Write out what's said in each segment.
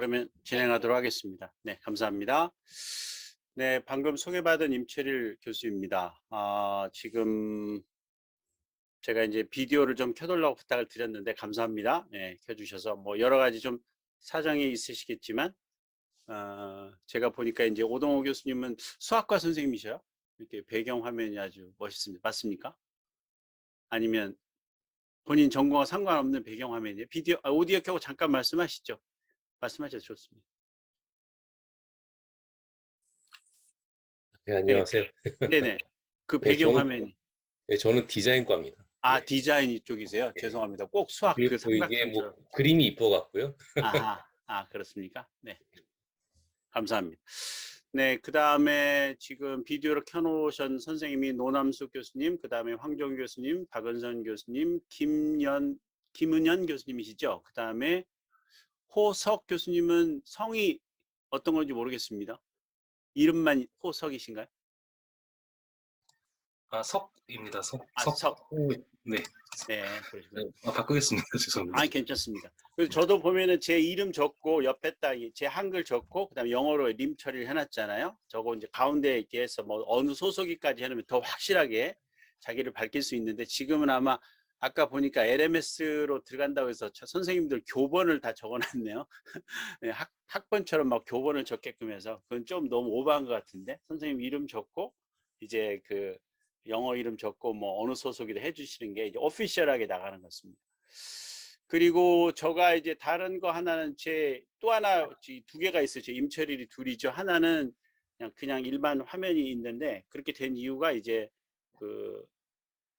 그러면 진행하도록 하겠습니다. 네, 감사합니다. 네, 방금 소개받은 임철일 교수입니다. 지금 제가 이제 비디오를 좀 켜달라고 부탁을 드렸는데 감사합니다. 네, 켜주셔서 뭐 여러 가지 좀 사정이 있으시겠지만 제가 보니까 이제 오동호 교수님은 수학과 선생님이셔요. 이렇게 배경 화면이 아주 멋있습니다. 맞습니까? 아니면 본인 전공과 상관없는 배경 화면이에요? 오디오 켜고 잠깐 말씀하시죠. 말씀하셔도 좋습니다. 네, 네, 안녕하세요. 네네. 그 네, 배경 화면이. 저는 디자인과입니다. 네. 디자인 이쪽이세요? 네. 죄송합니다. 꼭 수학 그 그리고 이게 삼각형처럼. 뭐 그림이 이뻐갖고요. 아하, 그렇습니까? 네, 감사합니다. 네, 그 다음에 지금 비디오를 켜놓으신 선생님이 노남수 교수님, 그 다음에 황정 교수님, 박은선 교수님, 김은현 교수님이시죠? 그 다음에 호석 교수님은 성이 어떤 건지 모르겠습니다. 이름만 호석이신가요? 석입니다. 석. 석. 네. 네, 그러시군요. 바꾸겠습니다. 죄송합니다. 괜찮습니다. 그래서 저도 보면은 제 이름 적고 옆에다 제 한글 적고 그다음에 영어로 림 처리를 해놨잖아요. 저거 이제 가운데 이렇게 해서 뭐 어느 소속이까지 해놓으면 더 확실하게 자기를 밝힐 수 있는데 지금은 아마 아까 보니까 LMS로 들어간다고 해서 선생님들 교번을 다 적어놨네요. 네, 학번처럼 막 교번을 적게끔 해서 그건 좀 너무 오버한 것 같은데 선생님 이름 적고 이제 그 영어 이름 적고 뭐 어느 소속이라 해주시는 게 이제 오피셜하게 나가는 것입니다. 그리고 저가 이제 다른 거 하나는 또 하나 두 개가 있어요. 제 임철일이 둘이죠. 하나는 그냥 일반 화면이 있는데 그렇게 된 이유가 이제 그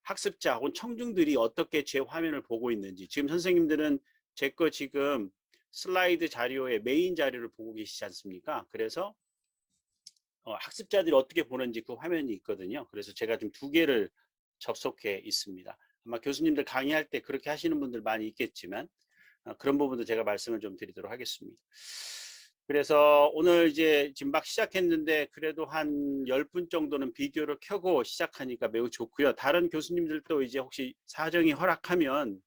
학습자 혹은 청중들이 어떻게 제 화면을 보고 있는지 지금 선생님들은 제 거 지금 슬라이드 자료의 메인 자료를 보고 계시지 않습니까? 그래서 학습자들이 어떻게 보는지 그 화면이 있거든요. 그래서 제가 지금 두 개를 접속해 있습니다. 아마 교수님들 강의할 때 그렇게 하시는 분들 많이 있겠지만 그런 부분도 제가 말씀을 좀 드리도록 하겠습니다. 그래서 오늘 이제 지금 막 시작했는데 그래도 한 10분 정도는 비디오를 켜고 시작하니까 매우 좋고요. 다른 교수님들도 이제 혹시 사정이 허락하면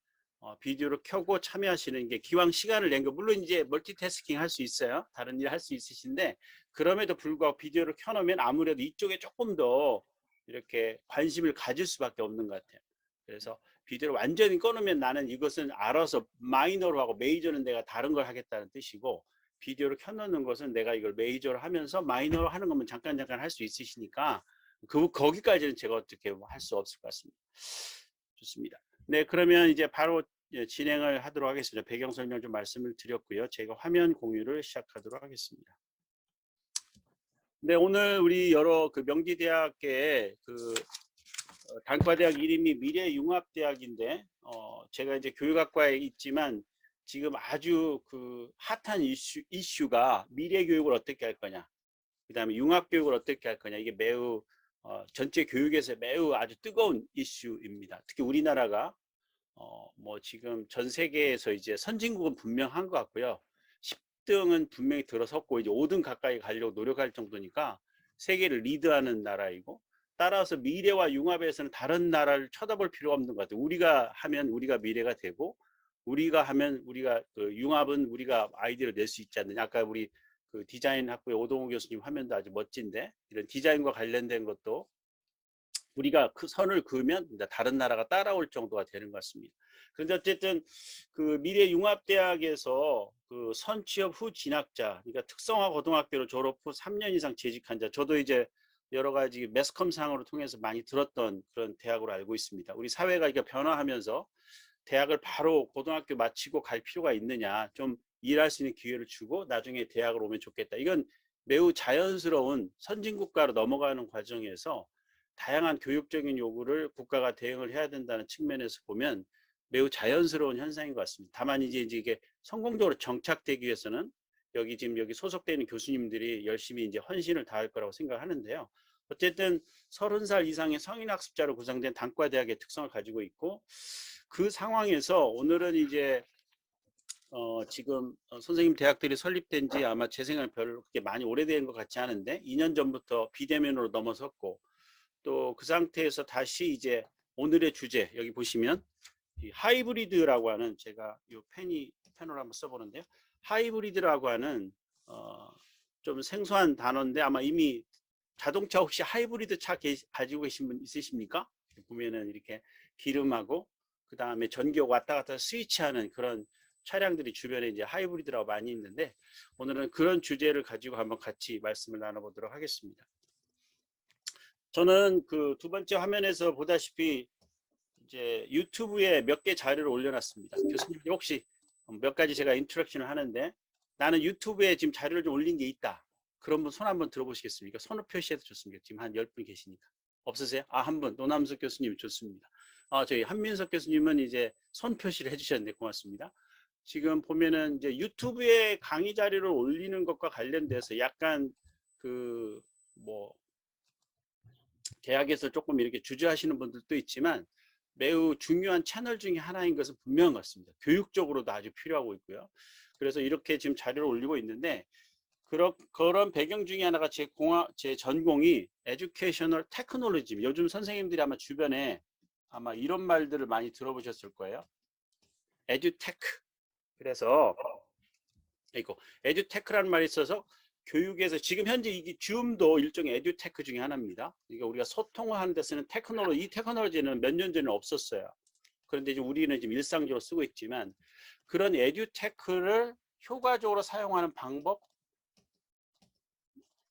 비디오를 켜고 참여하시는 게 기왕 시간을 낸 거 물론 이제 멀티태스킹 할 수 있어요. 다른 일 할 수 있으신데 그럼에도 불구하고 비디오를 켜놓으면 아무래도 이쪽에 조금 더 이렇게 관심을 가질 수밖에 없는 것 같아요. 그래서 비디오를 완전히 꺼놓으면 나는 이것은 알아서 마이너로 하고 메이저는 내가 다른 걸 하겠다는 뜻이고 비디오를 켜놓는 것은 내가 이걸 메이저로 하면서 마이너로 하는 거면 잠깐 할 수 있으시니까 거기까지는 제가 어떻게 할 수 없을 것 같습니다. 좋습니다. 네, 그러면 이제 바로 진행을 하도록 하겠습니다. 배경 설명 좀 말씀을 드렸고요. 제가 화면 공유를 시작하도록 하겠습니다. 네, 오늘 우리 여러 그 명지대학의 그 단과대학 이름이 미래융합대학인데 제가 이제 교육학과에 있지만 지금 아주 그 핫한 이슈가 미래교육을 어떻게 할 거냐, 그 다음에 융합교육을 어떻게 할 거냐, 이게 매우 전체 교육에서 매우 아주 뜨거운 이슈입니다. 특히 우리나라가 뭐 지금 전 세계에서 이제 선진국은 분명한 것 같고요. 10등은 분명히 들어섰고 이제 5등 가까이 가려고 노력할 정도니까 세계를 리드하는 나라이고 따라서 미래와 융합에서는 다른 나라를 쳐다볼 필요가 없는 것 같아요. 우리가 하면 우리가 미래가 되고 우리가 하면 우리가 그 융합은 우리가 아이디어를 낼 수 있지 않느냐. 아까 우리 그 디자인 학부의 오동호 교수님 화면도 아주 멋진데 이런 디자인과 관련된 것도 우리가 그 선을 그으면 다른 나라가 따라올 정도가 되는 것 같습니다. 그런데 어쨌든 그 미래융합대학에서 그 선취업 후 진학자, 그러니까 특성화 고등학교를 졸업 후 3년 이상 재직한 자, 저도 이제 여러 가지 매스컴상으로 통해서 많이 들었던 그런 대학으로 알고 있습니다. 우리 사회가 이렇게 변화하면서 대학을 바로 고등학교 마치고 갈 필요가 있느냐, 좀 일할 수 있는 기회를 주고 나중에 대학을 오면 좋겠다. 이건 매우 자연스러운 선진국가로 넘어가는 과정에서 다양한 교육적인 요구를 국가가 대응을 해야 된다는 측면에서 보면 매우 자연스러운 현상인 것 같습니다. 다만 이제 이게 성공적으로 정착되기 위해서는 여기 소속되는 교수님들이 열심히 이제 헌신을 다할 거라고 생각하는데요. 어쨌든 30살 이상의 성인 학습자로 구성된 단과대학의 특성을 가지고 있고 그 상황에서 오늘은 이제 지금 선생님 대학들이 설립된 지 아마 제 생각에 별로 그렇게 많이 오래된 것 같지 않은데 2년 전부터 비대면으로 넘어섰고 또 그 상태에서 다시 이제 오늘의 주제 여기 보시면 이 하이브리드라고 하는 제가 이 패널을 한번 써보는데요. 하이브리드라고 하는 좀 생소한 단어인데 아마 이미 자동차 혹시 하이브리드 차 가지고 계신 분 있으십니까? 보면은 이렇게 기름하고 그 다음에 전기가 왔다 갔다 스위치하는 그런 차량들이 주변에 이제 하이브리드라고 많이 있는데 오늘은 그런 주제를 가지고 한번 같이 말씀을 나눠보도록 하겠습니다. 저는 그 두 번째 화면에서 보다시피 이제 유튜브에 몇 개 자료를 올려놨습니다. 교수님 혹시 몇 가지 제가 인트랙션을 하는데 나는 유튜브에 지금 자료를 좀 올린 게 있다. 그런 분 손 한번 들어보시겠습니까? 손을 표시해도 좋습니다. 지금 한 10분 계시니까. 없으세요? 아, 한 분. 노남석 교수님 좋습니다. 저희 한민석 교수님은 이제 손 표시를 해주셨는데 고맙습니다. 지금 보면은 이제 유튜브에 강의 자료를 올리는 것과 관련돼서 약간 그 뭐 대학에서 조금 이렇게 주저하시는 분들도 있지만 매우 중요한 채널 중에 하나인 것은 분명한 것 같습니다. 교육적으로도 아주 필요하고 있고요. 그래서 이렇게 지금 자료를 올리고 있는데 그런 배경 중에 하나가 제 전공이 에듀케이셔널 테크놀로지. 요즘 선생님들이 아마 주변에 아마 이런 말들을 많이 들어보셨을 거예요. 에듀테크. 그래서 이거 에듀테크라는 말이 있어서 교육에서 지금 현재 이게 줌도 일종의 에듀테크 중에 하나입니다. 그러니까 우리가 소통을 하는 데 쓰는 테크놀로지, 이 테크놀로지는 몇 년 전에 없었어요. 그런데 이제 우리는 지금 일상적으로 쓰고 있지만 그런 에듀테크를 효과적으로 사용하는 방법이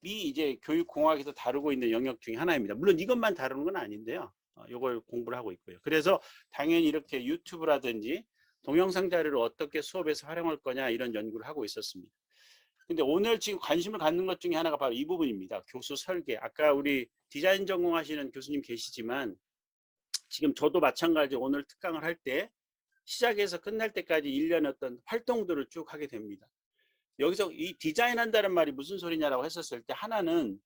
이제 교육공학에서 다루고 있는 영역 중에 하나입니다. 물론 이것만 다루는 건 아닌데요. 이걸 공부를 하고 있고요. 그래서 당연히 이렇게 유튜브라든지 동영상 자료를 어떻게 수업에서 활용할 거냐 이런 연구를 하고 있었습니다. 근데 오늘 지금 관심을 갖는 것 중에 하나가 바로 이 부분입니다. 교수 설계. 아까 우리 디자인 전공하시는 교수님 계시지만 지금 저도 마찬가지 오늘 특강을 할 때 시작해서 끝날 때까지 1년의 어떤 활동들을 쭉 하게 됩니다. 여기서 이 디자인한다는 말이 무슨 소리냐라고 했었을 때 하나는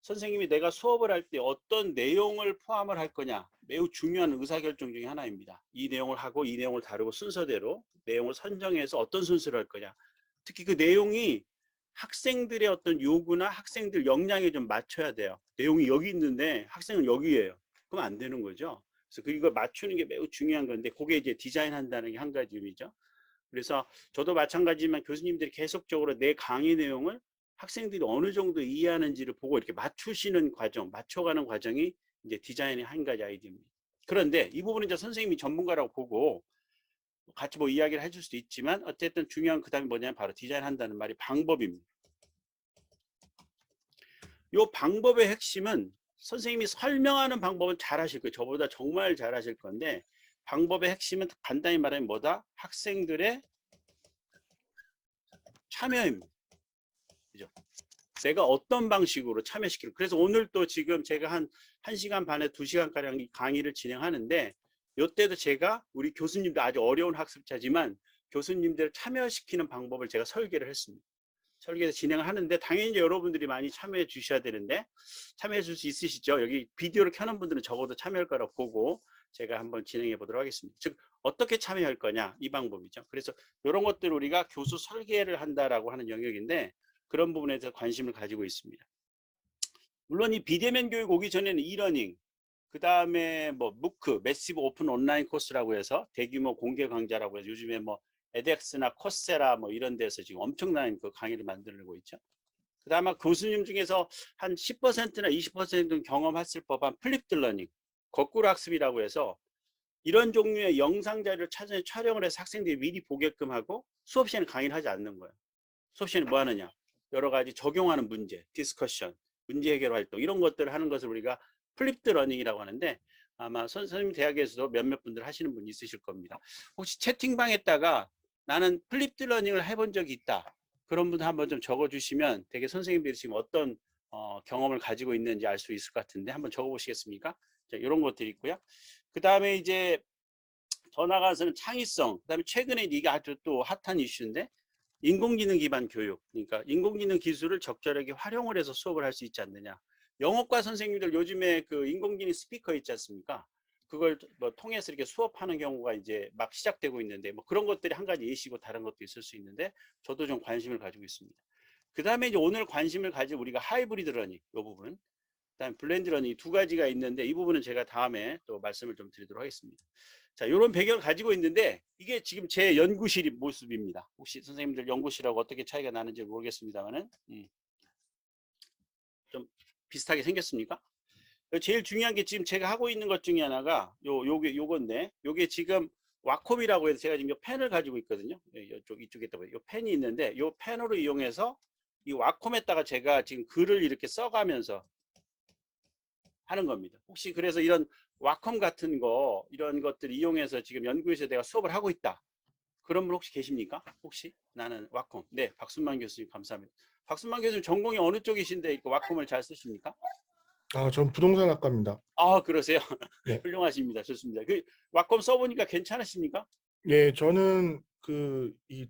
선생님이 내가 수업을 할 때 어떤 내용을 포함을 할 거냐 매우 중요한 의사결정 중에 하나입니다. 이 내용을 하고 이 내용을 다루고 순서대로 내용을 선정해서 어떤 순서를 할 거냐. 특히 그 내용이 학생들의 어떤 요구나 학생들 역량에 좀 맞춰야 돼요. 내용이 여기 있는데 학생은 여기에요. 그럼 안 되는 거죠. 그래서 이걸 맞추는 게 매우 중요한 건데 그게 이제 디자인한다는 게 한 가지 의미죠. 그래서 저도 마찬가지지만 교수님들이 계속적으로 내 강의 내용을 학생들이 어느 정도 이해하는지를 보고 이렇게 맞추시는 과정, 맞춰가는 과정이 이제 디자인의 한 가지 아이디어입니다. 그런데 이 부분은 이제 선생님이 전문가라고 보고 같이 뭐 이야기를 해줄 수도 있지만 어쨌든 중요한 그 다음에 뭐냐면 바로 디자인한다는 말이 방법입니다. 이 방법의 핵심은 선생님이 설명하는 방법은 잘 하실 거예요. 저보다 정말 잘 하실 건데 방법의 핵심은 간단히 말하면 뭐다? 학생들의 참여입니다. 그죠? 내가 어떤 방식으로 참여시키는. 그래서 오늘 또 지금 제가 한 1시간 반에 2시간가량 강의를 진행하는데 이때도 제가 우리 교수님들 아주 어려운 학습자지만 교수님들을 참여시키는 방법을 제가 설계를 했습니다. 설계해서 진행을 하는데 당연히 여러분들이 많이 참여해 주셔야 되는데 참여해 줄 수 있으시죠? 여기 비디오를 켜는 분들은 적어도 참여할 거라고 보고 제가 한번 진행해 보도록 하겠습니다. 즉 어떻게 참여할 거냐 이 방법이죠. 그래서 이런 것들을 우리가 교수 설계를 한다라고 하는 영역인데 그런 부분에 대해서 관심을 가지고 있습니다. 물론 이 비대면 교육 오기 전에는 이러닝 그 다음에 뭐 무크, 매시브 오픈 온라인 코스라고 해서 대규모 공개 강좌라고 해서 요즘에 뭐 에덱스나 코세라 뭐 이런 데서 지금 엄청난 그 강의를 만들고 있죠. 그 다음에 교수님 중에서 한 10%나 20%는 경험했을 법한 플립드 러닝, 거꾸로 학습이라고 해서 이런 종류의 영상 자료를 촬영을 해서 학생들이 미리 보게끔 하고 수업 시간에 강의를 하지 않는 거예요. 수업 시간에 뭐 하느냐? 여러 가지 적용하는 문제, 디스커션, 문제 해결 활동 이런 것들을 하는 것을 우리가 플립드 러닝이라고 하는데 아마 선생님 대학에서도 몇몇 분들 하시는 분이 있으실 겁니다. 혹시 채팅방에다가 나는 플립드 러닝을 해본 적이 있다. 그런 분들 한번 좀 적어주시면 되게 선생님들이 지금 어떤 경험을 가지고 있는지 알 수 있을 것 같은데 한번 적어보시겠습니까? 자, 이런 것들이 있고요. 그 다음에 이제 더 나아가서는 창의성. 그 다음에 최근에 이게 아주 또 핫한 이슈인데 인공지능 기반 교육. 그러니까 인공지능 기술을 적절하게 활용을 해서 수업을 할 수 있지 않느냐. 영어과 선생님들 요즘에 그 인공지능 스피커 있지 않습니까? 그걸 뭐 통해서 이렇게 수업하는 경우가 이제 막 시작되고 있는데 뭐 그런 것들이 한 가지 예시고 다른 것도 있을 수 있는데 저도 좀 관심을 가지고 있습니다. 그 다음에 이제 오늘 관심을 가질 우리가 하이브리드 러닝 이 부분, 그다음 블렌드 러닝 두 가지가 있는데 이 부분은 제가 다음에 또 말씀을 좀 드리도록 하겠습니다. 자, 이런 배경을 가지고 있는데 이게 지금 제 연구실 모습입니다. 혹시 선생님들 연구실하고 어떻게 차이가 나는지 모르겠습니다만은 좀 비슷하게 생겼습니까? 제일 중요한 게 지금 제가 하고 있는 것 중에 하나가 요건데 요게 지금 와콤이라고 해서 제가 지금 요 펜을 가지고 있거든요. 이쪽에 있다 보니 요 펜이 있는데 요 펜으로 이용해서 이 와콤에다가 제가 지금 글을 이렇게 써가면서 하는 겁니다. 혹시 그래서 이런 와콤 같은 거 이런 것들 이용해서 지금 연구에서 내가 수업을 하고 있다. 그런 분 혹시 계십니까? 혹시 나는 와콤. 네, 박순만 교수님 감사합니다. 박순만 교수님 전공이 어느 쪽이신데 이렇게 와콤을 잘 쓰십니까? 전 부동산학과입니다. 아, 그러세요? 네. 훌륭하십니다. 좋습니다. 그 와콤 써보니까 괜찮으십니까? 예, 저는 이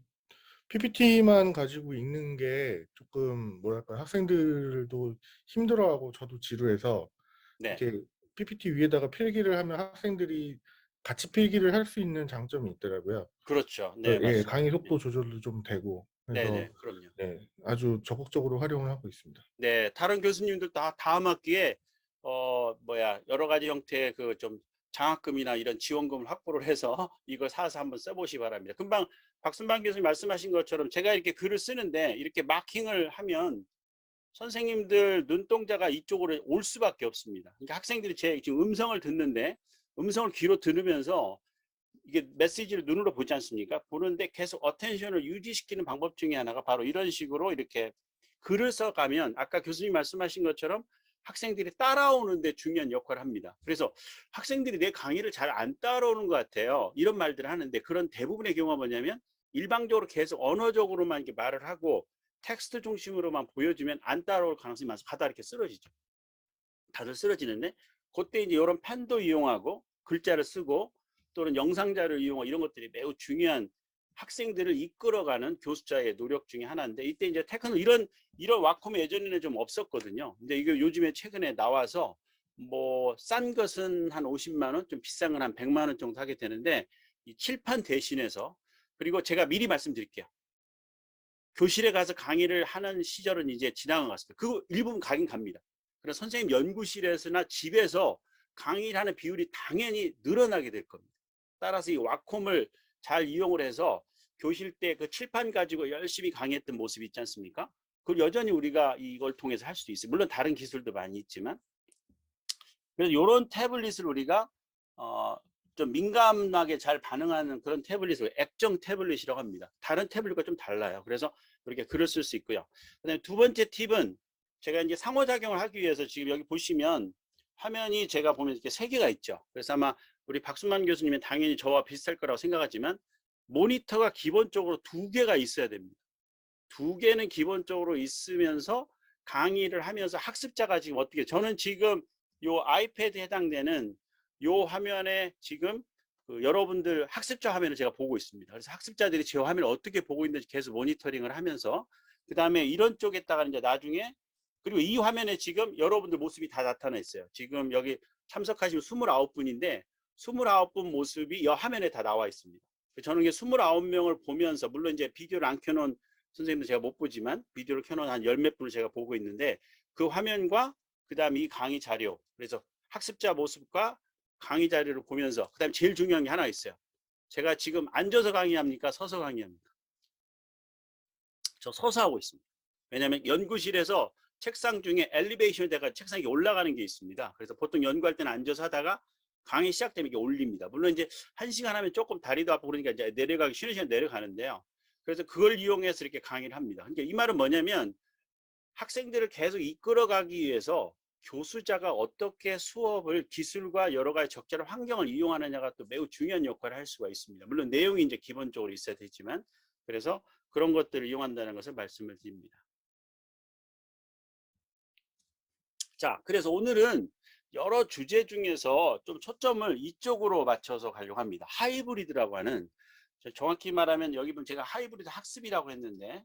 PPT만 가지고 있는 게 조금 뭐랄까 학생들도 힘들어하고 저도 지루해서 네, 이렇게 PPT 위에다가 필기를 하면 학생들이 같이 필기를 할 수 있는 장점이 있더라고요. 그렇죠. 네, 예, 맞습니다. 강의 속도 조절도 좀 되고 네, 그래서 네, 그럼요. 네, 아주 적극적으로 활용을 하고 있습니다. 네, 다른 교수님들 다 다음 학기에 여러 가지 형태의 그 좀 장학금이나 이런 지원금을 확보를 해서 이걸 사서 한번 써보시기 바랍니다. 금방 박순방 교수님 말씀하신 것처럼 제가 이렇게 글을 쓰는데 이렇게 마킹을 하면 선생님들 눈동자가 이쪽으로 올 수밖에 없습니다. 그러니까 학생들이 제 지금 음성을 듣는데 음성을 귀로 들으면서 이게 메시지를 눈으로 보지 않습니까? 보는데 계속 어텐션을 유지시키는 방법 중에 하나가 바로 이런 식으로 이렇게 글을 써가면 아까 교수님 말씀하신 것처럼 학생들이 따라오는데 중요한 역할을 합니다. 그래서 학생들이 내 강의를 잘 안 따라오는 것 같아요. 이런 말들을 하는데 그런 대부분의 경우가 뭐냐면 일방적으로 계속 언어적으로만 이렇게 말을 하고 텍스트 중심으로만 보여주면 안 따라올 가능성이 많아서 가다 이렇게 쓰러지죠. 다들 쓰러지는데 그때 이제 이런 펜도 이용하고 글자를 쓰고 또는 영상 자료를 이용하고 이런 것들이 매우 중요한 학생들을 이끌어가는 교수자의 노력 중에 하나인데 이때 이제 테크노 이런 와콤이 예전에는 좀 없었거든요. 근데 이게 요즘에 최근에 나와서 뭐 싼 것은 한 50만 원, 좀 비싼 건 한 100만 원 정도 하게 되는데 이 칠판 대신해서 그리고 제가 미리 말씀드릴게요. 교실에 가서 강의를 하는 시절은 이제 지나간 것 같습니다. 그 일부분 가긴 갑니다. 그래서 선생님 연구실에서나 집에서 강의를 하는 비율이 당연히 늘어나게 될 겁니다. 따라서 이 와콤을 잘 이용을 해서 교실 때 그 칠판 가지고 열심히 강의했던 모습이 있지 않습니까? 그걸 여전히 우리가 이걸 통해서 할 수도 있어요. 물론 다른 기술도 많이 있지만. 그래서 이런 태블릿을 우리가 좀 민감하게 잘 반응하는 그런 태블릿을 액정 태블릿이라고 합니다. 다른 태블릿과 좀 달라요. 그래서 이렇게 글을 쓸 수 있고요. 그다음에 두 번째 팁은 제가 이제 상호작용을 하기 위해서 지금 여기 보시면 화면이 제가 보면 이렇게 세 개가 있죠. 그래서 아마 우리 박순만 교수님은 당연히 저와 비슷할 거라고 생각하지만 모니터가 기본적으로 두 개가 있어야 됩니다. 두 개는 기본적으로 있으면서 강의를 하면서 학습자가 지금 어떻게 저는 지금 요 아이패드에 해당되는 요 화면에 지금 여러분들 학습자 화면을 제가 보고 있습니다. 그래서 학습자들이 제 화면을 어떻게 보고 있는지 계속 모니터링을 하면서 그 다음에 이런 쪽에다가 이제 나중에 그리고 이 화면에 지금 여러분들 모습이 다 나타나 있어요. 지금 여기 참석하신 29분인데 29분 모습이 이 화면에 다 나와 있습니다. 저는 이게 29명을 보면서 물론 이제 비디오를 안 켜놓은 선생님도 제가 못 보지만 비디오를 켜놓은 한 열 몇 분을 제가 보고 있는데 그 화면과 그 다음에 이 강의 자료 그래서 학습자 모습과 강의 자료를 보면서 그 다음에 제일 중요한 게 하나 있어요. 제가 지금 앉아서 강의합니까? 서서 강의합니까? 저 서서 하고 있습니다. 왜냐하면 연구실에서 책상 중에 엘리베이션이 돼가 책상이 올라가는 게 있습니다. 그래서 보통 연구할 때는 앉아서 하다가 강의 시작되면 이게 올립니다. 물론 이제 1시간 하면 조금 다리도 아프고 그러니까 이제 내려가기 쉬는 시간 내려가는데요. 그래서 그걸 이용해서 이렇게 강의를 합니다. 그러니까 이 말은 뭐냐면 학생들을 계속 이끌어가기 위해서 교수자가 어떻게 수업을 기술과 여러 가지 적절한 환경을 이용하느냐가 또 매우 중요한 역할을 할 수가 있습니다. 물론 내용이 이제 기본적으로 있어야 되지만 그래서 그런 것들을 이용한다는 것을 말씀을 드립니다. 자, 그래서 오늘은 여러 주제 중에서 좀 초점을 이쪽으로 맞춰서 가려고 합니다. 하이브리드라고 하는 정확히 말하면 여기 보면 제가 하이브리드 학습이라고 했는데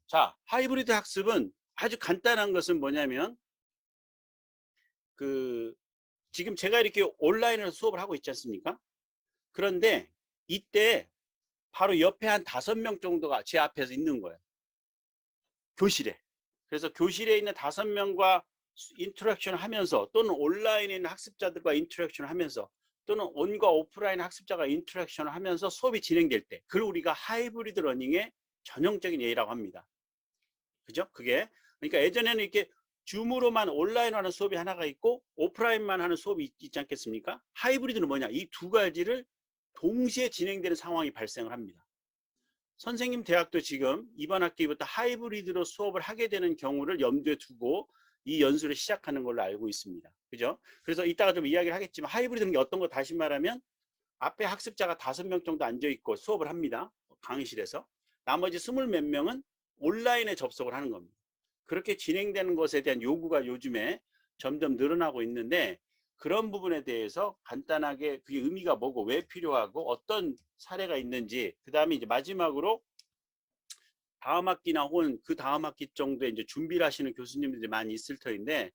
자, 하이브리드 학습은 아주 간단한 것은 뭐냐면 지금 제가 이렇게 온라인으로 수업을 하고 있지 않습니까? 그런데 이때 바로 옆에 한 5명 정도가 제 앞에서 있는 거예요. 교실에. 그래서 교실에 있는 5명과 인터랙션을 하면서 또는 온라인에 있는 학습자들과 인터랙션을 하면서 또는 온과 오프라인 학습자가 인터랙션을 하면서 수업이 진행될 때 그걸 우리가 하이브리드 러닝의 전형적인 예라고 합니다. 그죠? 그게 그러니까 예전에는 이렇게 줌으로만 온라인 하는 수업이 하나가 있고 오프라인만 하는 수업이 있지 않겠습니까? 하이브리드는 뭐냐? 이 두 가지를 동시에 진행되는 상황이 발생을 합니다. 선생님 대학도 지금 이번 학기부터 하이브리드로 수업을 하게 되는 경우를 염두에 두고 이 연수를 시작하는 걸로 알고 있습니다. 그죠? 그래서 이따가 좀 이야기를 하겠지만 하이브리드는 게 어떤 거 다시 말하면 앞에 학습자가 5명 정도 앉아 있고 수업을 합니다. 강의실에서. 나머지 20 몇 명은 온라인에 접속을 하는 겁니다. 그렇게 진행되는 것에 대한 요구가 요즘에 점점 늘어나고 있는데 그런 부분에 대해서 간단하게 그게 의미가 뭐고 왜 필요하고 어떤 사례가 있는지 그 다음에 이제 마지막으로 다음 학기나 혹은 그 다음 학기 정도에 이제 준비를 하시는 교수님들이 많이 있을 터인데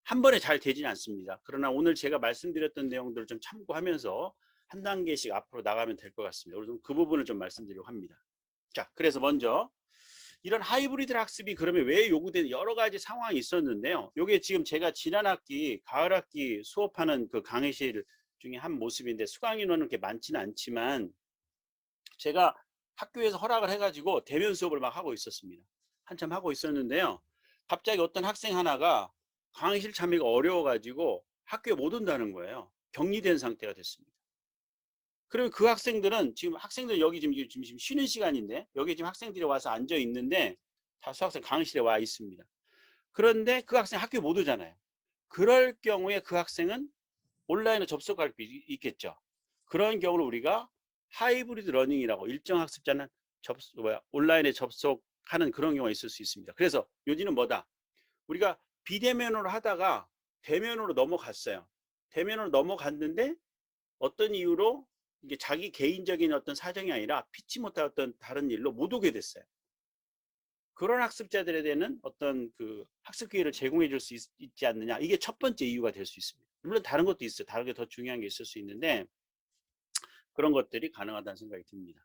한 번에 잘 되지는 않습니다. 그러나 오늘 제가 말씀드렸던 내용들을 좀 참고하면서 한 단계씩 앞으로 나가면 될 것 같습니다. 그래서 그 부분을 좀 말씀드리려고 합니다. 자, 그래서 먼저 이런 하이브리드 학습이 그러면 왜 요구되는 여러 가지 상황이 있었는데요. 이게 지금 제가 지난 학기, 가을 학기 수업하는 그 강의실 중에 한 모습인데 수강 인원은 그렇게 많지는 않지만 제가 학교에서 허락을 해가지고 대면 수업을 막 하고 있었습니다. 한참 하고 있었는데요. 갑자기 어떤 학생 하나가 강의실 참여가 어려워가지고 학교에 못 온다는 거예요. 격리된 상태가 됐습니다. 그러면 그 학생들은 지금 학생들 여기 지금 쉬는 시간인데 여기 지금 학생들이 와서 앉아 있는데 다수 학생 강의실에 와 있습니다. 그런데 그 학생 학교에 못 오잖아요. 그럴 경우에 그 학생은 온라인에 접속할 수 있겠죠. 그런 경우를 우리가 하이브리드 러닝이라고 일정 학습자는 온라인에 접속하는 그런 경우가 있을 수 있습니다. 그래서 요지는 뭐다? 우리가 비대면으로 하다가 대면으로 넘어갔어요. 대면으로 넘어갔는데 어떤 이유로 이게 자기 개인적인 어떤 사정이 아니라 피치 못할 어떤 다른 일로 못 오게 됐어요. 그런 학습자들에 대한 어떤 그 학습 기회를 제공해 줄 수 있지 않느냐. 이게 첫 번째 이유가 될 수 있습니다. 물론 다른 것도 있어요. 다른 게 더 중요한 게 있을 수 있는데 그런 것들이 가능하다는 생각이 듭니다.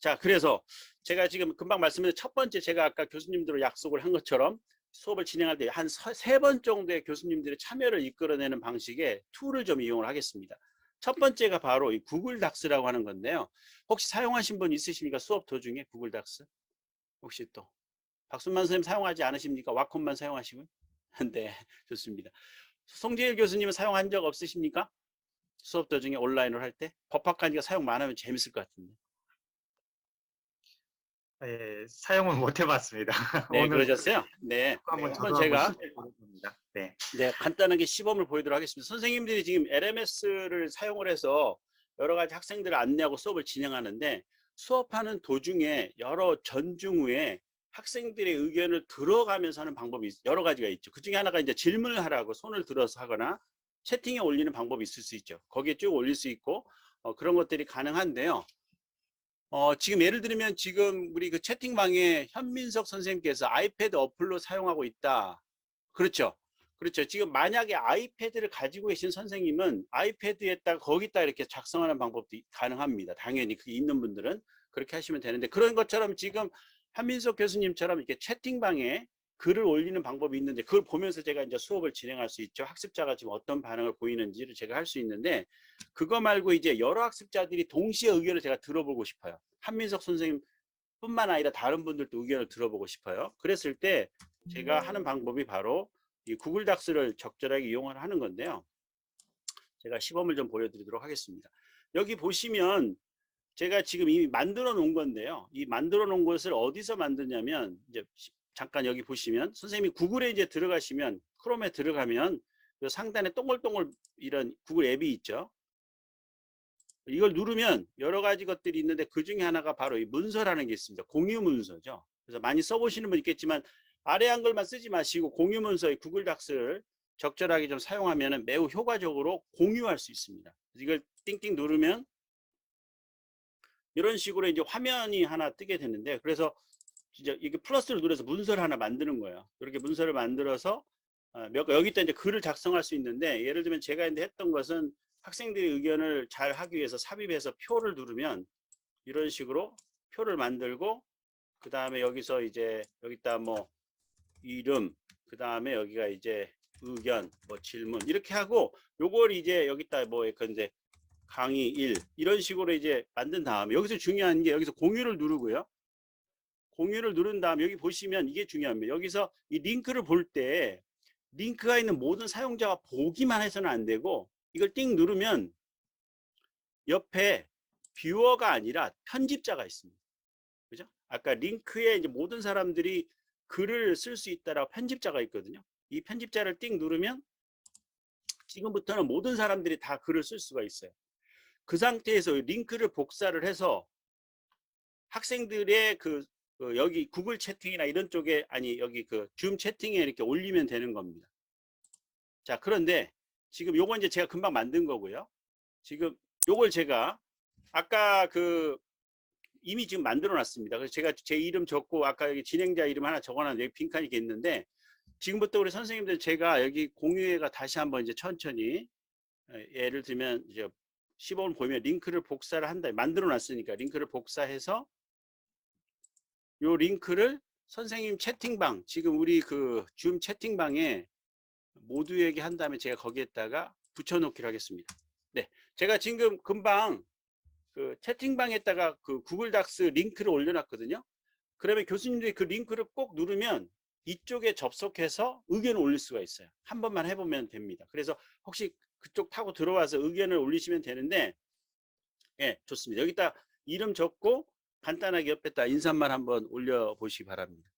자, 그래서 제가 지금 금방 말씀드린 첫 번째 제가 아까 교수님들로 약속을 한 것처럼 수업을 진행할 때 한 3번 정도의 교수님들의 참여를 이끌어내는 방식의 툴을 좀 이용을 하겠습니다. 첫 번째가 바로 이 구글 닥스라고 하는 건데요. 혹시 사용하신 분 있으십니까? 수업 도중에 구글 닥스? 혹시 또 박순만 선생님 사용하지 않으십니까? 와콤만 사용하시고? 네, 좋습니다. 송재일 교수님은 사용한 적 없으십니까? 수업 도중에 온라인으로 할 때? 법학관이가 사용 많으면 재밌을 것 같은데. 예, 사용은 못 해봤습니다. 네, 오늘 그러셨어요? 네. 한번 한번 제가 해보겠습니다. 네. 네, 간단하게 시범을 보여드리도록 하겠습니다. 선생님들이 지금 LMS를 사용을 해서 여러 가지 학생들을 안내하고 수업을 진행하는데 수업하는 도중에 여러 전중 후에 학생들의 의견을 들어가면서 하는 방법이 여러 가지가 있죠. 그 중에 하나가 이제 질문을 하라고 손을 들어서 하거나 채팅에 올리는 방법이 있을 수 있죠. 거기에 쭉 올릴 수 있고 그런 것들이 가능한데요. 지금 예를 들면 지금 우리 그 채팅방에 현민석 선생님께서 아이패드 어플로 사용하고 있다. 그렇죠. 그렇죠. 지금 만약에 아이패드를 가지고 계신 선생님은 아이패드에다가 거기다 이렇게 작성하는 방법도 가능합니다. 당연히 그게 있는 분들은 그렇게 하시면 되는데 그런 것처럼 지금 한민석 교수님처럼 이렇게 채팅방에 글을 올리는 방법이 있는데 그걸 보면서 제가 이제 수업을 진행할 수 있죠. 학습자가 지금 어떤 반응을 보이는지를 제가 할 수 있는데 그거 말고 이제 여러 학습자들이 동시에 의견을 제가 들어보고 싶어요. 한민석 선생님 뿐만 아니라 다른 분들도 의견을 들어보고 싶어요. 그랬을 때 제가 하는 방법이 바로 이 구글 닥스를 적절하게 이용을 하는 건데요. 제가 시범을 좀 보여드리도록 하겠습니다. 여기 보시면 제가 지금 이미 만들어 놓은 건데요. 이 만들어 놓은 것을 어디서 만드냐면 이제 잠깐 여기 보시면 선생님이 구글에 이제 들어가시면 크롬에 들어가면 그 상단에 동글동글 이런 구글 앱이 있죠. 이걸 누르면 여러 가지 것들이 있는데 그 중에 하나가 바로 이 문서라는 게 있습니다. 공유 문서죠. 그래서 많이 써보시는 분 있겠지만 아래 한글만 쓰지 마시고 공유 문서의 구글 닥스를 적절하게 좀 사용하면 매우 효과적으로 공유할 수 있습니다. 이걸 띵띵 누르면 이런 식으로 이제 화면이 하나 뜨게 되는데 그래서 진짜 이게 플러스를 누르서 문서를 하나 만드는 거예요. 이렇게 문서를 만들어서 여기다 이제 글을 작성할 수 있는데 예를 들면 제가 이제 했던 것은 학생들의 의견을 잘 하기 위해서 삽입해서 표를 누르면 이런 식으로 표를 만들고 그 다음에 여기서 이제 여기다 뭐 이름 그 다음에 여기가 이제 의견, 뭐 질문 이렇게 하고 요걸 이제 여기다 뭐 예컨대 강의 1 이런 식으로 이제 만든 다음에 여기서 중요한 게 여기서 공유를 누르고요. 공유를 누른 다음 여기 보시면 이게 중요합니다. 여기서 이 링크를 볼 때 링크가 있는 모든 사용자가 보기만 해서는 안 되고 이걸 띵 누르면 옆에 뷰어가 아니라 편집자가 있습니다. 그죠? 아까 링크에 이제 모든 사람들이 글을 쓸 수 있다라고 편집자가 있거든요. 이 편집자를 띵 누르면 지금부터는 모든 사람들이 다 글을 쓸 수가 있어요. 그 상태에서 링크를 복사를 해서 학생들의 그 여기 구글 채팅이나 이런 쪽에 아니 여기 그 줌 채팅에 이렇게 올리면 되는 겁니다. 자, 그런데 지금 요거 이제 제가 금방 만든 거고요. 지금 요걸 제가 아까 그 이미 지금 만들어 놨습니다. 그래서 제가 제 이름 적고 아까 여기 진행자 이름 하나 적어놨는데 여기 빈칸이 있는데 지금부터 우리 선생님들 제가 여기 공유회가 다시 한번 이제 천천히 예를 들면 이제 시범을 보면 링크를 복사를 한다. 만들어 놨으니까 링크를 복사해서 요 링크를 선생님 채팅방 지금 우리 그 줌 채팅방에 모두에게 한 다음에 제가 거기에다가 붙여놓기로 하겠습니다. 네, 제가 지금 금방 그 채팅방에다가 그 구글 닥스 링크를 올려놨거든요. 그러면 교수님들이 그 링크를 꼭 누르면 이쪽에 접속해서 의견을 올릴 수가 있어요. 한 번만 해보면 됩니다. 그래서 혹시 그쪽 타고 들어와서 의견을 올리시면 되는데, 예, 좋습니다. 여기다 이름 적고 간단하게 옆에다 인사말 한번 올려보시기 바랍니다.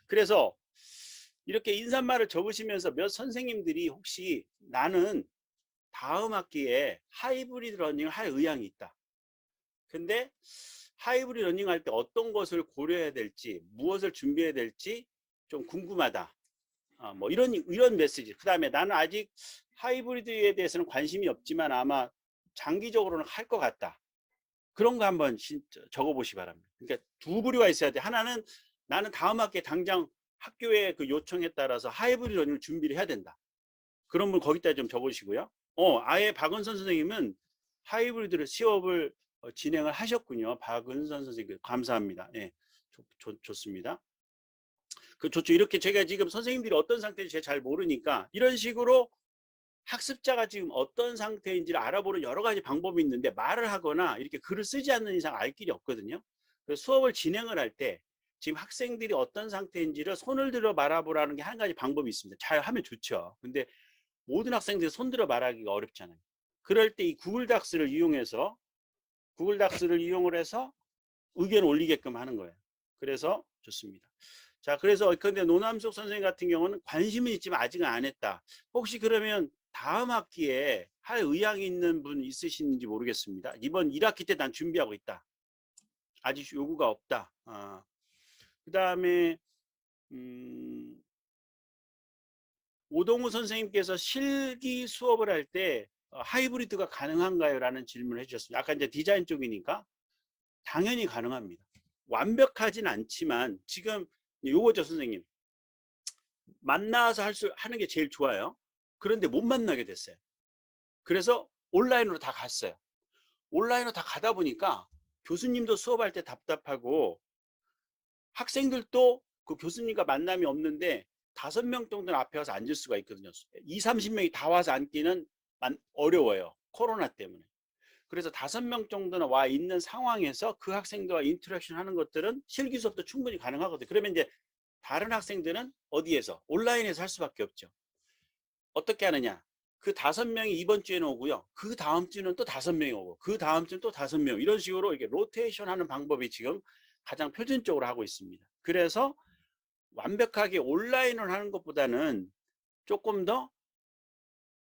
그래서 이렇게 인사말을 적으시면서 몇 선생님들이 혹시 나는 다음 학기에 하이브리드 러닝을 할 의향이 있다. 근데 하이브리드 러닝 할 때 어떤 것을 고려해야 될지, 무엇을 준비해야 될지 좀 궁금하다. 뭐 이런 메시지. 그 다음에 나는 아직 하이브리드에 대해서는 관심이 없지만 아마 장기적으로는 할 것 같다. 그런 거 한번 적어보시기 바랍니다. 그러니까 두 부류가 있어야 돼. 하나는 나는 다음 학기에 당장 학교의 그 요청에 따라서 하이브리드 러닝을 준비를 해야 된다. 그런 분 거기다 좀 적으시고요. 아예 박은선 선생님은 하이브리드를 시업을 진행을 하셨군요. 박은선 선생님 감사합니다. 예, 좋습니다. 좋죠. 이렇게 제가 지금 선생님들이 어떤 상태인지 제가 잘 모르니까 이런 식으로 학습자가 지금 어떤 상태인지를 알아보는 여러 가지 방법이 있는데 말을 하거나 이렇게 글을 쓰지 않는 이상 알 길이 없거든요. 그래서 수업을 진행을 할 때 지금 학생들이 어떤 상태인지를 손을 들어 말해보라는 게 한 가지 방법이 있습니다. 잘 하면 좋죠. 근데 모든 학생들이 손 들어 말하기가 어렵잖아요. 그럴 때 이 구글 닥스를 이용해서 의견을 올리게끔 하는 거예요. 그래서 좋습니다. 자, 그래서 근데 노남석 선생님 같은 경우는 관심은 있지만 아직은 안 했다. 혹시 그러면 다음 학기에 할 의향이 있는 분 있으신지 모르겠습니다. 이번 1학기 때 난 준비하고 있다. 아직 요구가 없다. 그 다음에 오동우 선생님께서 실기 수업을 할 때 하이브리드가 가능한가요? 라는 질문을 해주셨습니다. 아까 이제 디자인 쪽이니까 당연히 가능합니다. 완벽하진 않지만 지금 요거죠, 선생님. 만나서 하는 게 제일 좋아요. 그런데 못 만나게 됐어요. 그래서 온라인으로 다 갔어요. 온라인으로 다 가다 보니까 교수님도 수업할 때 답답하고 학생들도 그 교수님과 만남이 없는데 5명 정도는 앞에 와서 앉을 수가 있거든요. 20-30명이 다 와서 앉기는 어려워요. 코로나 때문에. 그래서 5명 정도는 와 있는 상황에서 그 학생들과 인터랙션 하는 것들은 실기 수업도 충분히 가능하거든요. 그러면 이제 다른 학생들은 어디에서? 온라인에서 할 수밖에 없죠. 어떻게 하느냐? 그 5명이 이번 주에는 오고요. 그 다음 주는 또 5명이 오고, 그 다음 주는 또 5명. 이런 식으로 이렇게 로테이션 하는 방법이 지금 가장 표준적으로 하고 있습니다. 그래서 완벽하게 온라인을 하는 것보다는 조금 더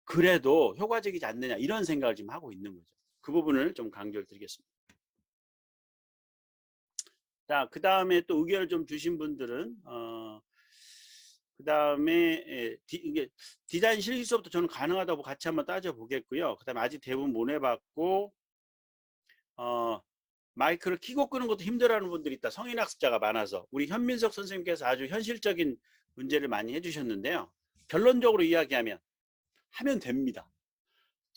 그래도 효과적이지 않느냐 이런 생각을 지금 하고 있는 거죠. 그 부분을 좀 강조를 드리겠습니다. 자, 그 다음에 또 의견을 좀 주신 분들은 그 다음에 이게 디자인 실기 수업도 저는 가능하다고 같이 한번 따져보겠고요. 그 다음에 아직 대부분 못 해봤고 마이크를 켜고 끄는 것도 힘들어하는 분들이 있다. 성인 학습자가 많아서. 우리 현민석 선생님께서 아주 현실적인 문제를 많이 해주셨는데요. 결론적으로 이야기하면 하면 됩니다.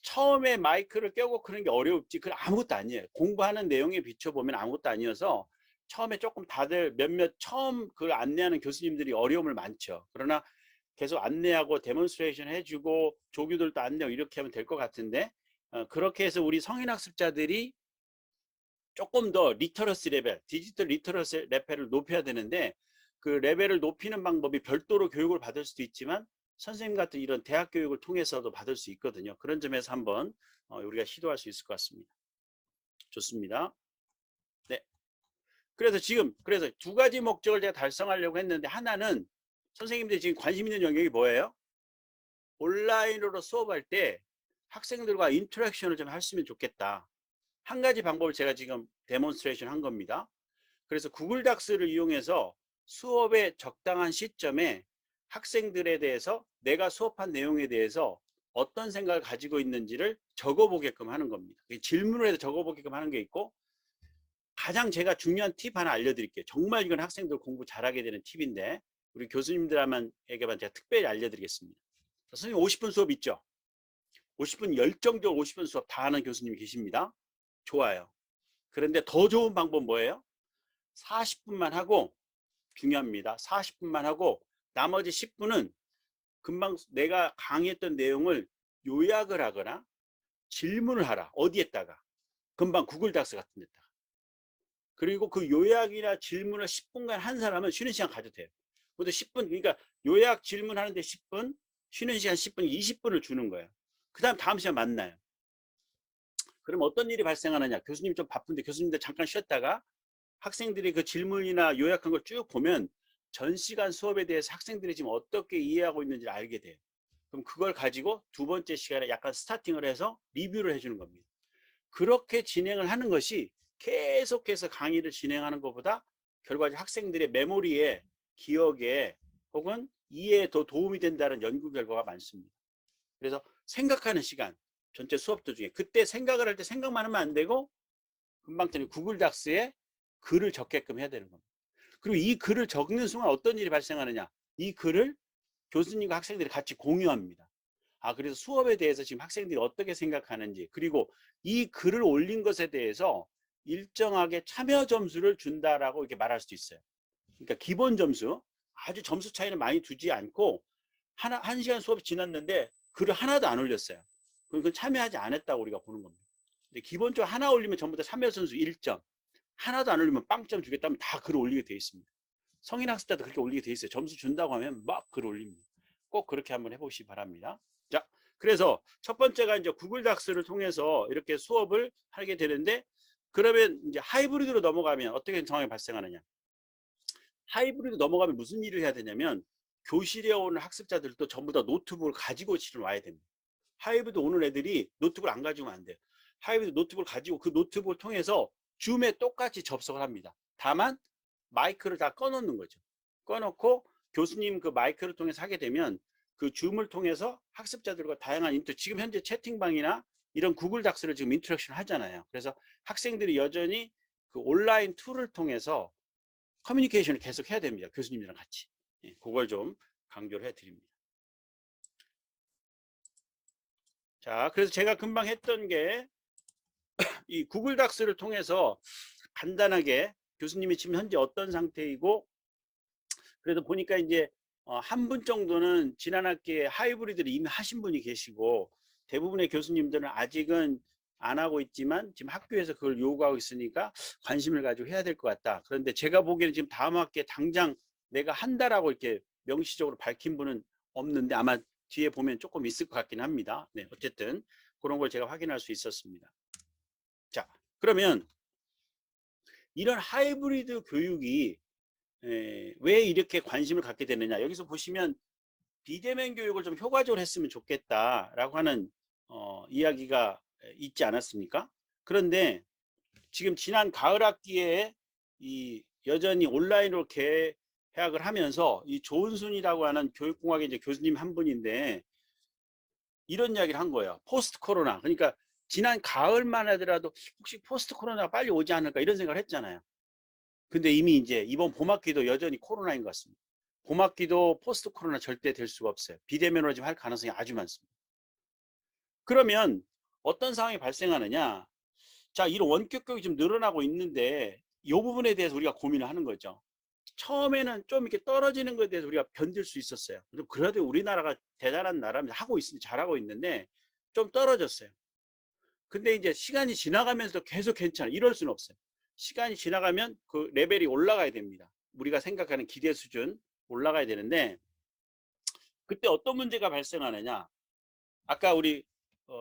처음에 마이크를 끄고 끄는 게 어려울지 그건 아무것도 아니에요. 공부하는 내용에 비춰보면 아무것도 아니어서 처음에 조금 다들 몇몇 처음 그걸 안내하는 교수님들이 어려움을 많죠. 그러나 계속 안내하고 데몬스트레이션 해주고 조교들도 안내하고 이렇게 하면 될 것 같은데 그렇게 해서 우리 성인학습자들이 조금 더 리터러시 레벨, 디지털 리터러시 레벨을 높여야 되는데 그 레벨을 높이는 방법이 별도로 교육을 받을 수도 있지만 선생님 같은 이런 대학 교육을 통해서도 받을 수 있거든요. 그런 점에서 한번 우리가 시도할 수 있을 것 같습니다. 좋습니다. 네. 그래서 두 가지 목적을 제가 달성하려고 했는데 하나는 선생님들이 지금 관심 있는 영역이 뭐예요? 온라인으로 수업할 때 학생들과 인터랙션을 좀 했으면 좋겠다. 한 가지 방법을 제가 지금 데몬스트레이션 한 겁니다. 그래서 구글 닥스를 이용해서 수업의 적당한 시점에 학생들에 대해서 내가 수업한 내용에 대해서 어떤 생각을 가지고 있는지를 적어보게끔 하는 겁니다. 질문을 해서 적어보게끔 하는 게 있고 가장 제가 중요한 팁 하나 알려드릴게요. 정말 이건 학생들 공부 잘하게 되는 팁인데 우리 교수님들에게만 제가 특별히 알려드리겠습니다. 자, 선생님 50분 수업 있죠? 50분 열정적으로 50분 수업 다 하는 교수님이 계십니다. 좋아요. 그런데 더 좋은 방법 뭐예요? 40분만 하고 중요합니다. 40분만 하고 나머지 10분은 금방 내가 강의했던 내용을 요약을 하거나 질문을 하라. 어디에다가? 금방 구글 닥스 같은 데다가. 그리고 그 요약이나 질문을 10분간 한 사람은 쉬는 시간 가져도 돼요. 근데 10분, 그러니까 요약 질문하는데 10분, 쉬는 시간 10분, 20분을 주는 거예요. 그 다음 시간 만나요. 그럼 어떤 일이 발생하느냐? 교수님 좀 바쁜데 교수님들 잠깐 쉬었다가 학생들이 그 질문이나 요약한 걸 쭉 보면 전 시간 수업에 대해서 학생들이 지금 어떻게 이해하고 있는지를 알게 돼요. 그럼 그걸 가지고 두 번째 시간에 약간 스타팅을 해서 리뷰를 해주는 겁니다. 그렇게 진행을 하는 것이 계속해서 강의를 진행하는 것보다 결과적으로 학생들의 메모리에, 기억에 혹은 이해에 더 도움이 된다는 연구 결과가 많습니다. 그래서 생각하는 시간, 전체 수업 도중에 그때 생각을 할 때 생각만 하면 안 되고 금방 전에 구글 닥스에 글을 적게끔 해야 되는 겁니다. 그리고 이 글을 적는 순간 어떤 일이 발생하느냐? 이 글을 교수님과 학생들이 같이 공유합니다. 그래서 수업에 대해서 지금 학생들이 어떻게 생각하는지, 그리고 이 글을 올린 것에 대해서 일정하게 참여 점수를 준다라고 이렇게 말할 수도 있어요. 그러니까 기본 점수, 아주 점수 차이는 많이 두지 않고 한 시간 수업이 지났는데 글을 하나도 안 올렸어요. 그건 참여하지 않았다고 우리가 보는 겁니다. 근데 기본적으로 하나 올리면 전부 다 참여 점수 1점, 하나도 안 올리면 빵점 주겠다면 다 글을 올리게 돼 있습니다. 성인 학습자도 그렇게 올리게 돼 있어요. 점수 준다고 하면 막 글 올립니다. 꼭 그렇게 한번 해보시기 바랍니다. 자, 그래서 첫 번째가 이제 구글 닥스를 통해서 이렇게 수업을 하게 되는데, 그러면 이제 하이브리드로 넘어가면 어떻게 상황이 발생하느냐? 하이브리드 넘어가면 무슨 일을 해야 되냐면 교실에 오는 학습자들도 전부 다 노트북을 가지고 실은 와야 됩니다. 하이브리드 오는 애들이 노트북을 안 가지고 오면 안 돼요. 하이브리드 노트북을 가지고 그 노트북을 통해서 줌에 똑같이 접속을 합니다. 다만 마이크를 다 꺼놓는 거죠. 꺼놓고 교수님 그 마이크를 통해서 하게 되면 그 줌을 통해서 학습자들과 다양한 지금 현재 채팅방이나 이런 구글 닥스를 지금 인터랙션 하잖아요. 그래서 학생들이 여전히 그 온라인 툴을 통해서 커뮤니케이션을 계속 해야 됩니다. 교수님이랑 같이. 그걸 좀 강조를 해드립니다. 자, 그래서 제가 금방 했던 게 이 구글 닥스를 통해서 간단하게 교수님이 지금 현재 어떤 상태이고, 그래도 보니까 이제 한 분 정도는 지난 학기에 하이브리드를 이미 하신 분이 계시고 대부분의 교수님들은 아직은 안 하고 있지만 지금 학교에서 그걸 요구하고 있으니까 관심을 가지고 해야 될 것 같다. 그런데 제가 보기에는 지금 다음 학기에 당장 내가 한다라고 이렇게 명시적으로 밝힌 분은 없는데 아마 뒤에 보면 조금 있을 것 같긴 합니다. 네, 어쨌든 그런 걸 제가 확인할 수 있었습니다. 자, 그러면 이런 하이브리드 교육이 왜 이렇게 관심을 갖게 되느냐? 여기서 보시면 비대면 교육을 좀 효과적으로 했으면 좋겠다라고 하는 이야기가 있지 않았습니까? 그런데 지금 지난 가을 학기에 여전히 온라인으로 개학을 하면서 이 조은순이라고 하는 교육공학의 이제 교수님 한 분인데 이런 이야기를 한 거예요. 포스트 코로나. 그러니까 지난 가을만 하더라도 혹시 포스트 코로나가 빨리 오지 않을까 이런 생각을 했잖아요. 근데 이미 이제 이번 봄학기도 여전히 코로나인 것 같습니다. 봄학기도 포스트 코로나 절대 될 수가 없어요. 비대면으로 지금 할 가능성이 아주 많습니다. 그러면 어떤 상황이 발생하느냐? 자, 이런 원격 교육이 좀 늘어나고 있는데 이 부분에 대해서 우리가 고민을 하는 거죠. 처음에는 좀 이렇게 떨어지는 것에 대해서 우리가 견딜 수 있었어요. 그래도 우리나라가 대단한 나라입니다. 하고 있으니 잘하고 있는데 좀 떨어졌어요. 근데 이제 시간이 지나가면서 계속 괜찮아. 이럴 수는 없어요. 시간이 지나가면 그 레벨이 올라가야 됩니다. 우리가 생각하는 기대 수준 올라가야 되는데 그때 어떤 문제가 발생하느냐. 아까 우리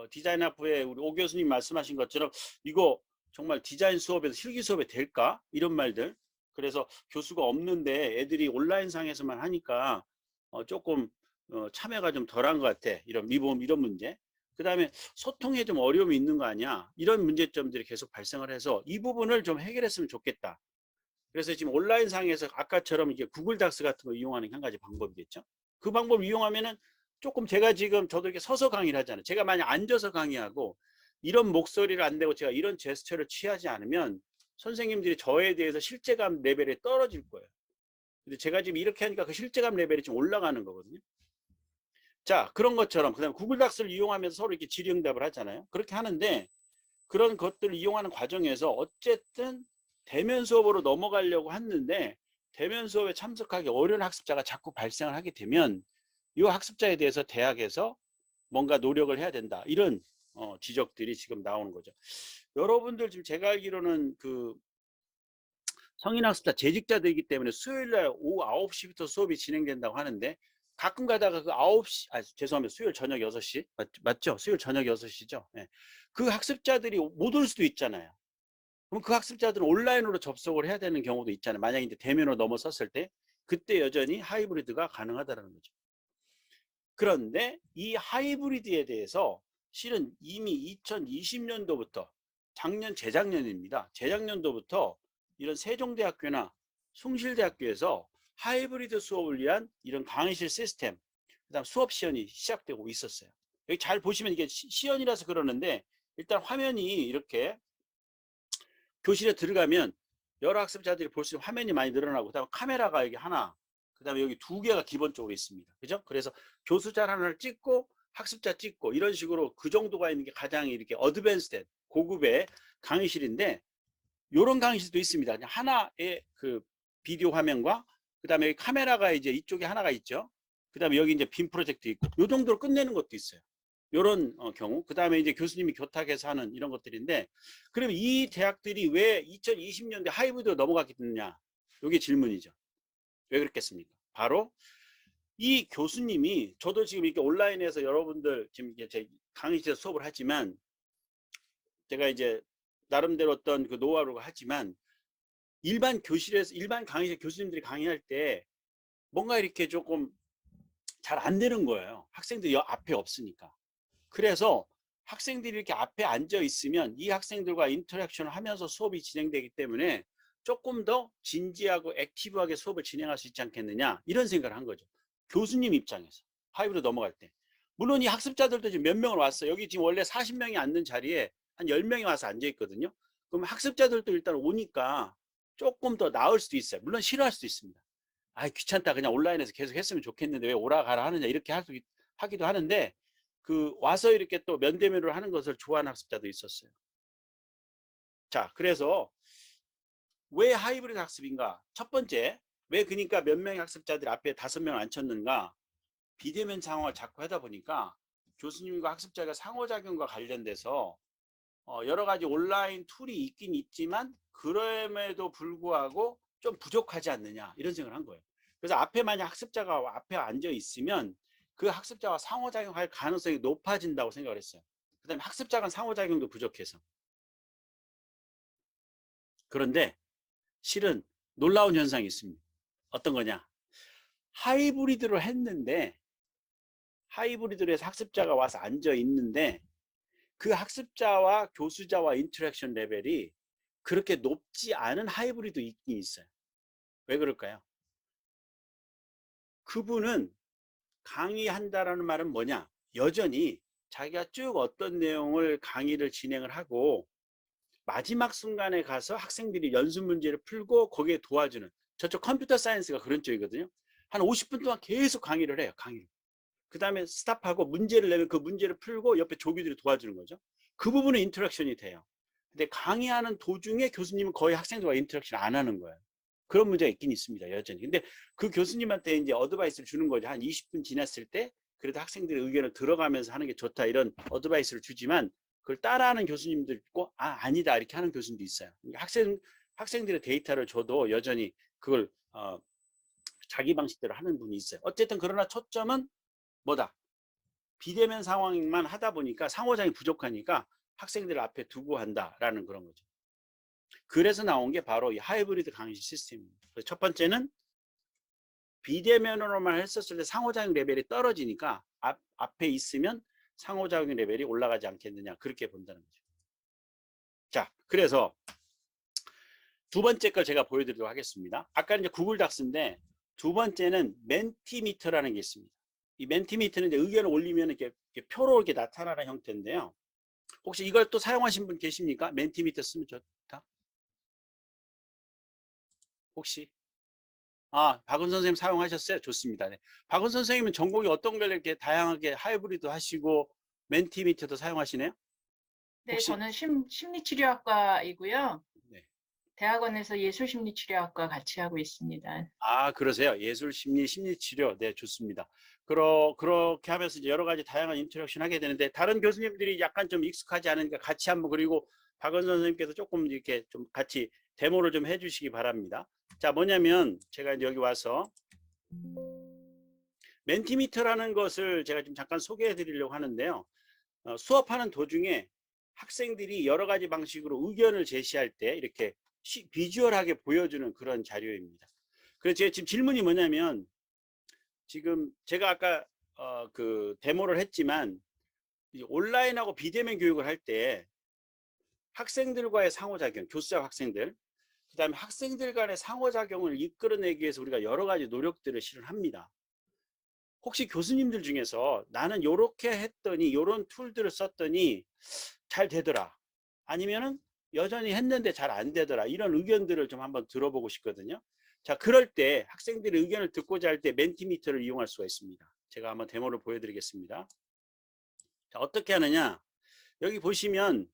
디자인 학부의 우리 오 교수님 말씀하신 것처럼 이거 정말 디자인 수업에서 실기 수업에 될까? 이런 말들. 그래서 교수가 없는데 애들이 온라인상에서만 하니까 조금 참여가 좀 덜한 것 같아. 이런 미보험 이런 문제. 그 다음에 소통에 좀 어려움이 있는 거 아니야. 이런 문제점들이 계속 발생을 해서 이 부분을 좀 해결했으면 좋겠다. 그래서 지금 온라인상에서 아까처럼 이게 구글 닥스 같은 거 이용하는 게 한 가지 방법이겠죠. 그 방법을 이용하면은 조금 제가 지금 저도 이렇게 서서 강의를 하잖아요. 제가 만약 앉아서 강의하고 이런 목소리를 안 내고 제가 이런 제스처를 취하지 않으면 선생님들이 저에 대해서 실제감 레벨이 떨어질 거예요. 근데 제가 지금 이렇게 하니까 그 실제감 레벨이 좀 올라가는 거거든요. 자, 그런 것처럼 그다음에 구글 닥스를 이용하면서 서로 이렇게 질의응답을 하잖아요. 그렇게 하는데 그런 것들을 이용하는 과정에서 어쨌든 대면 수업으로 넘어가려고 했는데 대면 수업에 참석하기 어려운 학습자가 자꾸 발생을 하게 되면 이 학습자에 대해서 대학에서 뭔가 노력을 해야 된다. 이런 지적들이 지금 나오는 거죠. 여러분들 지금 제가 알기로는 그 성인 학습자 재직자들이기 때문에 수요일날 오후 9시부터 수업이 진행된다고 하는데 가끔 가다가 그 9시, 죄송합니다. 수요일 저녁 6시. 맞죠? 수요일 저녁 6시죠. 네. 그 학습자들이 못 올 수도 있잖아요. 그럼 그 학습자들은 온라인으로 접속을 해야 되는 경우도 있잖아요. 만약에 이제 대면으로 넘어섰을 때 그때 여전히 하이브리드가 가능하다는 거죠. 그런데 이 하이브리드에 대해서 실은 이미 2020년도부터 작년 재작년입니다. 재작년도부터 이런 세종대학교나 숭실대학교에서 하이브리드 수업을 위한 이런 강의실 시스템, 그다음 수업 시연이 시작되고 있었어요. 여기 잘 보시면 이게 시연이라서 그러는데 일단 화면이 이렇게 교실에 들어가면 여러 학습자들이 볼 수 있는 화면이 많이 늘어나고 그다음에 카메라가 여기 하나, 그다음에 여기 두 개가 기본적으로 있습니다. 그죠? 그래서 교수자 하나를 찍고 학습자 찍고 이런 식으로 그 정도가 있는 게 가장 이렇게 어드밴스된 고급의 강의실인데 이런 강의실도 있습니다. 그냥 하나의 그 비디오 화면과 그다음에 여기 카메라가 이제 이쪽에 하나가 있죠. 그다음에 여기 이제 빔 프로젝트 있고 이 정도로 끝내는 것도 있어요. 이런 경우. 그다음에 이제 교수님이 교탁해서 하는 이런 것들인데 그럼 이 대학들이 왜 2020년대 하이브리드로 넘어갔겠느냐? 이게 질문이죠. 왜 그랬겠습니까? 바로 이 교수님이 저도 지금 이렇게 온라인에서 여러분들 지금 이게 제 강의실에서 수업을 하지만 제가 이제 나름대로 어떤 그 노하우를 하지만 일반 교실에서 일반 강의실 교수님들이 강의할 때 뭔가 이렇게 조금 잘 안 되는 거예요. 학생들이 앞에 없으니까. 그래서 학생들이 이렇게 앞에 앉아 있으면 이 학생들과 인터랙션을 하면서 수업이 진행되기 때문에 조금 더 진지하고 액티브하게 수업을 진행할 수 있지 않겠느냐 이런 생각을 한 거죠. 교수님 입장에서 하이브리드 넘어갈 때. 물론 이 학습자들도 지금 몇 명을 왔어요. 여기 지금 원래 40명이 앉는 자리에 한 10명이 와서 앉아 있거든요. 그럼 학습자들도 일단 오니까 조금 더 나을 수도 있어요. 물론 싫어할 수도 있습니다. 아, 귀찮다. 그냥 온라인에서 계속 했으면 좋겠는데 왜 오라 가라 하느냐 이렇게 하기도 하는데 그 와서 이렇게 또 면대면으로 하는 것을 좋아하는 학습자도 있었어요. 자, 그래서 왜 하이브리드 학습인가? 첫 번째, 왜 그러니까 몇 명의 학습자들이 앞에 5명 앉혔는가? 비대면 상황을 자꾸 하다 보니까 교수님과 학습자가 상호작용과 관련돼서 여러 가지 온라인 툴이 있긴 있지만 그럼에도 불구하고 좀 부족하지 않느냐 이런 생각을 한 거예요. 그래서 앞에 만약 학습자가 앞에 앉아 있으면 그 학습자와 상호작용할 가능성이 높아진다고 생각을 했어요. 그 다음에 학습자 간 상호작용도 부족해서. 그런데 실은 놀라운 현상이 있습니다. 어떤 거냐? 하이브리드로 했는데 하이브리드로 해서 학습자가 와서 앉아 있는데 그 학습자와 교수자와 인터랙션 레벨이 그렇게 높지 않은 하이브리드 있긴 있어요. 왜 그럴까요? 그분은 강의한다라는 말은 뭐냐? 여전히 자기가 쭉 어떤 내용을 강의를 진행을 하고 마지막 순간에 가서 학생들이 연습 문제를 풀고 거기에 도와주는 저쪽 컴퓨터 사이언스가 그런 쪽이거든요. 한 50분 동안 계속 강의를 해요. 강의를. 그 다음에 스탑하고 문제를 내면 그 문제를 풀고 옆에 조교들이 도와주는 거죠. 그 부분은 인터랙션이 돼요. 근데 강의하는 도중에 교수님은 거의 학생들과 인터랙션 안 하는 거예요. 그런 문제가 있긴 있습니다. 여전히. 근데 그 교수님한테 이제 어드바이스를 주는 거죠. 한 20분 지났을 때 그래도 학생들의 의견을 들어가면서 하는 게 좋다 이런 어드바이스를 주지만 그걸 따라하는 교수님도 있고 아니다 이렇게 하는 교수님도 있어요. 학생들의 데이터를 줘도 여전히 그걸 자기 방식대로 하는 분이 있어요. 어쨌든 그러나 초점은 뭐다? 비대면 상황만 하다 보니까 상호작용이 부족하니까 학생들을 앞에 두고 한다라는 그런 거죠. 그래서 나온 게 바로 이 하이브리드 강의 시스템입니다. 첫 번째는 비대면으로만 했었을 때 상호작용 레벨이 떨어지니까 앞에 있으면 상호작용 레벨이 올라가지 않겠느냐 그렇게 본다는 거죠. 자, 그래서 두 번째 걸 제가 보여드리도록 하겠습니다. 아까 이제 구글 닥스인데 두 번째는 멘티미터라는 게 있습니다. 이 멘티미터는 이제 의견을 올리면 이렇게 표로 이렇게 나타나는 형태인데요. 혹시 이걸 또 사용하신 분 계십니까? 멘티미터 쓰면 좋다. 혹시? 박은 선생님 사용하셨어요? 좋습니다. 네. 박은 선생님은 전공이 어떤 걸 이렇게 다양하게 하이브리드 하시고 멘티미터도 사용하시네요? 네, 혹시- 저는 심리치료학과이고요. 네. 대학원에서 예술심리치료학과 같이 하고 있습니다. 그러세요. 예술, 심리, 심리치료. 네, 좋습니다. 그렇게 하면서 이제 여러 가지 다양한 인터랙션 하게 되는데 다른 교수님들이 약간 좀 익숙하지 않으니까 같이 한번 그리고 박은 선생님께서 조금 이렇게 좀 같이 데모를 좀 해주시기 바랍니다. 자, 뭐냐면 제가 이제 여기 와서 멘티미터라는 것을 제가 좀 잠깐 소개해 드리려고 하는데요. 수업하는 도중에 학생들이 여러 가지 방식으로 의견을 제시할 때 이렇게 비주얼하게 보여주는 그런 자료입니다. 그래서 제가 지금 질문이 뭐냐면 지금 제가 아까 그 데모를 했지만 온라인하고 비대면 교육을 할 때 학생들과의 상호작용, 교수와 학생들, 그 다음에 학생들 간의 상호작용을 이끌어내기 위해서 우리가 여러 가지 노력들을 실현합니다. 혹시 교수님들 중에서 나는 요렇게 했더니 요런 툴들을 썼더니 잘 되더라, 아니면은 여전히 했는데 잘 안 되더라, 이런 의견들을 좀 한번 들어보고 싶거든요. 자, 그럴 때 학생들의 의견을 듣고자 할 때 멘티미터를 이용할 수가 있습니다. 제가 한번 데모를 보여드리겠습니다. 자, 어떻게 하느냐, 여기 보시면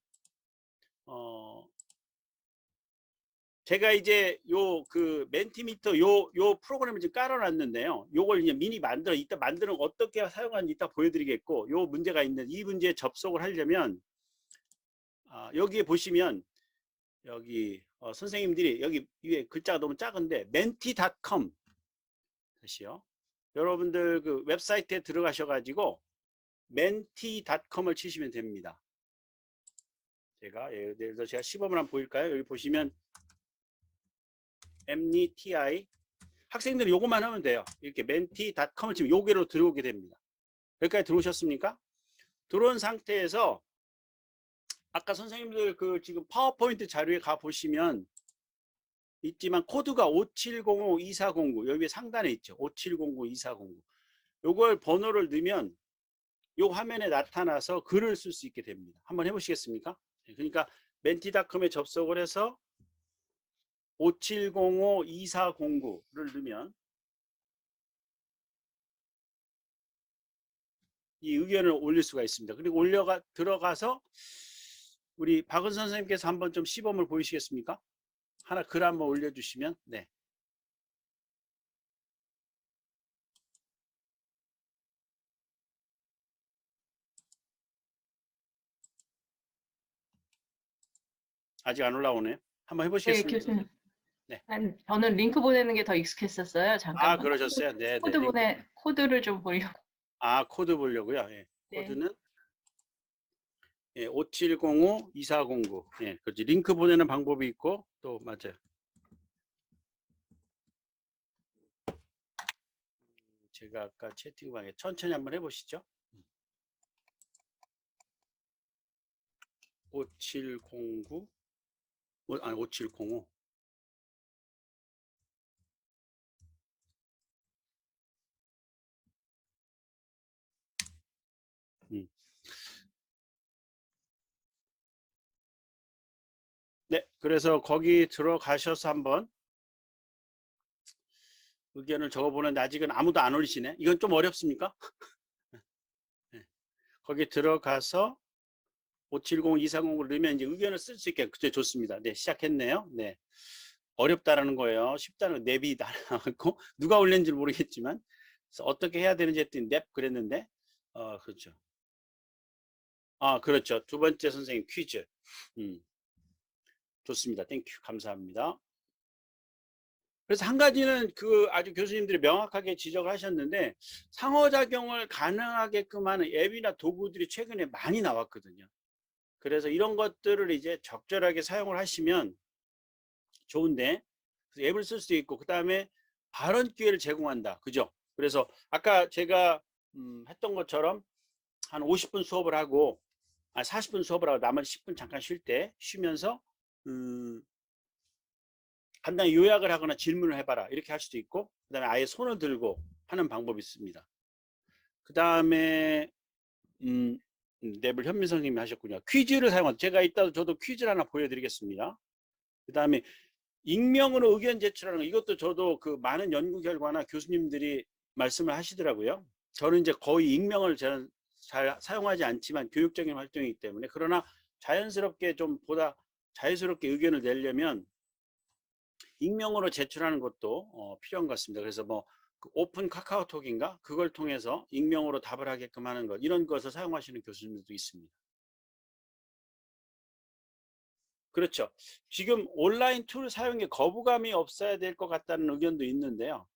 제가 이제 그 멘티미터 요 프로그램을 지금 깔아놨는데요. 요걸 이제 미리 이따 만드는 거 어떻게 사용하는지 이따 보여드리겠고, 요 문제가 있는 이 문제에 접속을 하려면 여기에 보시면 여기 선생님들이 여기 위에 글자가 너무 작은데 menti.com 다시요. 여러분들 그 웹사이트에 들어가셔가지고 menti.com을 치시면 됩니다. 제가 예를 들어서 제가 시범을 한번 보일까요? 여기 보시면 menti 학생들은 요것만 하면 돼요. 이렇게 menti.com을 치면 요게로 들어오게 됩니다. 여기까지 들어오셨습니까? 들어온 상태에서 아까 선생님들 그 지금 파워포인트 자료에 가 보시면 있지만 코드가 5705-2409 여기 상단에 있죠. 5705-2409 요걸 번호를 넣으면 요 화면에 나타나서 글을 쓸 수 있게 됩니다. 한번 해보시겠습니까? 그러니까 menti.com에 접속을 해서 5705-2409를 넣으면 이 의견을 올릴 수가 있습니다. 그리고 들어가서 우리 박은 선생님께서 한번 좀 시범을 보이시겠습니까? 하나 글 한번 올려주시면. 네. 아직 안 올라오네요. 한번 네, 해보시겠습니까? 교수님. 네. 저는 링크 보내는 게 더 익숙했었어요. 잠깐만. 그러셨어요? 네. 코드를 좀 보려고. 코드 보려고요. 예. 네. 코드는 5705-2409. 예, 그렇지. 링크 보내는 방법이 있고 또 맞아요. 제가 아까 채팅방에 천천히 한번 해보시죠. 5709 아니 5705 네, 그래서 거기 들어가셔서 한번 의견을 적어보는데 아직은 아무도 안 올리시네. 이건 좀 어렵습니까? 네. 거기 들어가서 570-2409를 넣으면 이제 의견을 쓸 수 있게. 그때 좋습니다. 네, 시작했네요. 네. 어렵다라는 거예요. 쉽다는 거 냅이 다 나왔고 누가 올렸는지 모르겠지만 그래서 어떻게 해야 되는지 했더니 냅 그랬는데 그렇죠. 그렇죠. 두 번째 선생님 퀴즈. 좋습니다. 땡큐. 감사합니다. 그래서 한 가지는 아주 교수님들이 명확하게 지적을 하셨는데 상호작용을 가능하게끔 하는 앱이나 도구들이 최근에 많이 나왔거든요. 그래서 이런 것들을 이제 적절하게 사용을 하시면 좋은데 앱을 쓸 수 있고 그 다음에 발언 기회를 제공한다. 그죠? 그래서 아까 제가 했던 것처럼 한 50분 수업을 하고 40분 수업을 하고 나머지 10분 잠깐 쉴 때 쉬면서 간단히 요약을 하거나 질문을 해봐라 이렇게 할 수도 있고 그 다음에 아예 손을 들고 하는 방법이 있습니다. 그 다음에 랩을 현민 선생님이 하셨군요. 퀴즈를 사용한다. 제가 이따 저도 퀴즈를 하나 보여드리겠습니다. 그 다음에 익명으로 의견 제출하는 거 이것도 저도 그 많은 연구 결과나 교수님들이 말씀을 하시더라고요. 저는 이제 거의 익명을 저는 잘 사용하지 않지만 교육적인 활동이기 때문에 그러나 자연스럽게 좀 보다 자유스럽게 의견을 내려면 익명으로 제출하는 것도 필요한 것 같습니다. 그래서 그 오픈 카카오톡인가 그걸 통해서 익명으로 답을 하게끔 하는 것 이런 것을 사용하시는 교수님들도 있습니다. 그렇죠. 지금 온라인 툴 사용에 거부감이 없어야 될 것 같다는 의견도 있는데요.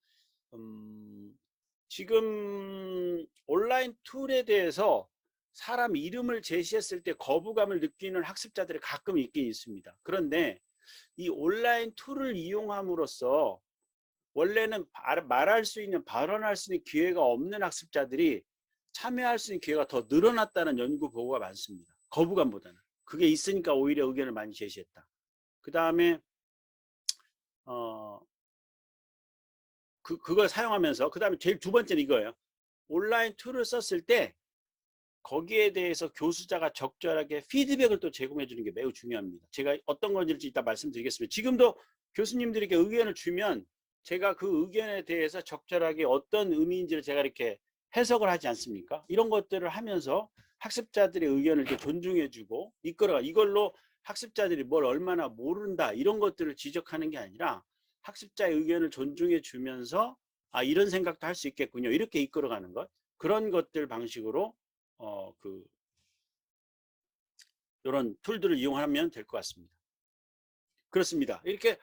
지금 온라인 툴에 대해서 사람 이름을 제시했을 때 거부감을 느끼는 학습자들이 가끔 있긴 있습니다. 그런데 이 온라인 툴을 이용함으로써 원래는 말할 수 있는 발언할 수 있는 기회가 없는 학습자들이 참여할 수 있는 기회가 더 늘어났다는 연구 보고가 많습니다. 거부감보다는. 그게 있으니까 오히려 의견을 많이 제시했다. 그 다음에 그걸 사용하면서 그 다음에 제일 두 번째는 이거예요. 온라인 툴을 썼을 때 거기에 대해서 교수자가 적절하게 피드백을 또 제공해 주는 게 매우 중요합니다. 제가 어떤 건지 이따 말씀드리겠습니다. 지금도 교수님들에게 의견을 주면 제가 그 의견에 대해서 적절하게 어떤 의미인지를 제가 이렇게 해석을 하지 않습니까? 이런 것들을 하면서 학습자들의 의견을 이렇게 존중해 주고 이끌어가 이걸로 학습자들이 뭘 얼마나 모른다 이런 것들을 지적하는 게 아니라 학습자의 의견을 존중해 주면서 이런 생각도 할 수 있겠군요. 이렇게 이끌어가는 것. 그런 것들 방식으로 이런 툴들을 이용하면 될 것 같습니다. 그렇습니다. 이렇게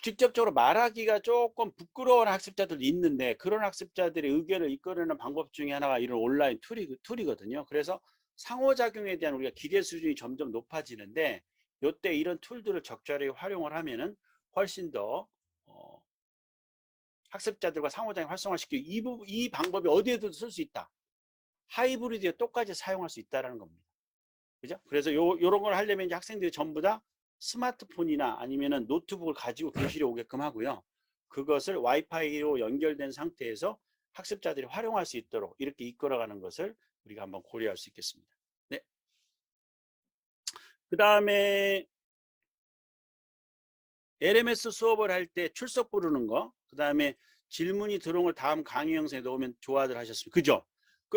직접적으로 말하기가 조금 부끄러운 학습자들도 있는데 그런 학습자들의 의견을 이끌어내는 방법 중에 하나가 이런 온라인 툴이거든요. 그래서 상호작용에 대한 우리가 기대 수준이 점점 높아지는데 이때 이런 툴들을 적절하게 활용을 하면은 훨씬 더 학습자들과 상호작용 활성화시키고 이 방법이 어디에도 쓸 수 있다. 하이브리드에 똑같이 사용할 수 있다는 겁니다. 그죠? 그래서 요런 걸 하려면 이제 학생들이 전부 다 스마트폰이나 아니면은 노트북을 가지고 교실에 오게끔 하고요. 그것을 와이파이로 연결된 상태에서 학습자들이 활용할 수 있도록 이렇게 이끌어가는 것을 우리가 한번 고려할 수 있겠습니다. 네. 그 다음에 LMS 수업을 할 때 출석 부르는 거, 그 다음에 질문이 들어온 걸 다음 강의 영상에 넣으면 좋아들 하셨습니다. 그죠?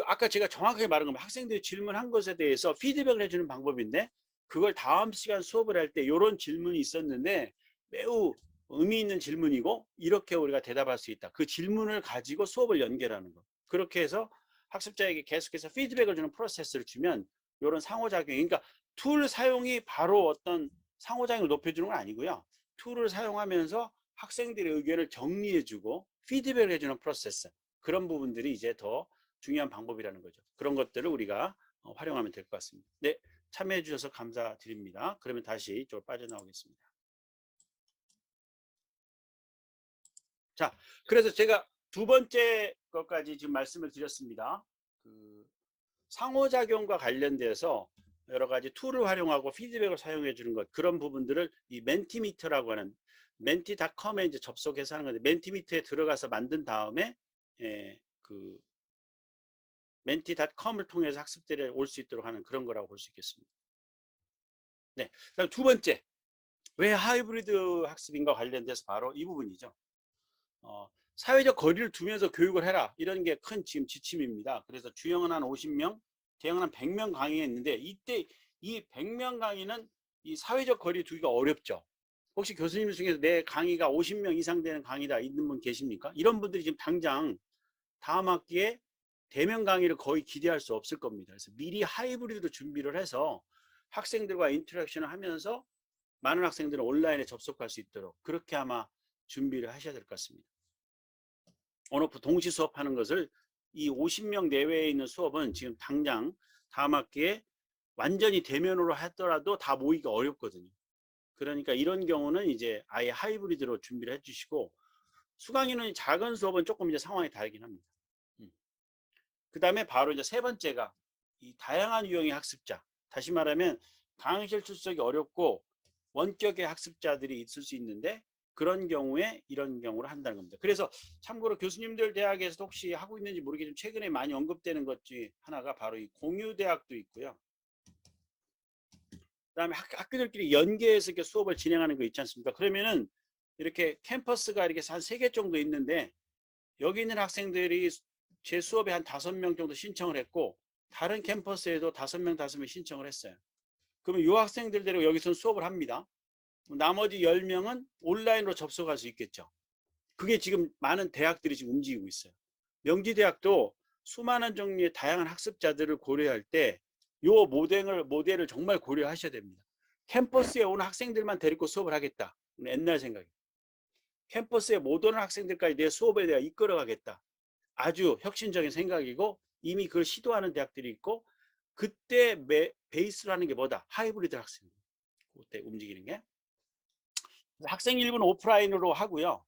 아까 제가 정확하게 말한 건 학생들이 질문한 것에 대해서 피드백을 해주는 방법인데 그걸 다음 시간 수업을 할 때 이런 질문이 있었는데 매우 의미 있는 질문이고 이렇게 우리가 대답할 수 있다. 그 질문을 가지고 수업을 연결하는 거. 그렇게 해서 학습자에게 계속해서 피드백을 주는 프로세스를 주면 이런 상호작용이 그러니까 툴 사용이 바로 어떤 상호작용을 높여주는 건 아니고요. 툴을 사용하면서 학생들의 의견을 정리해주고 피드백을 해주는 프로세스 그런 부분들이 이제 더 중요한 방법이라는 거죠. 그런 것들을 우리가 활용하면 될 것 같습니다. 네, 참여해 주셔서 감사드립니다. 그러면 다시 이쪽으로 빠져나오겠습니다. 자, 그래서 제가 두 번째 것까지 지금 말씀을 드렸습니다. 상호작용과 관련돼서 여러 가지 툴을 활용하고 피드백을 사용해 주는 것 그런 부분들을 이 멘티미터라고 하는 멘티.com에 이제 접속해서 하는 건데 멘티미터에 들어가서 만든 다음에 멘티.com을 통해서 학습들이 올 수 있도록 하는 그런 거라고 볼 수 있겠습니다. 네, 그다음 두 번째 왜 하이브리드 학습인가 관련돼서 바로 이 부분이죠. 사회적 거리를 두면서 교육을 해라 이런 게 큰 지금 지침입니다. 그래서 주형은 한 50명, 대형은 한 100명 강의했는데 이때 이 100명 강의는 이 사회적 거리 두기가 어렵죠. 혹시 교수님 중에서 내 강의가 50명 이상 되는 강의다 있는 분 계십니까? 이런 분들이 지금 당장 다음 학기에 대면 강의를 거의 기대할 수 없을 겁니다. 그래서 미리 하이브리드로 준비를 해서 학생들과 인터랙션을 하면서 많은 학생들은 온라인에 접속할 수 있도록 그렇게 아마 준비를 하셔야 될 것 같습니다. 온오프 동시 수업하는 것을 이 50명 내외에 있는 수업은 지금 당장 다음 학기에 완전히 대면으로 하더라도 다 모이기가 어렵거든요. 그러니까 이런 경우는 이제 아예 하이브리드로 준비를 해주시고 수강인원이 작은 수업은 조금 이제 상황이 다르긴 합니다. 그 다음에 바로 이제 세 번째가 이 다양한 유형의 학습자. 다시 말하면 강의실 출석이 어렵고 원격의 학습자들이 있을 수 있는데 그런 경우에 이런 경우를 한다는 겁니다. 그래서 참고로 교수님들 대학에서 혹시 하고 있는지 모르겠지만 최근에 많이 언급되는 것 중에 하나가 바로 이 공유대학도 있고요. 그다음에 학교들끼리 연계해서 이렇게 수업을 진행하는 거 있지 않습니까? 그러면은 이렇게 캠퍼스가 이렇게 한 3개 정도 있는데 여기 있는 학생들이 제 수업에 한 5명 정도 신청을 했고 다른 캠퍼스에도 5명 신청을 했어요. 그러면 이 학생들 데리고 여기서 수업을 합니다. 나머지 10명은 온라인으로 접속할 수 있겠죠. 그게 지금 많은 대학들이 지금 움직이고 있어요. 명지대학도 수많은 종류의 다양한 학습자들을 고려할 때 이 모델을 정말 고려하셔야 됩니다. 캠퍼스에 오는 학생들만 데리고 수업을 하겠다. 옛날 생각이에요. 캠퍼스에 못 오는 학생들까지 내 수업에 대해 이끌어가겠다. 아주 혁신적인 생각이고 이미 그걸 시도하는 대학들이 있고 그때 베이스로 하는 게 뭐다? 하이브리드 학생들. 그때 움직이는 게. 학생 일부는 오프라인으로 하고요.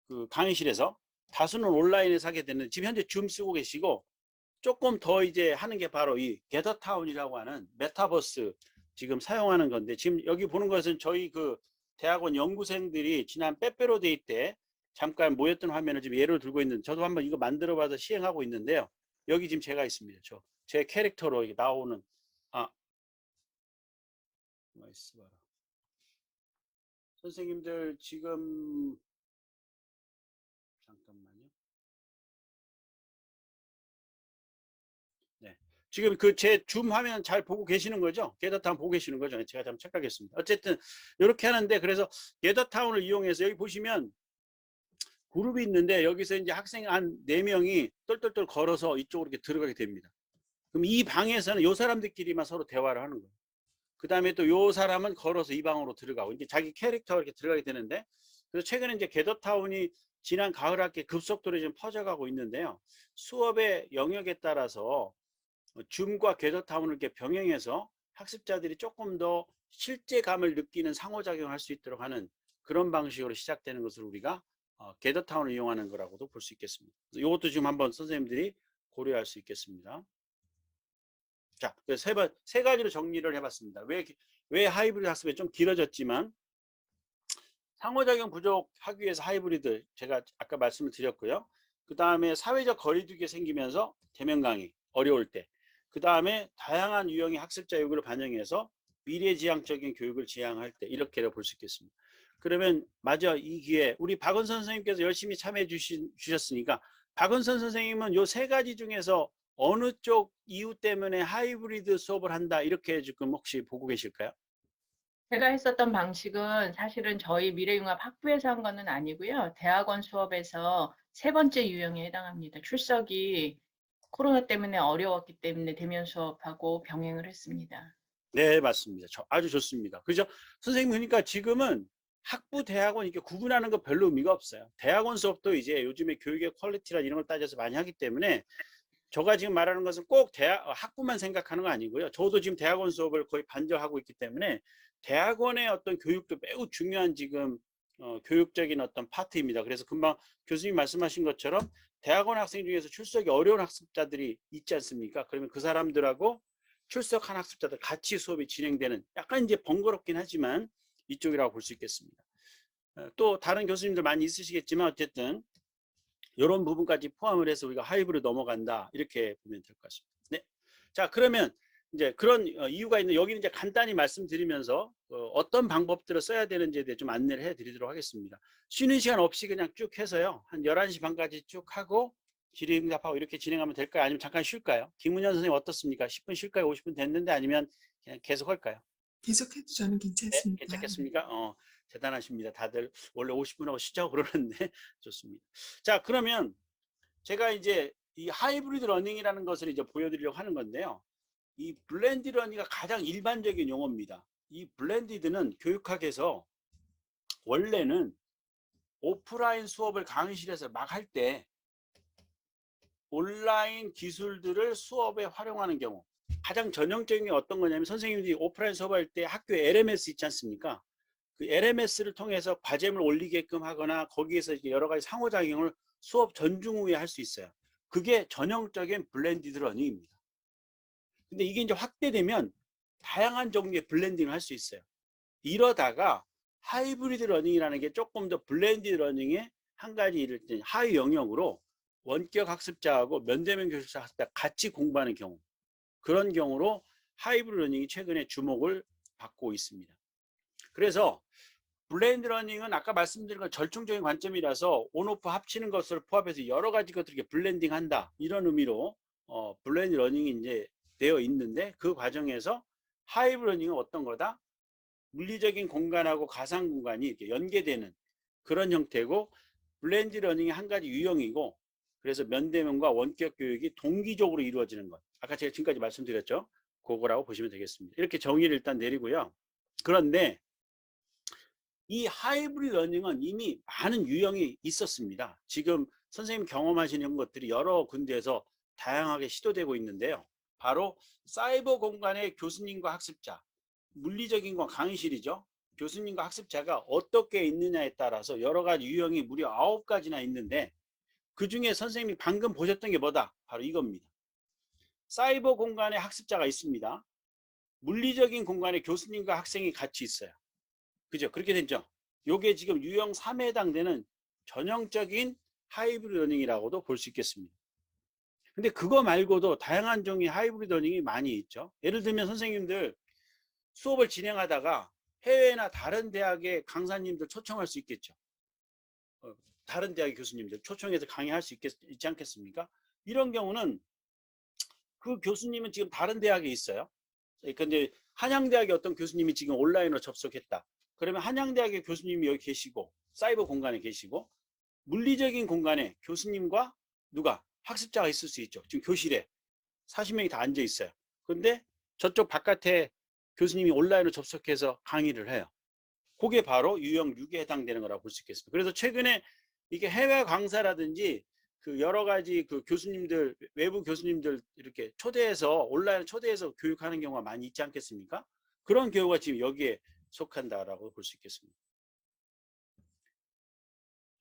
그 강의실에서 다수는 온라인에서 하게 되는 지금 현재 줌 쓰고 계시고 조금 더 이제 하는 게 바로 이 게더타운이라고 하는 메타버스 지금 사용하는 건데 지금 여기 보는 것은 저희 그 대학원 연구생들이 지난 빼빼로데이 때 잠깐 모였던 화면을 지금 예로 들고 있는 저도 한번 이거 만들어 봐서 시행하고 있는데요. 여기 지금 제가 있습니다. 제 캐릭터로 이게 나오는 선생님들 지금 잠깐만요. 네. 지금 그 제 줌 화면 잘 보고 계시는 거죠? 게더타운 보고 계시는 거죠? 제가 좀 착각했습니다. 어쨌든 이렇게 하는데 그래서 게더타운을 이용해서 여기 보시면 그룹이 있는데 여기서 이제 학생 한 4명이 똘똘똘 걸어서 이쪽으로 이렇게 들어가게 됩니다. 그럼 이 방에서는 이 사람들끼리만 서로 대화를 하는 거예요. 그 다음에 또 이 사람은 걸어서 이 방으로 들어가고 이제 자기 캐릭터가 이렇게 들어가게 되는데 그래서 최근에 이제 게더타운이 지난 가을 학기에 급속도로 좀 퍼져가고 있는데요. 수업의 영역에 따라서 줌과 게더타운을 이렇게 병행해서 학습자들이 조금 더 실제감을 느끼는 상호작용을 할 수 있도록 하는 그런 방식으로 시작되는 것을 우리가 게더타운을 이용하는 거라고도 볼 수 있겠습니다. 이것도 지금 한번 선생님들이 고려할 수 있겠습니다. 자, 세 가지로 정리를 해봤습니다. 왜 하이브리드 학습이 좀 길어졌지만 상호작용 부족하기 위해서 하이브리드 제가 아까 말씀을 드렸고요. 그 다음에 사회적 거리두기 생기면서 대면 강의 어려울 때, 그 다음에 다양한 유형의 학습자 요구를 반영해서 미래지향적인 교육을 지향할 때 이렇게 볼 수 있겠습니다. 그러면 맞아 이 기회에 우리 박은선 선생님께서 열심히 참여해 주셨으니까 박은선 선생님은 요 3가지 중에서 어느 쪽 이유 때문에 하이브리드 수업을 한다 이렇게 지금 혹시 보고 계실까요? 제가 했었던 방식은 사실은 저희 미래융합 학부에서 한 거는 아니고요. 대학원 수업에서 3번째 유형에 해당합니다. 출석이 코로나 때문에 어려웠기 때문에 대면 수업하고 병행을 했습니다. 네, 맞습니다. 아주 좋습니다. 그죠? 선생님, 그러니까 지금은 학부, 대학원 이렇게 구분하는 거 별로 의미가 없어요. 대학원 수업도 이제 요즘에 교육의 퀄리티나 이런 걸 따져서 많이 하기 때문에 제가 지금 말하는 것은 꼭 학부만 생각하는 거 아니고요. 저도 지금 대학원 수업을 거의 반절하고 있기 때문에 대학원의 어떤 교육도 매우 중요한 지금 교육적인 어떤 파트입니다. 그래서 금방 교수님 말씀하신 것처럼 대학원 학생 중에서 출석이 어려운 학습자들이 있지 않습니까? 그러면 그 사람들하고 출석한 학습자들 같이 수업이 진행되는 약간 이제 번거롭긴 하지만 이쪽이라고 볼 수 있겠습니다. 또 다른 교수님들 많이 있으시겠지만 어쨌든 이런 부분까지 포함을 해서 우리가 하이브리드 넘어간다 이렇게 보면 될 것 같습니다. 네, 자 그러면 이제 그런 이유가 있는 여기는 이제 간단히 말씀드리면서 어떤 방법들을 써야 되는지에 대해 좀 안내를 해드리도록 하겠습니다. 쉬는 시간 없이 그냥 쭉 해서요 한 11시 반까지 쭉 하고 질의응답하고 이렇게 진행하면 될까요? 아니면 잠깐 쉴까요? 김은현 선생님 어떻습니까? 10분 쉴까요? 50분 됐는데 아니면 그냥 계속 할까요? 계속해도 저는 네, 괜찮습니다. 괜찮겠습니까? 대단하십니다. 다들 원래 50분하고 쉬자고 그러는데 좋습니다. 자, 그러면 제가 이제 이 하이브리드 러닝이라는 것을 이제 보여드리려고 하는 건데요. 이 블렌디드 러닝이 가장 일반적인 용어입니다. 이 블렌디드는 교육학에서 원래는 오프라인 수업을 강의실에서 막 할 때 온라인 기술들을 수업에 활용하는 경우, 가장 전형적인 게 어떤 거냐면 선생님들이 오프라인 수업할 때 학교에 LMS 있지 않습니까? 그 LMS를 통해서 과제물 올리게끔 하거나 거기에서 여러 가지 상호작용을 수업 전중 후에 할 수 있어요. 그게 전형적인 블렌디드 러닝입니다. 근데 이게 이제 확대되면 다양한 종류의 블렌딩을 할 수 있어요. 이러다가 하이브리드 러닝이라는 게 조금 더 블렌디드 러닝의 한 가지 이를 하위 영역으로 원격 학습자하고 면대면 교실자 학습자 같이 공부하는 경우, 그런 경우로 하이브리드 러닝이 최근에 주목을 받고 있습니다. 그래서 블렌드 러닝은 아까 말씀드린 건 절충적인 관점이라서 온오프 합치는 것을 포함해서 여러 가지 것들을 이렇게 블렌딩 한다, 이런 의미로 블렌드 러닝이 이제 되어 있는데, 그 과정에서 하이브리드 러닝은 어떤 거다? 물리적인 공간하고 가상 공간이 이렇게 연계되는 그런 형태고, 블렌드 러닝의 한 가지 유형이고, 그래서 면대면과 원격 교육이 동기적으로 이루어지는 것, 아까 제가 지금까지 말씀드렸죠, 그거라고 보시면 되겠습니다. 이렇게 정의를 일단 내리고요. 그런데 이 하이브리드 러닝은 이미 많은 유형이 있었습니다. 지금 선생님 경험하시는 것들이 여러 군데에서 다양하게 시도되고 있는데요. 바로 사이버 공간의 교수님과 학습자, 물리적인 건 강의실이죠. 교수님과 학습자가 어떻게 있느냐에 따라서 여러 가지 유형이 무려 9가지나 있는데, 그 중에 선생님이 방금 보셨던 게 뭐다? 바로 이겁니다. 사이버 공간에 학습자가 있습니다. 물리적인 공간에 교수님과 학생이 같이 있어요. 그죠? 그렇게 됐죠? 요게 지금 유형 3에 해당되는 전형적인 하이브리드 러닝이라고도 볼 수 있겠습니다. 근데 그거 말고도 다양한 종류의 하이브리드 러닝이 많이 있죠. 예를 들면 선생님들 수업을 진행하다가 해외나 다른 대학의 강사님들 초청할 수 있겠죠. 다른 대학의 교수님들 초청해서 강의할 수 있지 않겠습니까? 이런 경우는 그 교수님은 지금 다른 대학에 있어요. 근데 한양대학의 어떤 교수님이 지금 온라인으로 접속했다. 그러면 한양대학의 교수님이 여기 계시고 사이버 공간에 계시고, 물리적인 공간에 교수님과 누가 학습자가 있을 수 있죠. 지금 교실에 40명이 다 앉아 있어요. 그런데 저쪽 바깥에 교수님이 온라인으로 접속해서 강의를 해요. 그게 바로 유형 6에 해당되는 거라고 볼 수 있겠습니다. 그래서 최근에 이게 해외 강사라든지 그 여러 가지 그 교수님들, 외부 교수님들 이렇게 초대해서 온라인 초대해서 교육하는 경우가 많이 있지 않겠습니까? 그런 경우가 지금 여기에 속한다라고 볼 수 있겠습니다.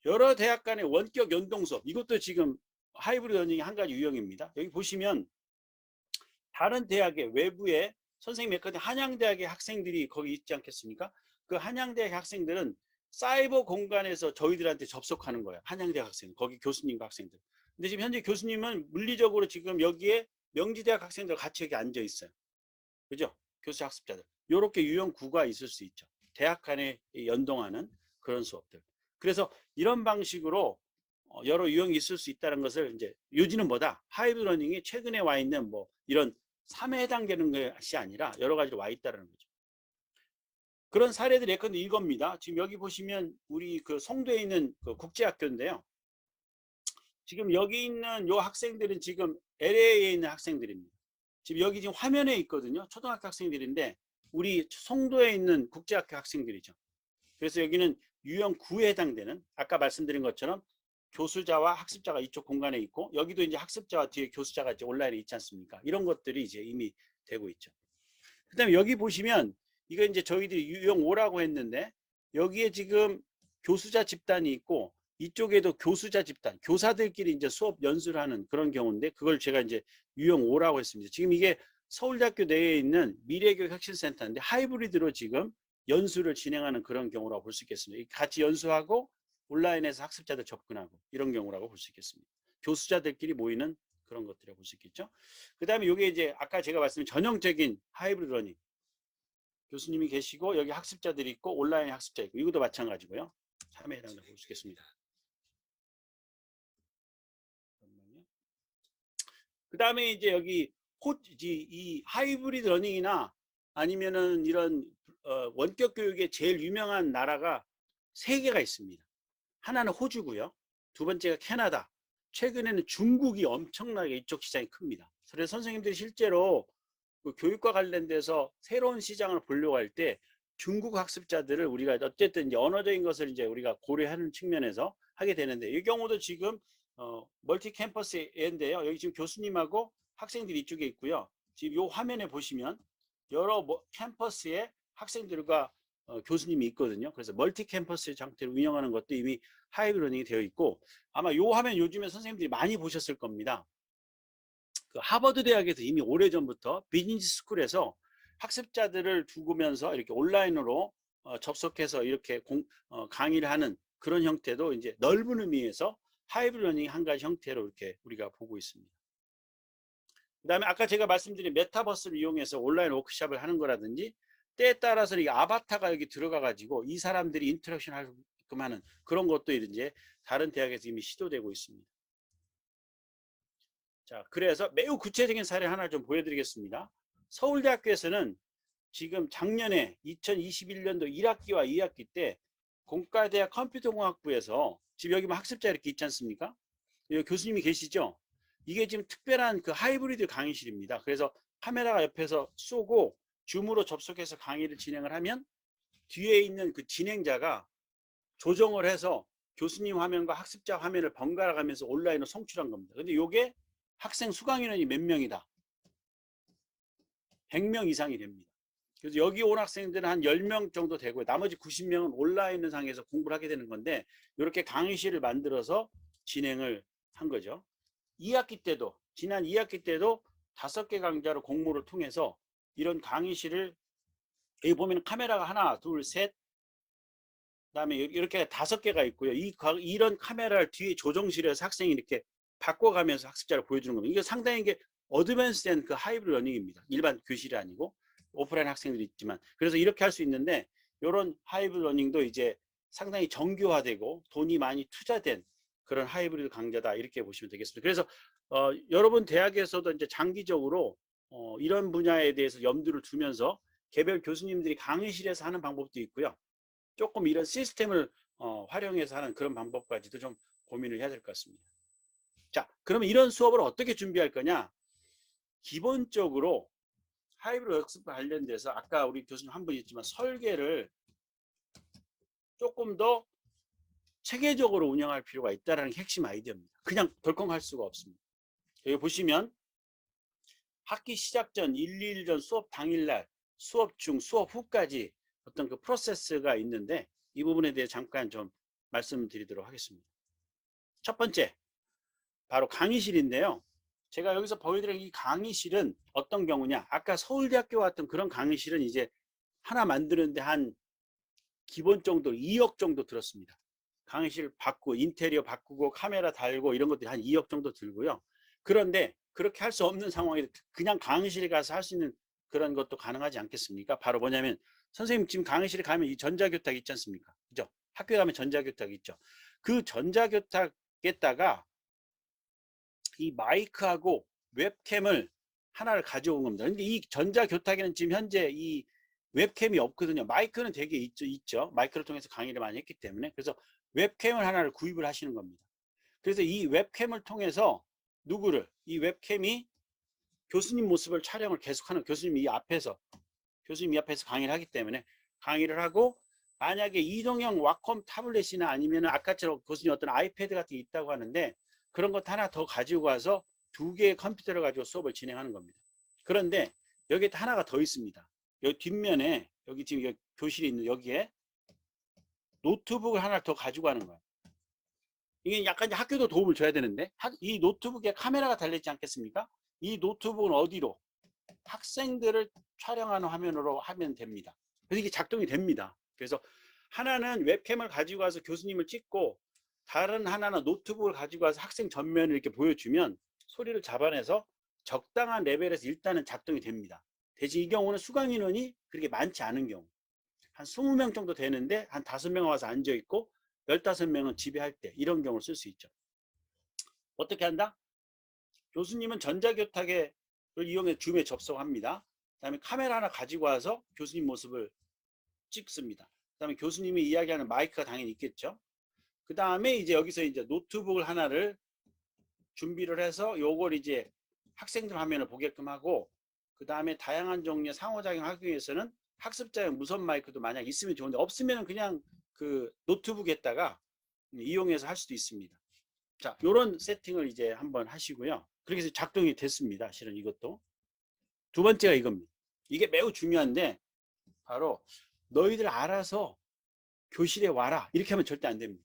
여러 대학 간의 원격 연동 수업, 이것도 지금 하이브리드 러닝의 한 가지 유형입니다. 여기 보시면 다른 대학의 외부에 선생님이 했거든, 한양대학의 학생들이 거기 있지 않겠습니까? 그 한양대학 학생들은 사이버 공간에서 저희들한테 접속하는 거예요. 한양대학 학생, 거기 교수님과 학생들. 근데 지금 현재 교수님은 물리적으로 지금 여기에 명지대학 학생들 같이 여기 앉아 있어요. 그죠? 교수 학습자들. 이렇게 유형 9가 있을 수 있죠. 대학 간에 연동하는 그런 수업들. 그래서 이런 방식으로 여러 유형이 있을 수 있다는 것을, 이제 요지는 뭐다? 하이브리드 러닝이 최근에 와 있는 뭐 이런 3에 해당되는 것이 아니라 여러 가지로 와 있다는 거죠. 그런 사례들이 예컨대 이겁니다. 지금 여기 보시면 우리 그 송도에 있는 그 국제학교인데요. 지금 여기 있는 요 학생들은 지금 LA에 있는 학생들입니다. 지금 여기 지금 화면에 있거든요. 초등학교 학생들인데 우리 송도에 있는 국제학교 학생들이죠. 그래서 여기는 유형 9에 해당되는, 아까 말씀드린 것처럼 교수자와 학습자가 이쪽 공간에 있고, 여기도 이제 학습자와 뒤에 교수자가 이제 온라인에 있지 않습니까? 이런 것들이 이제 이미 되고 있죠. 그 다음에 여기 보시면 이거 이제 저희들이 유형 5라고 했는데, 여기에 지금 교수자 집단이 있고 이쪽에도 교수자 집단, 교사들끼리 이제 수업 연수를 하는 그런 경우인데, 그걸 제가 이제 유형 5라고 했습니다. 지금 이게 서울대학교 내에 있는 미래교육 혁신센터인데 하이브리드로 지금 연수를 진행하는 그런 경우라고 볼 수 있겠습니다. 같이 연수하고 온라인에서 학습자들 접근하고 이런 경우라고 볼 수 있겠습니다. 교수자들끼리 모이는 그런 것들이라고 볼 수 있겠죠. 그 다음에 이게 이제 아까 제가 말씀드린 전형적인 하이브리드 러닝, 교수님이 계시고 여기 학습자들이 있고 온라인 학습자 있고, 이것도 마찬가지고요. 3에 해당된다고 볼 수 있겠습니다. 그 다음에 이제 여기 이 하이브리드 러닝이나 아니면은 이런 원격 교육의 제일 유명한 나라가 3개가 있습니다. 하나는 호주고요. 두 번째가 캐나다. 최근에는 중국이 엄청나게 이쪽 시장이 큽니다. 그래서 선생님들이 실제로 그 교육과 관련돼서 새로운 시장을 보려고 할 때 중국 학습자들을 우리가 어쨌든 이제 언어적인 것을 이제 우리가 고려하는 측면에서 하게 되는데, 이 경우도 지금 멀티 캠퍼스인데요. 여기 지금 교수님하고 학생들이 이쪽에 있고요. 지금 이 화면에 보시면 여러 캠퍼스에 학생들과 교수님이 있거든요. 그래서 멀티 캠퍼스 형태로 운영하는 것도 이미 하이브리드 러닝이 되어 있고, 아마 이 화면 요즘에 선생님들이 많이 보셨을 겁니다. 그 하버드 대학에서 이미 오래전부터 비즈니스 스쿨에서 학습자들을 두고면서 이렇게 온라인으로 접속해서 이렇게 강의를 하는 그런 형태도 이제 넓은 의미에서 하이브리드 러닝 한 가지 형태로 이렇게 우리가 보고 있습니다. 그 다음에 아까 제가 말씀드린 메타버스를 이용해서 온라인 워크숍을 하는 거라든지, 때에 따라서 이 아바타가 여기 들어가 가지고 이 사람들이 인터랙션 하게끔 하는 그런 것도 이제 다른 대학에서 이미 시도되고 있습니다. 자, 그래서 매우 구체적인 사례 하나 좀 보여드리겠습니다. 서울대학교에서는 지금 작년에 2021년도 1학기와 2학기 때 공과대학 컴퓨터공학부에서 지금 여기 학습자 이렇게 있지 않습니까? 여기 교수님이 계시죠? 이게 지금 특별한 그 하이브리드 강의실입니다. 그래서 카메라가 옆에서 쏘고 줌으로 접속해서 강의를 진행을 하면 뒤에 있는 그 진행자가 조정을 해서 교수님 화면과 학습자 화면을 번갈아 가면서 온라인으로 송출한 겁니다. 근데 이게 학생 수강 인원이 몇 명이다? 100명 이상이 됩니다. 그래서 여기 온 학생들은 한 10명 정도 되고요. 나머지 90명은 온라인 상에서 공부를 하게 되는 건데, 이렇게 강의실을 만들어서 진행을 한 거죠. 2학기 때도, 지난 2학기 때도 5개 강좌로 공모를 통해서 이런 강의실을, 여기 보면 카메라가 하나, 둘, 셋, 그다음에 이렇게 5개가 있고요. 이런 카메라를 뒤에 조정실에서 학생이 이렇게 바꿔가면서 학습자를 보여주는 겁니다. 이게 상당히 이게 어드밴스된 그 하이브리드 러닝입니다. 일반 교실이 아니고 오프라인 학생들이 있지만, 그래서 이렇게 할 수 있는데, 이런 하이브리드 러닝도 이제 상당히 정교화되고 돈이 많이 투자된 그런 하이브리드 강좌다, 이렇게 보시면 되겠습니다. 그래서 여러분 대학에서도 이제 장기적으로 이런 분야에 대해서 염두를 두면서 개별 교수님들이 강의실에서 하는 방법도 있고요. 조금 이런 시스템을 활용해서 하는 그런 방법까지도 좀 고민을 해야 될 것 같습니다. 자, 그러면 이런 수업을 어떻게 준비할 거냐? 기본적으로 하이브리드 학습과 관련돼서 아까 우리 교수님 한 분 있지만 설계를 조금 더 체계적으로 운영할 필요가 있다는 게 핵심 아이디어입니다. 그냥 덜컹 할 수가 없습니다. 여기 보시면 학기 시작 전 1, 2일 전 수업 당일날, 수업 중, 수업 후까지 어떤 그 프로세스가 있는데, 이 부분에 대해 잠깐 좀 말씀드리도록 하겠습니다. 첫 번째, 바로 강의실인데요. 제가 여기서 보여드린 이 강의실은 어떤 경우냐? 아까 서울대학교 같은 그런 강의실은 이제 하나 만드는데 한 기본 정도 2억 정도 들었습니다. 강의실 바꾸고 인테리어 바꾸고 카메라 달고 이런 것들이 한 2억 정도 들고요. 그런데 그렇게 할 수 없는 상황에 그냥 강의실에 가서 할 수 있는 그런 것도 가능하지 않겠습니까? 바로 뭐냐면, 선생님 지금 강의실에 가면 이 전자교탁 있지 않습니까? 그죠? 학교에 가면 전자교탁 있죠. 그 전자교탁에다가 이 마이크하고 웹캠을 하나를 가져온 겁니다. 근데 이 전자교탁에는 지금 현재 이 웹캠이 없거든요. 마이크는 되게 있죠. 마이크를 통해서 강의를 많이 했기 때문에. 그래서 웹캠을 하나를 구입을 하시는 겁니다. 그래서 이 웹캠을 통해서 이 웹캠이 교수님 모습을 촬영을 계속하는, 교수님이 이 앞에서 강의를 하기 때문에 강의를 하고, 만약에 이동형 와컴 타블렛이나 아니면 아까처럼 교수님 어떤 아이패드 같은 게 있다고 하는데, 그런 것 하나 더 가지고 와서 2개의 컴퓨터를 가지고 수업을 진행하는 겁니다. 그런데 여기에 하나가 더 있습니다. 여기 뒷면에, 여기 지금 여기 교실이 있는 여기에 노트북을 하나 더 가지고 가는 거예요. 이게 약간 이제 학교도 도움을 줘야 되는데, 이 노트북에 카메라가 달려있지 않겠습니까? 이 노트북은 어디로? 학생들을 촬영하는 화면으로 하면 됩니다. 그래서 이게 작동이 됩니다. 그래서 하나는 웹캠을 가지고 와서 교수님을 찍고, 다른 하나는 노트북을 가지고 와서 학생 전면을 이렇게 보여주면 소리를 잡아내서 적당한 레벨에서 일단은 작동이 됩니다. 대신 이 경우는 수강 인원이 그렇게 많지 않은 경우, 한 20명 정도 되는데 한 5명 와서 앉아있고 15명은 집에 할 때, 이런 경우를 쓸 수 있죠. 어떻게 한다? 교수님은 전자교탁을 이용해 줌에 접속합니다. 그다음에 카메라 하나 가지고 와서 교수님 모습을 찍습니다. 그다음에 교수님이 이야기하는 마이크가 당연히 있겠죠. 그다음에 이제 여기서 이제 노트북을 하나를 준비를 해서 요걸 이제 학생들 화면을 보게끔 하고, 그다음에 다양한 종류의 상호작용하기 위해서는 학습자용 무선 마이크도 만약 있으면 좋은데 없으면 그냥 그 노트북에다가 이용해서 할 수도 있습니다. 자, 요런 세팅을 이제 한번 하시고요. 그렇게 해서 작동이 됐습니다. 실은 이것도. 두 번째가 이겁니다. 이게 매우 중요한데 바로 너희들 알아서 교실에 와라 이렇게 하면 절대 안 됩니다.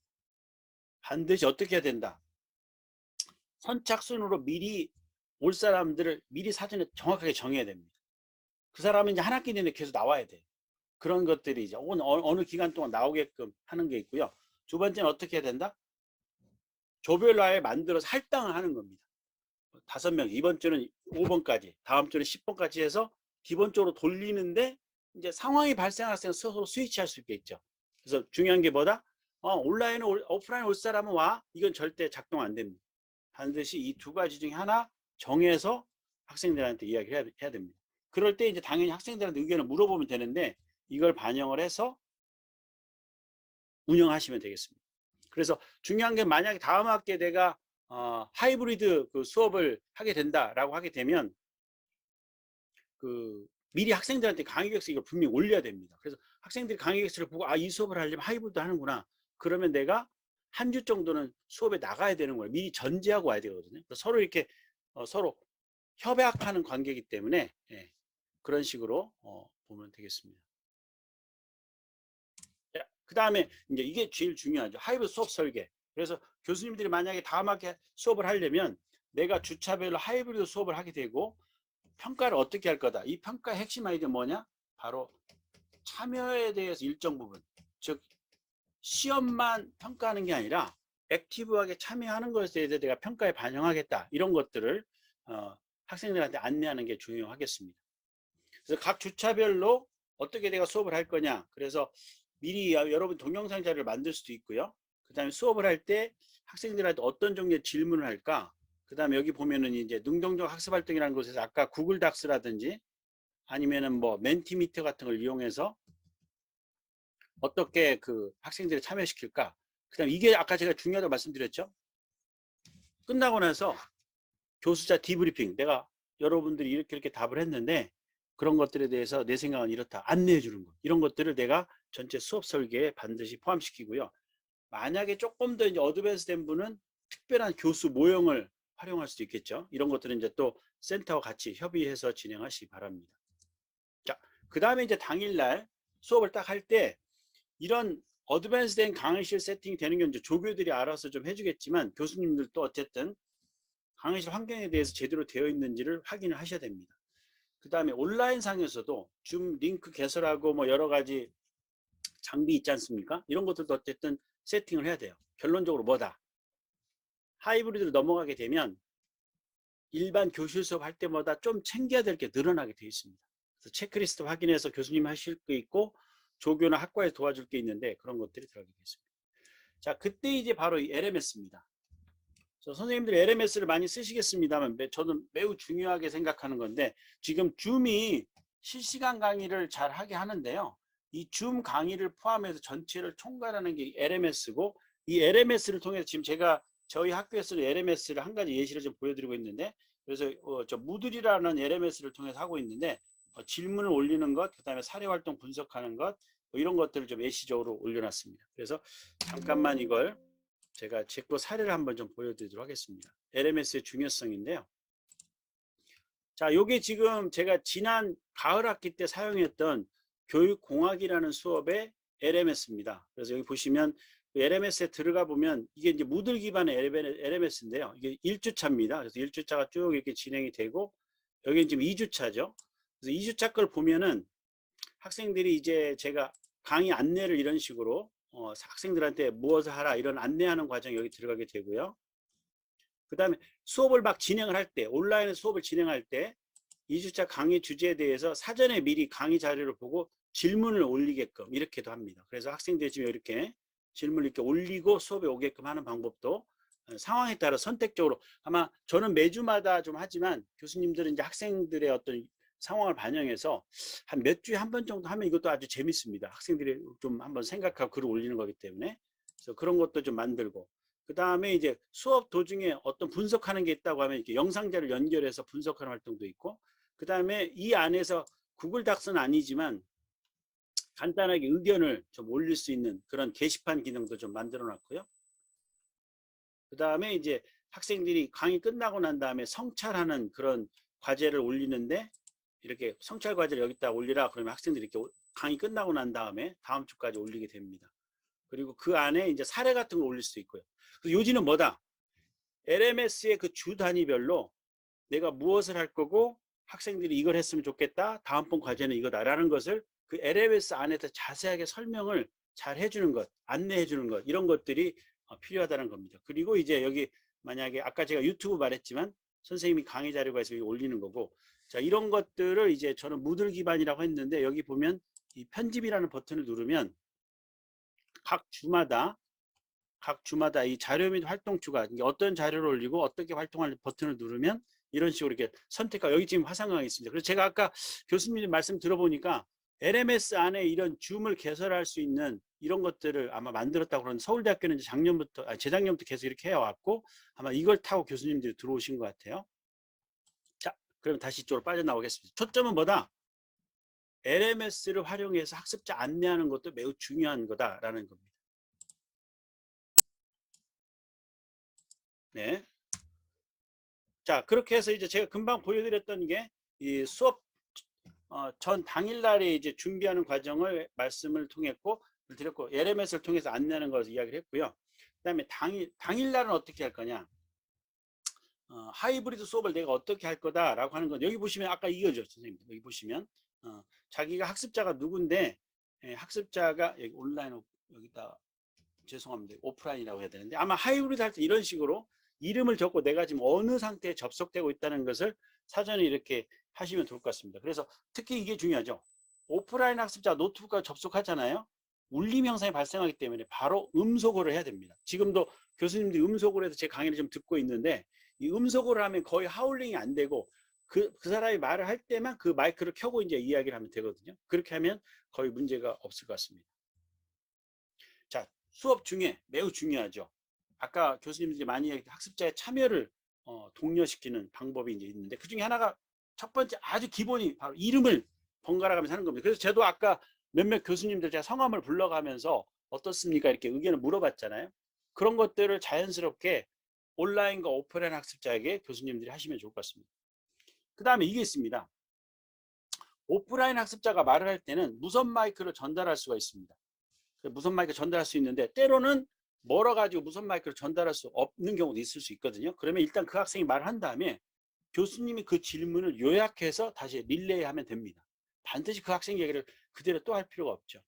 반드시 어떻게 해야 된다. 선착순으로 미리 올 사람들을 미리 사전에 정확하게 정해야 됩니다. 그 사람은 이제 한 학기 내내 계속 나와야 돼요. 그런 것들이 이제 어느 기간 동안 나오게끔 하는 게 있고요. 두 번째는 어떻게 해야 된다? 조별로 아예 만들어서 할당을 하는 겁니다. 5명, 이번 주는 5번까지, 다음 주는 10번까지 해서 기본적으로 돌리는데 이제 상황이 발생할 때 스스로 스위치할 수 있겠죠. 그래서 중요한 게 뭐다? 온라인, 오프라인 올 사람은 와. 이건 절대 작동 안 됩니다. 반드시 이 두 가지 중에 하나 정해서 학생들한테 이야기를 해야 됩니다. 그럴 때 이제 당연히 학생들한테 의견을 물어보면 되는데 이걸 반영을 해서 운영하시면 되겠습니다. 그래서 중요한 게 만약에 다음 학기에 내가 하이브리드 그 수업을 하게 된다라고 하게 되면 그 미리 학생들한테 강의 계획서 이걸 분명히 올려야 됩니다. 그래서 학생들이 강의 계획서를 보고 이 수업을 하려면 하이브리드 하는구나. 그러면 내가 한 주 정도는 수업에 나가야 되는 거예요. 미리 전제하고 와야 되거든요. 서로 이렇게 서로 협약하는 관계이기 때문에 그런 식으로 보면 되겠습니다. 그 다음에 이제 이게 제일 중요하죠. 하이브리드 수업 설계. 그래서 교수님들이 만약에 다음 학기에 수업을 하려면 내가 주차별로 하이브리드 수업을 하게 되고 평가를 어떻게 할 거다. 이 평가의 핵심 아이디어는 뭐냐? 바로 참여에 대해서 일정 부분, 즉 시험만 평가하는 게 아니라 액티브하게 참여하는 것에 대해서 내가 평가에 반영하겠다. 이런 것들을 학생들한테 안내하는 게 중요하겠습니다. 그래서 각 주차별로 어떻게 내가 수업을 할 거냐. 그래서 미리 여러분 동영상 자료를 만들 수도 있고요. 그 다음에 수업을 할 때 학생들한테 어떤 종류의 질문을 할까. 그 다음에 여기 보면은 이제 능동적 학습활동이라는 곳에서 아까 구글 닥스라든지 아니면은 뭐 멘티미터 같은 걸 이용해서 어떻게 그 학생들을 참여시킬까. 그 다음에 이게 아까 제가 중요하다고 말씀드렸죠. 끝나고 나서 교수자 디브리핑, 내가 여러분들이 이렇게 답을 했는데 그런 것들에 대해서 내 생각은 이렇다. 안내해 주는 것. 이런 것들을 내가 전체 수업 설계에 반드시 포함시키고요. 만약에 조금 더 이제 어드밴스 된 분은 특별한 교수 모형을 활용할 수도 있겠죠. 이런 것들은 이제 또 센터와 같이 협의해서 진행하시기 바랍니다. 자, 그 다음에 이제 당일날 수업을 딱 할 때 이런 어드밴스 된 강의실 세팅이 되는 건 이제 조교들이 알아서 좀 해주겠지만 교수님들도 어쨌든 강의실 환경에 대해서 제대로 되어 있는지를 확인을 하셔야 됩니다. 그 다음에 온라인 상에서도 줌 링크 개설하고 뭐 여러 가지 장비 있지 않습니까? 이런 것들도 어쨌든 세팅을 해야 돼요. 결론적으로 뭐다? 하이브리드로 넘어가게 되면 일반 교실 수업 할 때마다 좀 챙겨야 될 게 늘어나게 되어 있습니다. 그래서 체크리스트 확인해서 교수님 하실 게 있고 조교나 학과에서 도와줄 게 있는데 그런 것들이 들어가겠습니다. 자, 그때 이제 바로 이 LMS입니다. 선생님들이 LMS를 많이 쓰시겠습니다만 저는 매우 중요하게 생각하는 건데 지금 줌이 실시간 강의를 잘 하게 하는데요. 이 줌 강의를 포함해서 전체를 총괄하는 게 LMS고 이 LMS를 통해서 지금 제가 저희 학교에서는 LMS를 한 가지 예시를 좀 보여드리고 있는데 그래서 저 무들이라는 LMS를 통해서 하고 있는데 질문을 올리는 것, 그 다음에 사례활동 분석하는 것 이런 것들을 좀 예시적으로 올려놨습니다. 그래서 잠깐만 이걸 제가 제 거 사례를 한번 좀 보여드리도록 하겠습니다. LMS의 중요성인데요. 자, 요게 지금 제가 지난 가을 학기 때 사용했던 교육공학이라는 수업의 LMS입니다. 그래서 여기 보시면 LMS에 들어가 보면 이게 이제 무들 기반의 LMS인데요. 이게 1주차입니다. 그래서 1주차가 쭉 이렇게 진행이 되고 여기는 지금 2주차죠. 그래서 2주차 걸 보면은 학생들이 이제 제가 강의 안내를 이런 식으로 학생들한테 무엇을 하라 이런 안내하는 과정이 여기 들어가게 되고요. 그 다음에 수업을 막 진행을 할 때 온라인 수업을 진행할 때 2주차 강의 주제에 대해서 사전에 미리 강의 자료를 보고 질문을 올리게끔 이렇게도 합니다. 그래서 학생들이 지금 이렇게 질문을 이렇게 올리고 수업에 오게끔 하는 방법도 상황에 따라 선택적으로 아마 저는 매주마다 좀 하지만 교수님들은 이제 학생들의 어떤 상황을 반영해서 한 몇 주에 한 번 정도 하면 이것도 아주 재밌습니다. 학생들이 좀 한번 생각하고 글을 올리는 거기 때문에. 그래서 그런 것도 좀 만들고, 그 다음에 이제 수업 도중에 어떤 분석하는 게 있다고 하면 이렇게 영상자를 연결해서 분석하는 활동도 있고, 그 다음에 이 안에서 구글 닥스는 아니지만 간단하게 의견을 좀 올릴 수 있는 그런 게시판 기능도 좀 만들어 놨고요. 그 다음에 이제 학생들이 강의 끝나고 난 다음에 성찰하는 그런 과제를 올리는데, 이렇게 성찰 과제를 여기다 올리라 그러면 학생들이 이렇게 강의 끝나고 난 다음에 다음 주까지 올리게 됩니다. 그리고 그 안에 이제 사례 같은 걸 올릴 수 있고요. 그래서 요지는 뭐다? LMS의 그 주 단위별로 내가 무엇을 할 거고 학생들이 이걸 했으면 좋겠다, 다음번 과제는 이거다라는 것을 그 LMS 안에서 자세하게 설명을 잘 해주는 것, 안내해 주는 것, 이런 것들이 필요하다는 겁니다. 그리고 이제 여기 만약에 아까 제가 유튜브 말했지만 선생님이 강의 자료가 있어서 올리는 거고, 자, 이런 것들을 이제 저는 무들 기반이라고 했는데, 여기 보면 이 편집이라는 버튼을 누르면 각 주마다 이 자료 및 활동추가 어떤 자료를 올리고 어떻게 활동할 버튼을 누르면 이런 식으로 이렇게 선택하고, 여기 지금 화상강이 있습니다. 그래서 제가 아까 교수님 말씀 들어보니까 LMS 안에 이런 줌을 개설할 수 있는 이런 것들을 아마 만들었다고 그러는데, 서울대학교는 이제 재작년부터 계속 이렇게 해왔고 아마 이걸 타고 교수님들이 들어오신 것 같아요. 자, 그럼 다시 이쪽으로 빠져나오겠습니다. 초점은 뭐다? LMS를 활용해서 학습자 안내하는 것도 매우 중요한 거다라는 겁니다. 네. 자, 그렇게 해서 이제 제가 금방 보여드렸던 게 이 수업 전 당일날에 이제 준비하는 과정을 말씀을 통했고 드렸고, LMS를 통해서 안내하는 것을 이야기를 했고요. 그 다음에 당일날은 어떻게 할 거냐, 하이브리드 수업을 내가 어떻게 할 거다라고 하는 건 여기 보시면 아까 이거죠, 선생님. 여기 보시면 자기가 학습자가 누군데, 학습자가 여기 온라인, 여기다 죄송합니다, 오프라인이라고 해야 되는데, 아마 하이브리드 할 때 이런 식으로 이름을 적고 내가 지금 어느 상태에 접속되고 있다는 것을 사전에 이렇게 하시면 좋을 것 같습니다. 그래서 특히 이게 중요하죠. 오프라인 학습자 노트북과 접속하잖아요. 울림 현상이 발생하기 때문에 바로 음소거를 해야 됩니다. 지금도 교수님들이 음소거를 해서 제 강의를 좀 듣고 있는데, 이 음소거를 하면 거의 하울링이 안 되고 그 사람이 말을 할 때만 그 마이크를 켜고 이제 이야기를 하면 되거든요. 그렇게 하면 거의 문제가 없을 것 같습니다. 자, 수업 중에 매우 중요하죠. 아까 교수님들이 많이 학습자의 참여를 독려시키는 방법이 이제 있는데, 그 중에 하나가 첫 번째 아주 기본이 바로 이름을 번갈아가면서 하는 겁니다. 그래서 저도 아까 몇몇 교수님들 제가 성함을 불러가면서 어떻습니까 이렇게 의견을 물어봤잖아요. 그런 것들을 자연스럽게 온라인과 오프라인 학습자에게 교수님들이 하시면 좋을 것 같습니다. 그 다음에 이게 있습니다. 오프라인 학습자가 말을 할 때는 무선 마이크를 전달할 수가 있습니다. 무선 마이크 전달할 수 있는데, 때로는 멀어가지고 무선 마이크를 전달할 수 없는 경우도 있을 수 있거든요. 그러면 일단 그 학생이 말한 다음에 교수님이 그 질문을 요약해서 다시 릴레이 하면 됩니다. 반드시 그 학생 얘기를 그대로 또 할 필요가 없죠.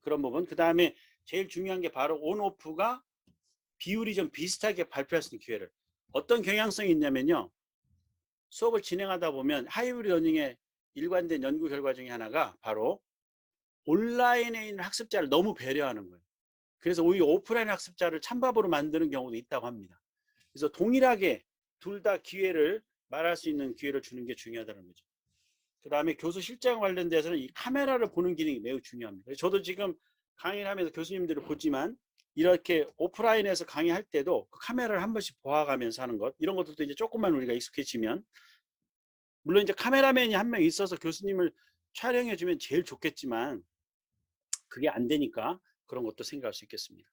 그런 부분. 그 다음에 제일 중요한 게 바로 온, 오프가 비율이 좀 비슷하게 발표할 수 있는 기회를. 어떤 경향성이 있냐면요, 수업을 진행하다 보면 하이브리드 러닝의 일관된 연구 결과 중에 하나가 바로 온라인에 있는 학습자를 너무 배려하는 거예요. 그래서 오히려 오프라인 학습자를 찬밥으로 만드는 경우도 있다고 합니다. 그래서 동일하게 둘 다 기회를 말할 수 있는 기회를 주는 게 중요하다는 거죠. 그 다음에 교수 실장 관련돼서는 이 카메라를 보는 기능이 매우 중요합니다. 저도 지금 강의를 하면서 교수님들을 보지만, 이렇게 오프라인에서 강의할 때도 그 카메라를 한 번씩 보아가면서 하는 것, 이런 것들도 이제 조금만 우리가 익숙해지면, 물론 이제 카메라맨이 한 명 있어서 교수님을 촬영해 주면 제일 좋겠지만 그게 안 되니까 그런 것도 생각할 수 있겠습니다.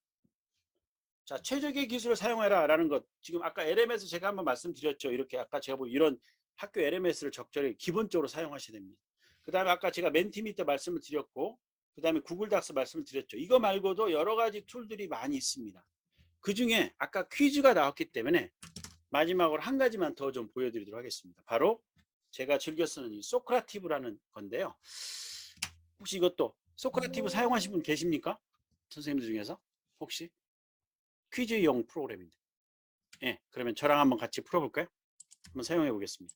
자, 최적의 기술을 사용해라 라는 것, 지금 아까 LMS 제가 한번 말씀드렸죠. 이렇게 아까 제가 뭐 이런 학교 LMS를 적절히 기본적으로 사용하셔야 됩니다. 그 다음에 아까 제가 멘티미터 말씀을 드렸고, 그 다음에 구글 닥스 말씀을 드렸죠. 이거 말고도 여러 가지 툴들이 많이 있습니다. 그 중에 아까 퀴즈가 나왔기 때문에 마지막으로 한 가지만 더 좀 보여드리도록 하겠습니다. 바로 제가 즐겨 쓰는 이 소크라티브라는 건데요. 혹시 이것도 소크라티브 사용하신 분 계십니까? 선생님들 중에서 혹시? 퀴즈용 프로그램인데. 예, 그러면 저랑 한번 같이 풀어볼까요? 한번 사용해 보겠습니다.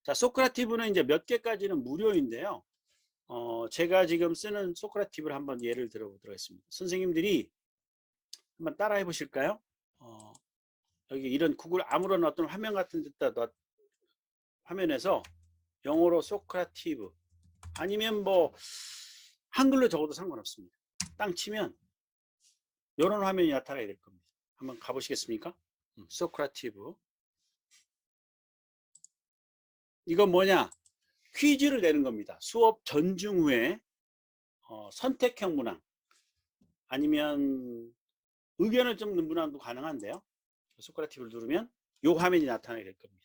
자, 소크라티브는 이제 몇 개까지는 무료인데요. 제가 지금 쓰는 소크라티브를 한번 예를 들어보도록 하겠습니다. 선생님들이 한번 따라해 보실까요? 여기 이런 구글 아무런 어떤 화면 같은 데다 화면에서 영어로 소크라티브 아니면 뭐 한글로 적어도 상관없습니다. 땅 치면 이런 화면이 나타나게 될 겁니다. 한번 가보시겠습니까? 소크라티브. 이건 뭐냐? 퀴즈를 내는 겁니다. 수업 전중 후에 선택형 문항 아니면 의견을 좀 넣는 문항도 가능한데요. 소크라티브를 누르면 이 화면이 나타나게 될 겁니다.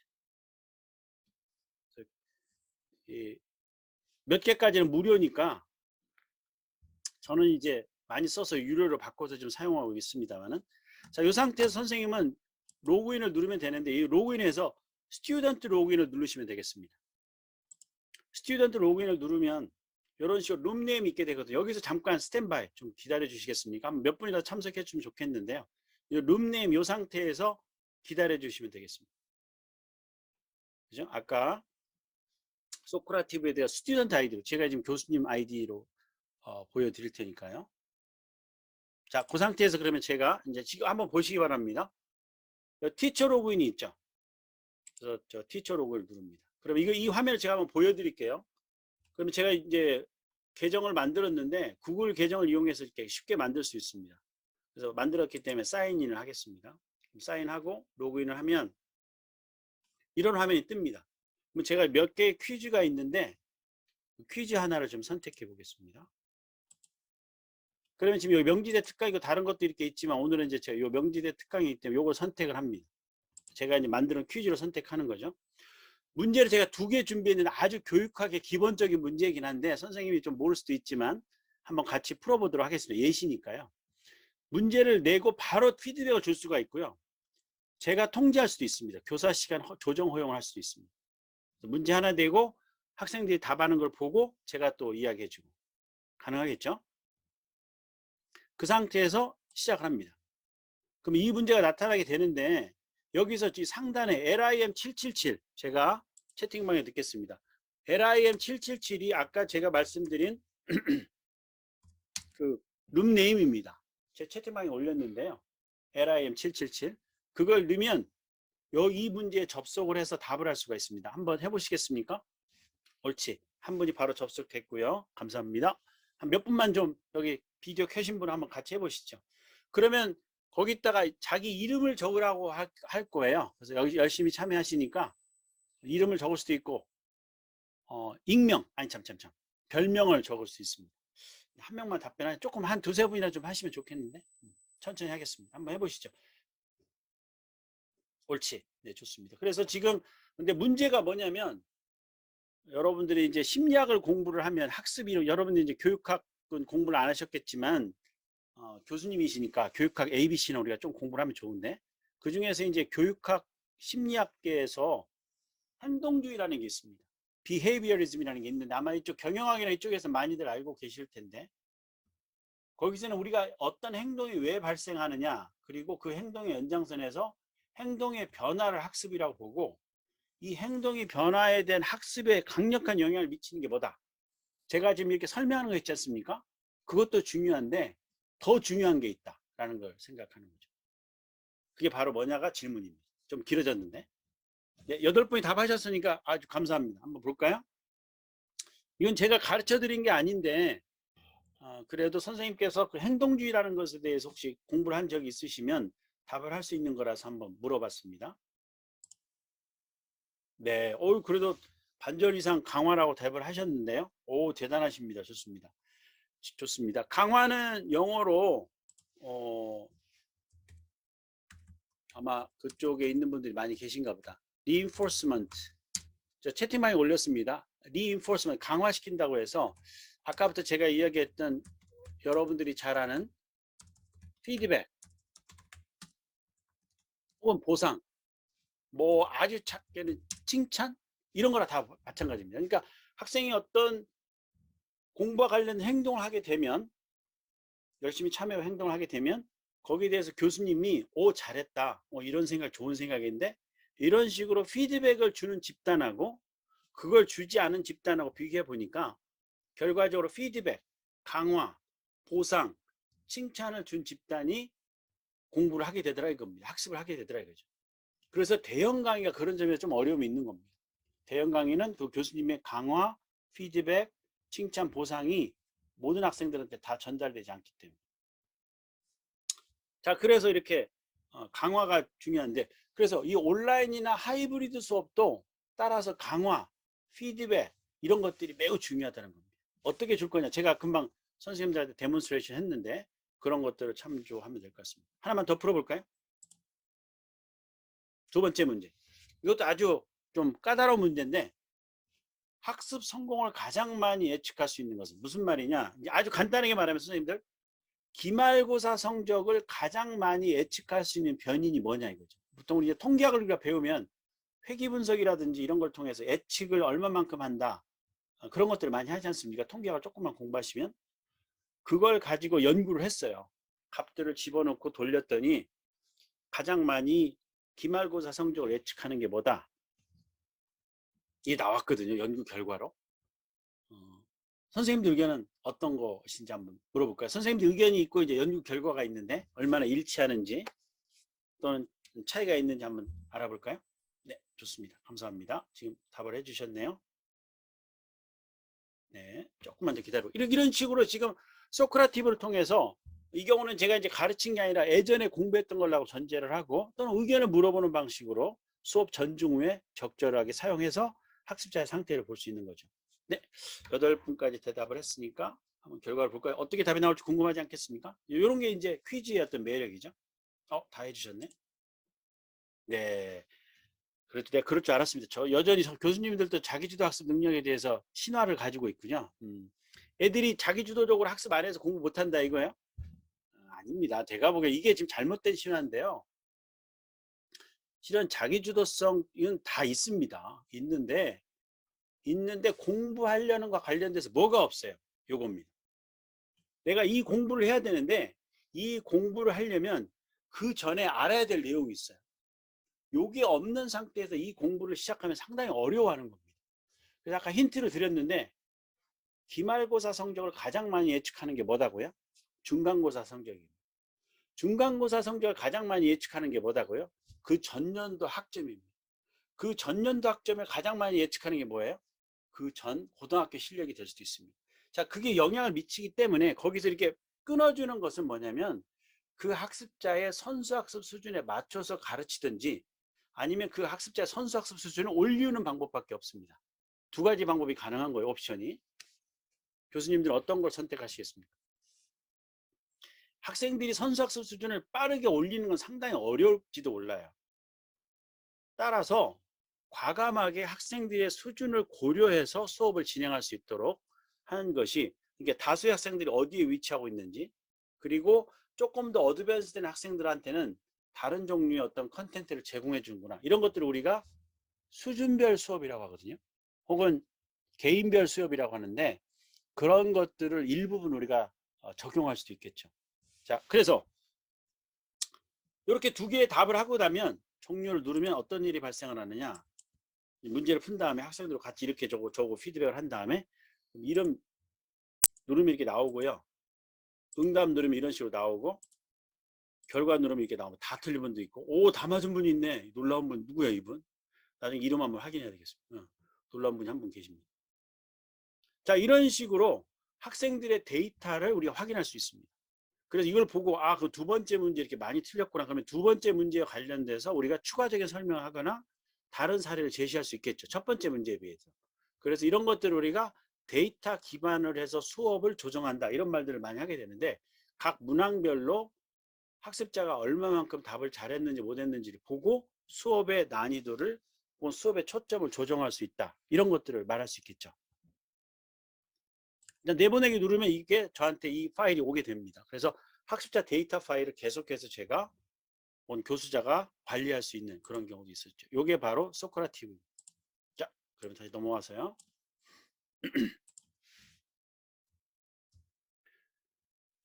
몇 개까지는 무료니까 저는 이제 많이 써서 유료로 바꿔서 좀 사용하고 있습니다만은, 자, 이 상태에서 선생님은 로그인을 누르면 되는데 이 로그인에서 스튜던트 로그인을 누르시면 되겠습니다. 스튜던트 로그인을 누르면 이런 식으로 룸네임이 있게 되거든요. 여기서 잠깐 스탠바이 좀 기다려 주시겠습니까? 몇 분이라도 참석해 주면 좋겠는데요. 이 룸네임 이 상태에서 기다려 주시면 되겠습니다. 그죠? 아까 소크라티브에 대한 스튜던트 아이디로 제가 지금 교수님 아이디로 보여드릴 테니까요. 자, 그 상태에서 그러면 제가 이제 지금 한번 보시기 바랍니다. 티처 로그인이 있죠. 그래서 저 티처 로그인을 누릅니다. 그럼 이 화면을 제가 한번 보여드릴게요. 그러면 제가 이제 계정을 만들었는데 구글 계정을 이용해서 이렇게 쉽게 만들 수 있습니다. 그래서 만들었기 때문에 사인인을 하겠습니다. 사인하고 로그인을 하면 이런 화면이 뜹니다. 그럼 제가 몇 개의 퀴즈가 있는데 퀴즈 하나를 좀 선택해 보겠습니다. 그러면 지금 여기 명지대 특강이고 다른 것도 이렇게 있지만 오늘은 이제 제가 이 명지대 특강이기 때문에 이걸 선택을 합니다. 제가 이제 만드는 퀴즈를 선택하는 거죠. 문제를 제가 2개 준비했는데 아주 교육학의 기본적인 문제이긴 한데 선생님이 좀 모를 수도 있지만 한번 같이 풀어보도록 하겠습니다. 예시니까요. 문제를 내고 바로 피드백을 줄 수가 있고요. 제가 통제할 수도 있습니다. 교사 시간 조정 허용을 할 수도 있습니다. 문제 하나 내고 학생들이 답하는 걸 보고 제가 또 이야기해주고 가능하겠죠? 그 상태에서 시작을 합니다. 그럼 이 문제가 나타나게 되는데 여기서 상단에 LIM777 제가 채팅방에 넣겠습니다. LIM777이 아까 제가 말씀드린 그 룸네임입니다. 제 채팅방에 올렸는데요. LIM777 그걸 넣으면 이 문제에 접속을 해서 답을 할 수가 있습니다. 한번 해보시겠습니까? 옳지. 한 분이 바로 접속됐고요. 감사합니다. 한 몇 분만 좀 여기 비디오 켜신 분 한번 같이 해보시죠. 그러면 거기다가 자기 이름을 적으라고 할 거예요. 그래서 여기 열심히 참여하시니까 이름을 적을 수도 있고 익명 아니 참 별명을 적을 수 있습니다. 한 명만 답변하니 조금 한 2-3분이나 좀 하시면 좋겠는데 천천히 하겠습니다. 한번 해보시죠. 옳지. 네, 좋습니다. 그래서 지금 근데 문제가 뭐냐면 여러분들이 이제 심리학을 공부를 하면 학습이 여러분들이 이제 교육학은 공부를 안 하셨겠지만 교수님이시니까 교육학 ABC는 우리가 좀 공부를 하면 좋은데 그 중에서 이제 교육학 심리학계에서 행동주의라는 게 있습니다. 비헤이비어리즘이라는 게 있는데 아마 이쪽 경영학이나 이쪽에서 많이들 알고 계실 텐데 거기서는 우리가 어떤 행동이 왜 발생하느냐 그리고 그 행동의 연장선에서 행동의 변화를 학습이라고 보고 이 행동의 변화에 대한 학습에 강력한 영향을 미치는 게 뭐다? 제가 지금 이렇게 설명하는 거 있지 않습니까? 그것도 중요한데 더 중요한 게 있다라는 걸 생각하는 거죠. 그게 바로 뭐냐가 질문입니다. 좀 길어졌는데. 네, 8분이 답하셨으니까 아주 감사합니다. 한번 볼까요? 이건 제가 가르쳐 드린 게 아닌데 그래도 선생님께서 그 행동주의라는 것에 대해서 혹시 공부를 한 적이 있으시면 답을 할 수 있는 거라서 한번 물어봤습니다. 네, 그래도 반절 이상 강화라고 답을 하셨는데요. 오, 대단하십니다. 좋습니다. 좋습니다. 강화는 영어로 아마 그쪽에 있는 분들이 많이 계신가 보다. reinforcement. 저 채팅방에 올렸습니다. reinforcement 강화시킨다고 해서 아까부터 제가 이야기했던 여러분들이 잘 아는 피드백 혹은 보상 뭐 아주 작게는 칭찬 이런 거랑 다 마찬가지입니다. 그러니까 학생이 어떤 공부와 관련 행동을 하게 되면 열심히 참여하고 행동을 하게 되면 거기에 대해서 교수님이 잘했다 이런 생각 좋은 생각인데 이런 식으로 피드백을 주는 집단하고 그걸 주지 않은 집단하고 비교해 보니까 결과적으로 피드백, 강화, 보상, 칭찬을 준 집단이 공부를 하게 되더라 이겁니다. 학습을 하게 되더라 이거죠. 그래서 대형 강의가 그런 점에서 좀 어려움이 있는 겁니다. 대형 강의는 그 교수님의 강화, 피드백, 칭찬, 보상이 모든 학생들한테 다 전달되지 않기 때문에. 자, 그래서 이렇게 강화가 중요한데, 그래서 이 온라인이나 하이브리드 수업도 따라서 강화, 피드백 이런 것들이 매우 중요하다는 겁니다. 어떻게 줄 거냐? 제가 금방 선생님들한테 데몬스트레이션 했는데 그런 것들을 참조하면 될 것 같습니다. 하나만 더 풀어볼까요? 두 번째 문제. 이것도 아주 좀 까다로운 문제인데, 학습 성공을 가장 많이 예측할 수 있는 것은 무슨 말이냐? 아주 간단하게 말하면 선생님들, 기말고사 성적을 가장 많이 예측할 수 있는 변인이 뭐냐 이거죠. 보통 우리 이제 통계학을 우리가 배우면 회귀 분석이라든지 이런 걸 통해서 예측을 얼마만큼 한다, 그런 것들을 많이 하지 않습니까? 통계학을 조금만 공부하시면. 그걸 가지고 연구를 했어요. 값들을 집어넣고 돌렸더니 가장 많이 기말고사 성적을 예측하는 게 뭐다? 이게 나왔거든요. 연구 결과로. 선생님들 의견은 어떤 것인지 한번 물어볼까요? 선생님들 의견이 있고 이제 연구 결과가 있는데 얼마나 일치하는지 또는 차이가 있는지 한번 알아볼까요? 네, 좋습니다. 감사합니다. 지금 답을 해주셨네요. 네, 조금만 더 기다리고 이런 식으로 지금 소크라티브를 통해서, 이 경우는 제가 이제 가르친 게 아니라 예전에 공부했던 걸로 전제를 하고 또는 의견을 물어보는 방식으로 수업 전중 후에 적절하게 사용해서 학습자의 상태를 볼 수 있는 거죠. 네, 8분까지 대답을 했으니까 한번 결과를 볼까요? 어떻게 답이 나올지 궁금하지 않겠습니까? 이런 게 이제 퀴즈의 어떤 매력이죠. 다 해주셨네. 네, 그래도 내가 그럴 줄 알았습니다. 저 여전히 교수님들도 자기주도 학습 능력에 대해서 신화를 가지고 있군요. 애들이 자기주도적으로 학습 안 해서 공부 못한다 이거예요? 아닙니다. 제가 보기에 이게 지금 잘못된 신화인데요. 실은 자기주도성은 다 있습니다. 있는데 공부하려는 것과 관련돼서 뭐가 없어요. 요겁니다. 내가 이 공부를 해야 되는데 이 공부를 하려면 그 전에 알아야 될 내용이 있어요. 요게 없는 상태에서 이 공부를 시작하면 상당히 어려워하는 겁니다. 그래서 아까 힌트를 드렸는데 기말고사 성적을 가장 많이 예측하는 게 뭐다고요? 중간고사 성적입니다. 중간고사 성적을 가장 많이 예측하는 게 뭐다고요? 그 전년도 학점입니다. 그 전년도 학점을 가장 많이 예측하는 게 뭐예요? 그 전 고등학교 실력이 될 수도 있습니다. 자, 그게 영향을 미치기 때문에 거기서 이렇게 끊어주는 것은 뭐냐면 그 학습자의 선수학습 수준에 맞춰서 가르치든지 아니면 그 학습자의 선수학습 수준을 올리는 방법밖에 없습니다. 두 가지 방법이 가능한 거예요. 옵션이. 교수님들은 어떤 걸 선택하시겠습니까? 학생들이 선수학습 수준을 빠르게 올리는 건 상당히 어려울지도 몰라요. 따라서 과감하게 학생들의 수준을 고려해서 수업을 진행할 수 있도록 하는 것이, 이게 다수의 학생들이 어디에 위치하고 있는지, 그리고 조금 더 어드밴스된 학생들한테는 다른 종류의 어떤 컨텐츠를 제공해 주는구나, 이런 것들을 우리가 수준별 수업이라고 하거든요. 혹은 개인별 수업이라고 하는데 그런 것들을 일부분 우리가 적용할 수도 있겠죠. 자, 그래서 이렇게 두 개의 답을 하고 나면 종료를 누르면 어떤 일이 발생을 하느냐, 문제를 푼 다음에 학생들과 같이 이렇게 저거 피드백을 한 다음에 이름 누르면 이렇게 나오고요, 응답 누르면 이런 식으로 나오고, 결과 누르면 이렇게 나오고, 다 틀린 분도 있고, 오, 다 맞은 분이 있네, 놀라운 분 누구야 이분, 나중에 이름 한번 확인해야 되겠습니다. 놀라운 분이 한 분 계십니다. 자, 이런 식으로 학생들의 데이터를 우리가 확인할 수 있습니다. 그래서 이걸 보고 그 두 번째 문제 이렇게 많이 틀렸구나, 그러면 두 번째 문제와 관련돼서 우리가 추가적인 설명을 하거나 다른 사례를 제시할 수 있겠죠. 첫 번째 문제에 비해서. 그래서 이런 것들을 우리가 데이터 기반을 해서 수업을 조정한다, 이런 말들을 많이 하게 되는데, 각 문항별로 학습자가 얼마만큼 답을 잘했는지 못했는지를 보고 수업의 난이도를 혹은 수업의 초점을 조정할 수 있다, 이런 것들을 말할 수 있겠죠. 내보내기 누르면 이게 저한테 이 파일이 오게 됩니다. 그래서 학습자 데이터 파일을 계속해서 제가 교수자가 관리할 수 있는 그런 경우도 있었죠. 이게 바로 소크라티브. 자, 그러면 다시 넘어와서요.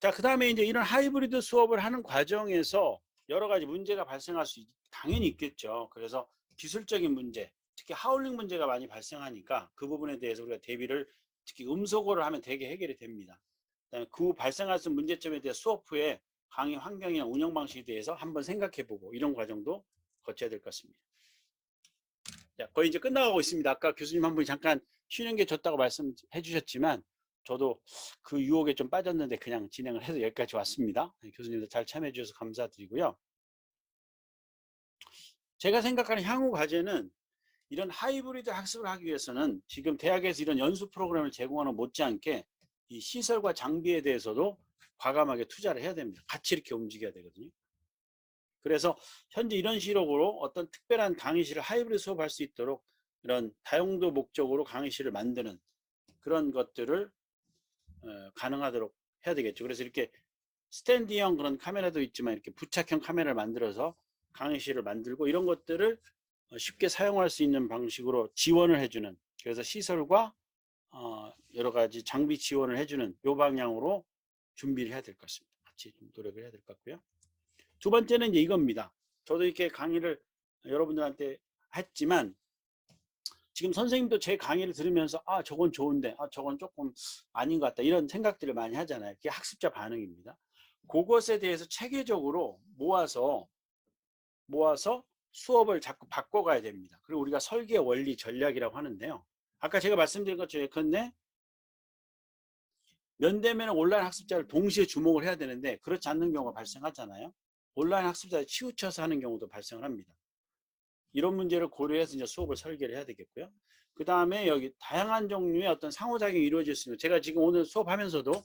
자, 그 다음에 이제 이런 하이브리드 수업을 하는 과정에서 여러 가지 문제가 발생할 수 당연히 있겠죠. 그래서 기술적인 문제, 특히 하울링 문제가 많이 발생하니까 그 부분에 대해서 우리가 대비를, 특히 음소거를 하면 되게 해결이 됩니다. 그다음에 그 발생할 수 있는 문제점에 대해 수업 후에 강의 환경이나 운영 방식에 대해서 한번 생각해 보고 이런 과정도 거쳐야 될 것 같습니다. 자, 거의 이제 끝나가고 있습니다. 아까 교수님 한 분이 잠깐 쉬는 게 좋다고 말씀해 주셨지만 저도 그 유혹에 좀 빠졌는데 그냥 진행을 해서 여기까지 왔습니다. 교수님도 잘 참여해 주셔서 감사드리고요. 제가 생각하는 향후 과제는 이런 하이브리드 학습을 하기 위해서는 지금 대학에서 이런 연수 프로그램을 제공하는 못지않게 이 시설과 장비에 대해서도 과감하게 투자를 해야 됩니다. 같이 이렇게 움직여야 되거든요. 그래서 현재 이런 식으로 어떤 특별한 강의실을 하이브리드 수업할 수 있도록 이런 다용도 목적으로 강의실을 만드는 그런 것들을 가능하도록 해야 되겠죠. 그래서 이렇게 스탠디형 그런 카메라도 있지만 이렇게 부착형 카메라를 만들어서 강의실을 만들고 이런 것들을 쉽게 사용할 수 있는 방식으로 지원을 해주는, 그래서 시설과 여러 가지 장비 지원을 해주는 요 방향으로 준비를 해야 될 것 같습니다. 같이 좀 노력을 해야 될 것 같고요. 두 번째는 이제 이겁니다. 저도 이렇게 강의를 여러분들한테 했지만 지금 선생님도 제 강의를 들으면서 아 저건 좋은데 아 저건 조금 아닌 것 같다 이런 생각들을 많이 하잖아요. 그게 학습자 반응입니다. 그것에 대해서 체계적으로 모아서 수업을 자꾸 바꿔가야 됩니다. 그리고 우리가 설계 원리 전략이라고 하는데요. 아까 제가 말씀드린 것처럼 예컨대 면대면 온라인 학습자를 동시에 주목을 해야 되는데 그렇지 않는 경우가 발생하잖아요. 온라인 학습자를 치우쳐서 하는 경우도 발생을 합니다. 이런 문제를 고려해서 이제 수업을 설계를 해야 되겠고요. 그 다음에 여기 다양한 종류의 어떤 상호작용이 이루어질 수 있는, 제가 지금 오늘 수업하면서도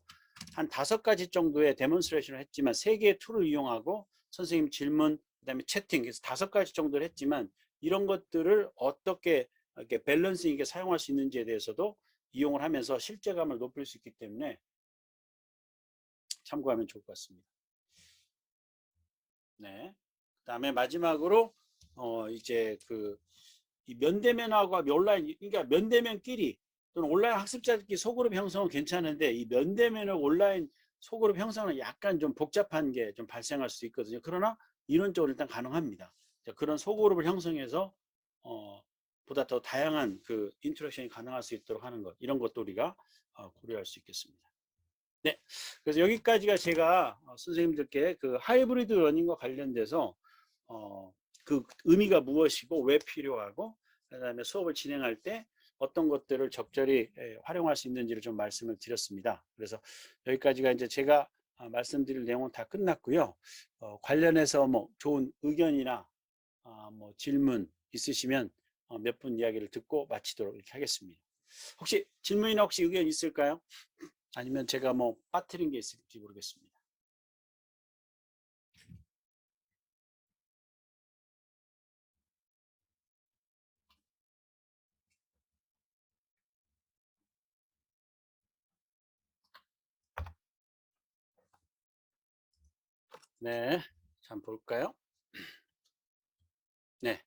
한 5가지 정도의 데몬스트레이션을 했지만 3개의 툴을 이용하고 선생님 질문, 그 다음에 채팅, 그래서 5가지 정도를 했지만 이런 것들을 어떻게 이렇게 밸런스 있게 사용할 수 있는지에 대해서도 이용을 하면서 실제감을 높일 수 있기 때문에 참고하면 좋을 것 같습니다. 네. 그 다음에 마지막으로 이제 이 면대면하고 온라인, 그러니까 면대면끼리 또는 온라인 학습자들끼리 소그룹 형성은 괜찮은데 이 면대면을 온라인 소그룹 형성은 약간 좀 복잡한 게 좀 발생할 수 있거든요. 그러나 이론적으로 일단 가능합니다. 그런 소그룹을 형성해서 보다 더 다양한 그 인터랙션이 가능할 수 있도록 하는 것, 이런 것도 우리가 고려할 수 있겠습니다. 네, 그래서 여기까지가 제가 선생님들께 그 하이브리드 러닝과 관련돼서 그 의미가 무엇이고 왜 필요하고 그다음에 수업을 진행할 때 어떤 것들을 적절히 활용할 수 있는지를 좀 말씀을 드렸습니다. 그래서 여기까지가 이제 제가 말씀드릴 내용은 다 끝났고요. 관련해서 뭐 좋은 의견이나 뭐 질문 있으시면 몇 분 이야기를 듣고 마치도록 이렇게 하겠습니다. 혹시 질문이나 혹시 의견 있을까요? 아니면 제가 뭐 빠뜨린 게 있을지 모르겠습니다. 네, 참 볼까요? 네,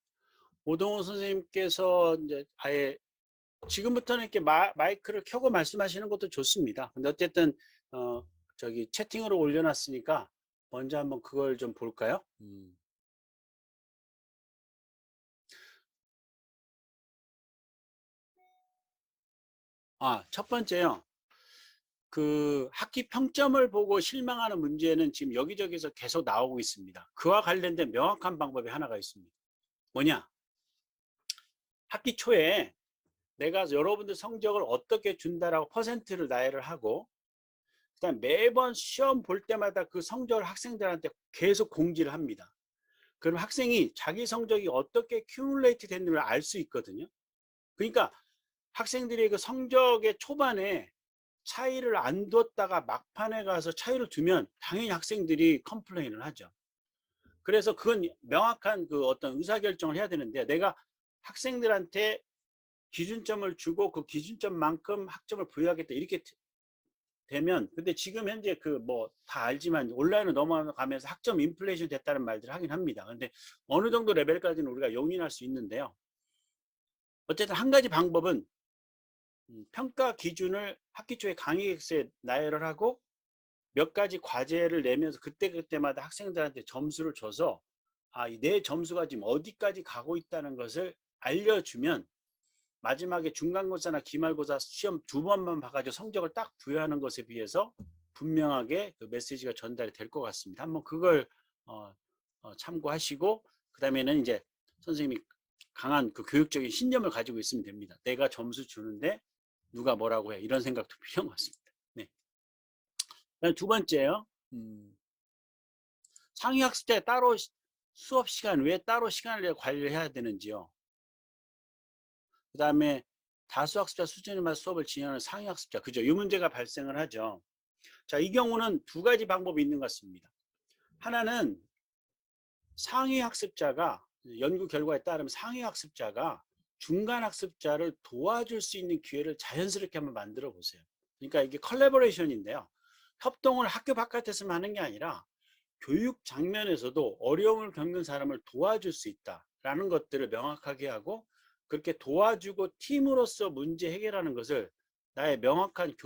오동호 선생님께서 이제 아예 지금부터는 이렇게 마이크를 켜고 말씀하시는 것도 좋습니다. 근데 어쨌든 저기 채팅으로 올려놨으니까 먼저 한번 그걸 좀 볼까요? 첫 번째요. 그 학기 평점을 보고 실망하는 문제는 지금 여기저기서 계속 나오고 있습니다. 그와 관련된 명확한 방법이 하나가 있습니다. 뭐냐? 학기 초에 내가 여러분들 성적을 어떻게 준다라고 퍼센트를 나열을 하고 그다음 매번 시험 볼 때마다 그 성적을 학생들한테 계속 공지를 합니다. 그럼 학생이 자기 성적이 어떻게 큐뮬레이트 됐는지를 알 수 있거든요. 그러니까 학생들이 그 성적의 초반에 차이를 안 뒀다가 막판에 가서 차이를 두면 당연히 학생들이 컴플레인을 하죠. 그래서 그건 명확한 그 어떤 의사결정을 해야 되는데 내가 학생들한테 기준점을 주고 그 기준점만큼 학점을 부여하겠다 이렇게 되면, 근데 지금 현재 그 뭐 다 알지만 온라인으로 넘어가면서 학점 인플레이션 됐다는 말들을 하긴 합니다. 근데 어느 정도 레벨까지는 우리가 용인할 수 있는데요. 어쨌든 한 가지 방법은 평가 기준을 학기 초에 강의 객수에 나열을 하고 몇 가지 과제를 내면서 그때마다 학생들한테 점수를 줘서 내 점수가 지금 어디까지 가고 있다는 것을 알려주면 마지막에 중간고사나 기말고사 시험 2번만 봐가지고 성적을 딱 부여하는 것에 비해서 분명하게 그 메시지가 전달이 될 것 같습니다. 한번 그걸 참고하시고 그 다음에는 이제 선생님이 강한 그 교육적인 신념을 가지고 있으면 됩니다. 내가 점수 주는데 누가 뭐라고 해. 이런 생각도 필요한 것 같습니다. 네. 그다음 두 번째요. 상위 학습자에 따로 수업 시간 외에 따로 시간을 관리를 해야 되는지요. 그 다음에 다수 학습자 수준에 맞춰 수업을 진행하는 상위 학습자. 그죠? 이 문제가 발생을 하죠. 자, 이 경우는 두 가지 방법이 있는 것 같습니다. 하나는 상위 학습자가 연구 결과에 따르면 상위 학습자가 중간 학습자를 도와줄 수 있는 기회를 자연스럽게 한번 만들어 보세요. 그러니까 이게 컬래버레이션인데요. 협동을 학교 바깥에서만 하는 게 아니라 교육 장면에서도 어려움을 겪는 사람을 도와줄 수 있다라는 것들을 명확하게 하고 그렇게 도와주고 팀으로서 문제 해결하는 것을 나의 명확한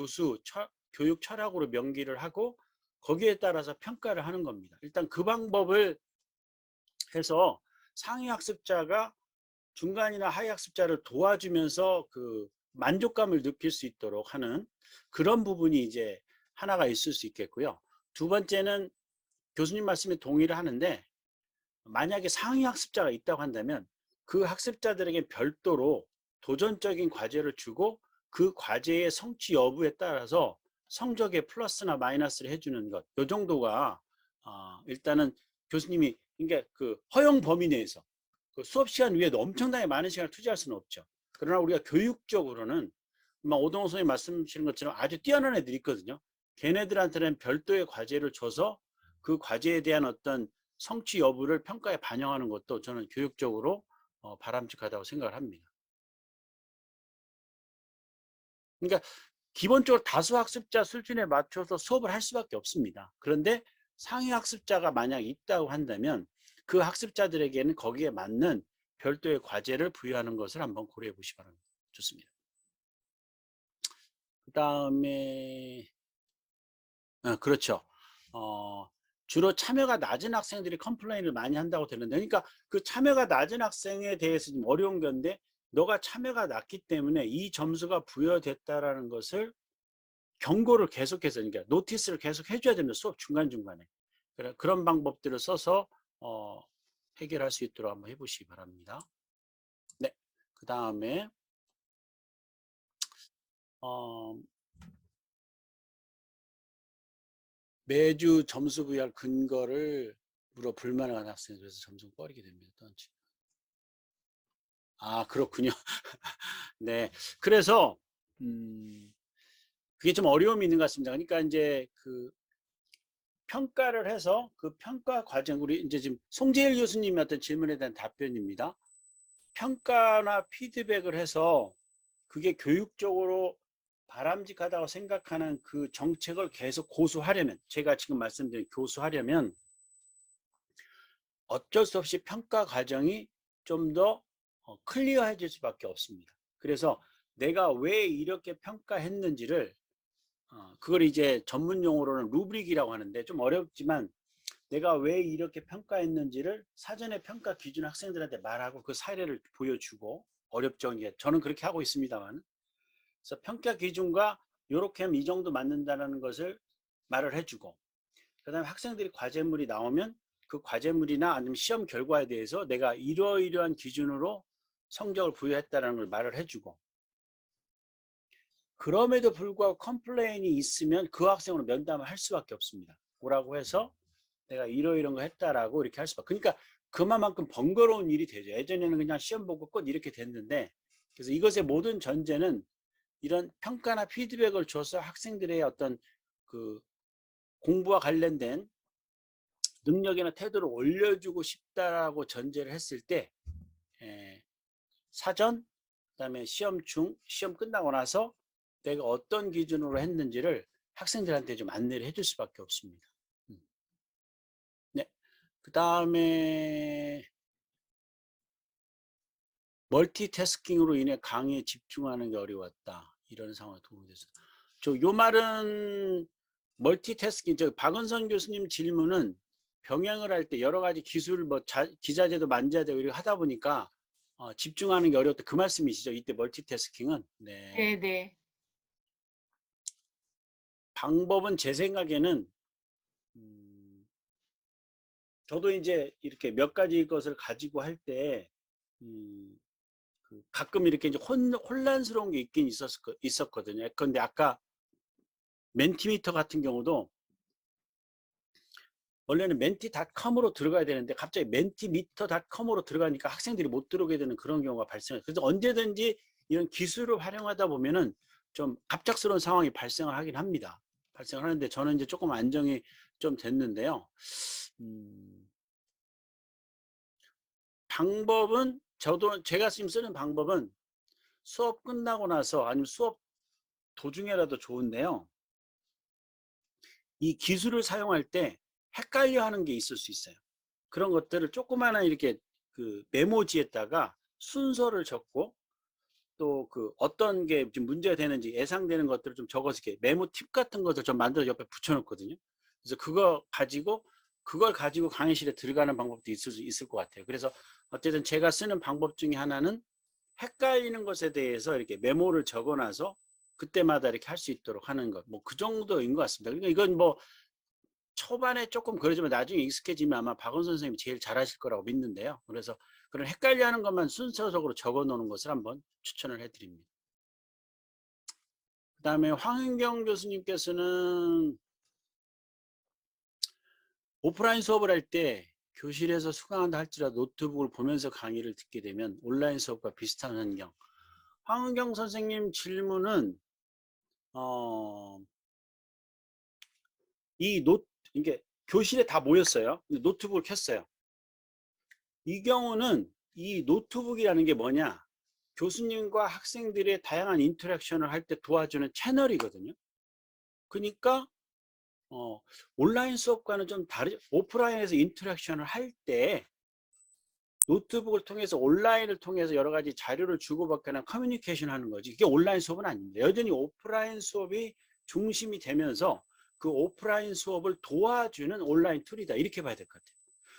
교육 철학으로 명기를 하고 거기에 따라서 평가를 하는 겁니다. 일단 그 방법을 해서 상위 학습자가 중간이나 하위 학습자를 도와주면서 그 만족감을 느낄 수 있도록 하는 그런 부분이 이제 하나가 있을 수 있겠고요. 두 번째는 교수님 말씀에 동의를 하는데 만약에 상위 학습자가 있다고 한다면 그 학습자들에게 별도로 도전적인 과제를 주고 그 과제의 성취 여부에 따라서 성적에 플러스나 마이너스를 해주는 것, 이 정도가 일단은 교수님이 그러니까 그 허용 범위 내에서 그 수업 시간 위에도 엄청나게 많은 시간을 투자할 수는 없죠. 그러나 우리가 교육적으로는 오동호 선생님 말씀하시는 것처럼 아주 뛰어난 애들이 있거든요. 걔네들한테는 별도의 과제를 줘서 그 과제에 대한 어떤 성취 여부를 평가에 반영하는 것도 저는 교육적으로 바람직하다고 생각을 합니다. 그러니까 기본적으로 다수 학습자 수준에 맞춰서 수업을 할 수밖에 없습니다. 그런데 상위 학습자가 만약 있다고 한다면 그 학습자들에게는 거기에 맞는 별도의 과제를 부여하는 것을 한번 고려해 보시기 바랍니다. 좋습니다. 그 다음에 그렇죠. 주로 참여가 낮은 학생들이 컴플레인을 많이 한다고 들었는데, 그러니까 그 참여가 낮은 학생에 대해서 좀 어려운 건데 너가 참여가 낮기 때문에 이 점수가 부여됐다라는 것을 경고를 계속해서, 그러니까 노티스를 계속 해줘야 됩니다. 수업 중간중간에. 그런 방법들을 써서 해결할 수 있도록 한번 해보시기 바랍니다. 네, 그 다음에 매주 점수 부여할 근거를 물어 불만을 하는 학생에 대해서 점수가 꺼리게 됩니다. 그렇군요. 네, 그래서 그게 좀 어려움이 있는 것 같습니다. 그러니까 이제 그 평가를 해서 그 평가 과정, 우리 이제 지금 송재일 교수님의 어떤 질문에 대한 답변입니다. 평가나 피드백을 해서 그게 교육적으로 바람직하다고 생각하는 그 정책을 계속 고수하려면, 제가 지금 말씀드린 교수하려면 어쩔 수 없이 평가 과정이 좀 더 클리어해질 수밖에 없습니다. 그래서 내가 왜 이렇게 평가했는지를 그걸 이제 전문 용어로는 루브릭이라고 하는데 좀 어렵지만 내가 왜 이렇게 평가했는지를 사전에 평가 기준 학생들한테 말하고 그 사례를 보여주고, 어렵죠. 이게 저는 그렇게 하고 있습니다만, 그래서 평가 기준과 이렇게 하면 이 정도 맞는다는 것을 말을 해주고, 그 다음에 학생들이 과제물이 나오면 그 과제물이나 아니면 시험 결과에 대해서 내가 이러이러한 기준으로 성적을 부여했다는 걸 말을 해주고, 그럼에도 불구하고 컴플레인이 있으면 그 학생으로 면담을 할 수밖에 없습니다. 뭐라고 해서 내가 이러이러한 거 했다라고 이렇게 할 수밖에. 그러니까 그만큼 번거로운 일이 되죠. 예전에는 그냥 시험 보고 끝 이렇게 됐는데, 그래서 이것의 모든 전제는 이런 평가나 피드백을 줘서 학생들의 어떤 그 공부와 관련된 능력이나 태도를 올려주고 싶다라고 전제를 했을 때 사전, 그다음에 시험 중, 시험 끝나고 나서 내가 어떤 기준으로 했는지를 학생들한테 좀 안내를 해줄 수밖에 없습니다. 네, 그 다음에 멀티태스킹으로 인해 강의에 집중하는 게 어려웠다. 이런 상황에 도움이 돼서. 요 말은 멀티태스킹, 박은선 교수님 질문은 병행을 할 때 여러 가지 기술, 기자재도 만져야 되고 이렇게 하다 보니까 집중하는 게 어려웠다. 그 말씀이시죠? 이때 멀티태스킹은. 네. 네. 방법은 제 생각에는 저도 이제 이렇게 몇 가지 것을 가지고 할 때 가끔 이렇게 이제 혼란스러운 게 있긴 있었거든요. 그런데 아까 멘티미터 같은 경우도 원래는 menti.com으로 들어가야 되는데 갑자기 mentimeter.com으로 들어가니까 학생들이 못 들어오게 되는 그런 경우가 발생해요. 그래서 언제든지 이런 기술을 활용하다 보면은 좀 갑작스러운 상황이 발생을 하긴 합니다. 발생을 하는데 저는 이제 조금 안정이 좀 됐는데요. 방법은 제가 지금 쓰는 방법은 수업 끝나고 나서 아니면 수업 도중에라도 좋은데요. 이 기술을 사용할 때 헷갈려 하는 게 있을 수 있어요. 그런 것들을 조그마한 이렇게 그 메모지에다가 순서를 적고 또 그 어떤 게 지금 문제가 되는지 예상되는 것들을 좀 적어서 이렇게 메모 팁 같은 것을 좀 만들어 옆에 붙여놓거든요. 그래서 그걸 가지고 강의실에 들어가는 방법도 있을 것 같아요. 그래서 어쨌든 제가 쓰는 방법 중에 하나는 헷갈리는 것에 대해서 이렇게 메모를 적어놔서 그때마다 이렇게 할 수 있도록 하는 것. 뭐 그 정도인 것 같습니다. 그러니까 이건 뭐 초반에 조금 그러지만 나중에 익숙해지면 아마 박원 선생님이 제일 잘하실 거라고 믿는데요. 그래서 그런 헷갈려하는 것만 순서적으로 적어 놓는 것을 한번 추천을 해드립니다. 그 다음에 황은경 교수님께서는 오프라인 수업을 할 때 교실에서 수강한다 할지라도 노트북을 보면서 강의를 듣게 되면 온라인 수업과 비슷한 환경. 황은경 선생님 질문은 이게 교실에 다 모였어요. 노트북을 켰어요. 이 경우는 이 노트북이라는 게 뭐냐? 교수님과 학생들의 다양한 인터랙션을 할 때 도와주는 채널이거든요. 그러니까 온라인 수업과는 좀 다르죠. 오프라인에서 인터랙션을 할 때 노트북을 통해서 온라인을 통해서 여러 가지 자료를 주고받거나 커뮤니케이션 하는 거지. 이게 온라인 수업은 아닙니다. 여전히 오프라인 수업이 중심이 되면서 그 오프라인 수업을 도와주는 온라인 툴이다. 이렇게 봐야 될 것 같아요.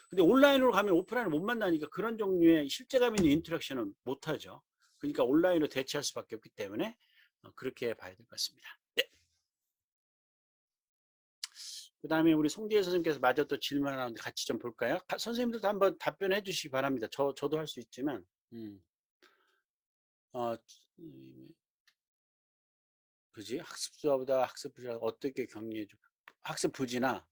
근데 온라인으로 가면 오프라인을 못 만나니까 그런 종류의 실제감 있는 인터랙션은 못하죠. 그러니까 온라인으로 대체할 수밖에 없기 때문에 그렇게 봐야 될 것 같습니다. 네. 그 다음에 우리 송지혜 선생님께서 마저 또 질문하는데 같이 좀 볼까요? 선생님들도 한번 답변해 주시기 바랍니다. 저도 할 수 있지만 그지? 학습수보다 학습부지를 어떻게 격리해 줘? 학습부지나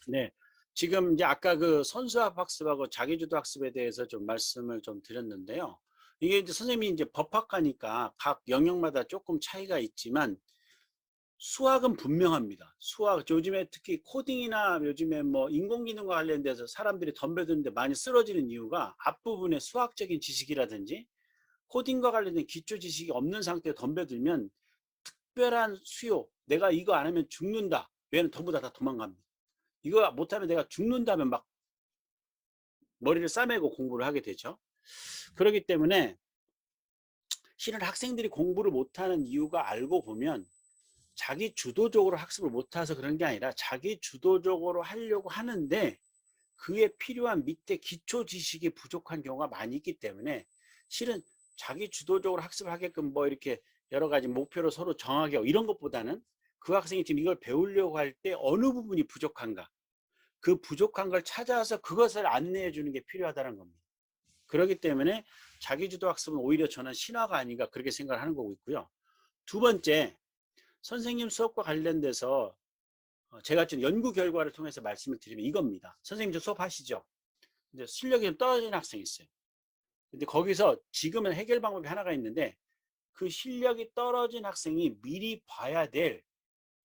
네. 지금 이제 아까 그 선수학 학습하고 자기주도 학습에 대해서 좀 말씀을 좀 드렸는데요. 이게 이제 선생님이 이제 법학과니까 각 영역마다 조금 차이가 있지만 수학은 분명합니다. 수학 요즘에 특히 코딩이나 요즘에 뭐 인공지능과 관련돼서 사람들이 덤벼드는데 많이 쓰러지는 이유가 앞부분에 수학적인 지식이라든지 코딩과 관련된 기초 지식이 없는 상태에 덤벼들면 특별한 수요, 내가 이거 안 하면 죽는다. 얘는 전부 다 도망갑니다. 이거 못하면 내가 죽는다면 막 머리를 싸매고 공부를 하게 되죠. 그렇기 때문에 실은 학생들이 공부를 못하는 이유가 알고 보면 자기 주도적으로 학습을 못해서 그런 게 아니라 자기 주도적으로 하려고 하는데 그에 필요한 밑에 기초 지식이 부족한 경우가 많이 있기 때문에 실은 자기 주도적으로 학습을 하게끔 뭐 이렇게 여러 가지 목표를 서로 정하게 하고 이런 것보다는 그 학생이 지금 이걸 배우려고 할 때 어느 부분이 부족한가, 그 부족한 걸 찾아서 그것을 안내해 주는 게 필요하다는 겁니다. 그렇기 때문에 자기주도 학습은 오히려 저는 신화가 아닌가 그렇게 생각을 하는 거고 있고요. 두 번째, 선생님 수업과 관련돼서 제가 지금 연구 결과를 통해서 말씀을 드리면 이겁니다. 선생님 저 수업하시죠? 이제 실력이 좀 떨어지는 학생이 있어요. 근데 거기서 지금은 해결 방법이 하나가 있는데 그 실력이 떨어진 학생이 미리 봐야 될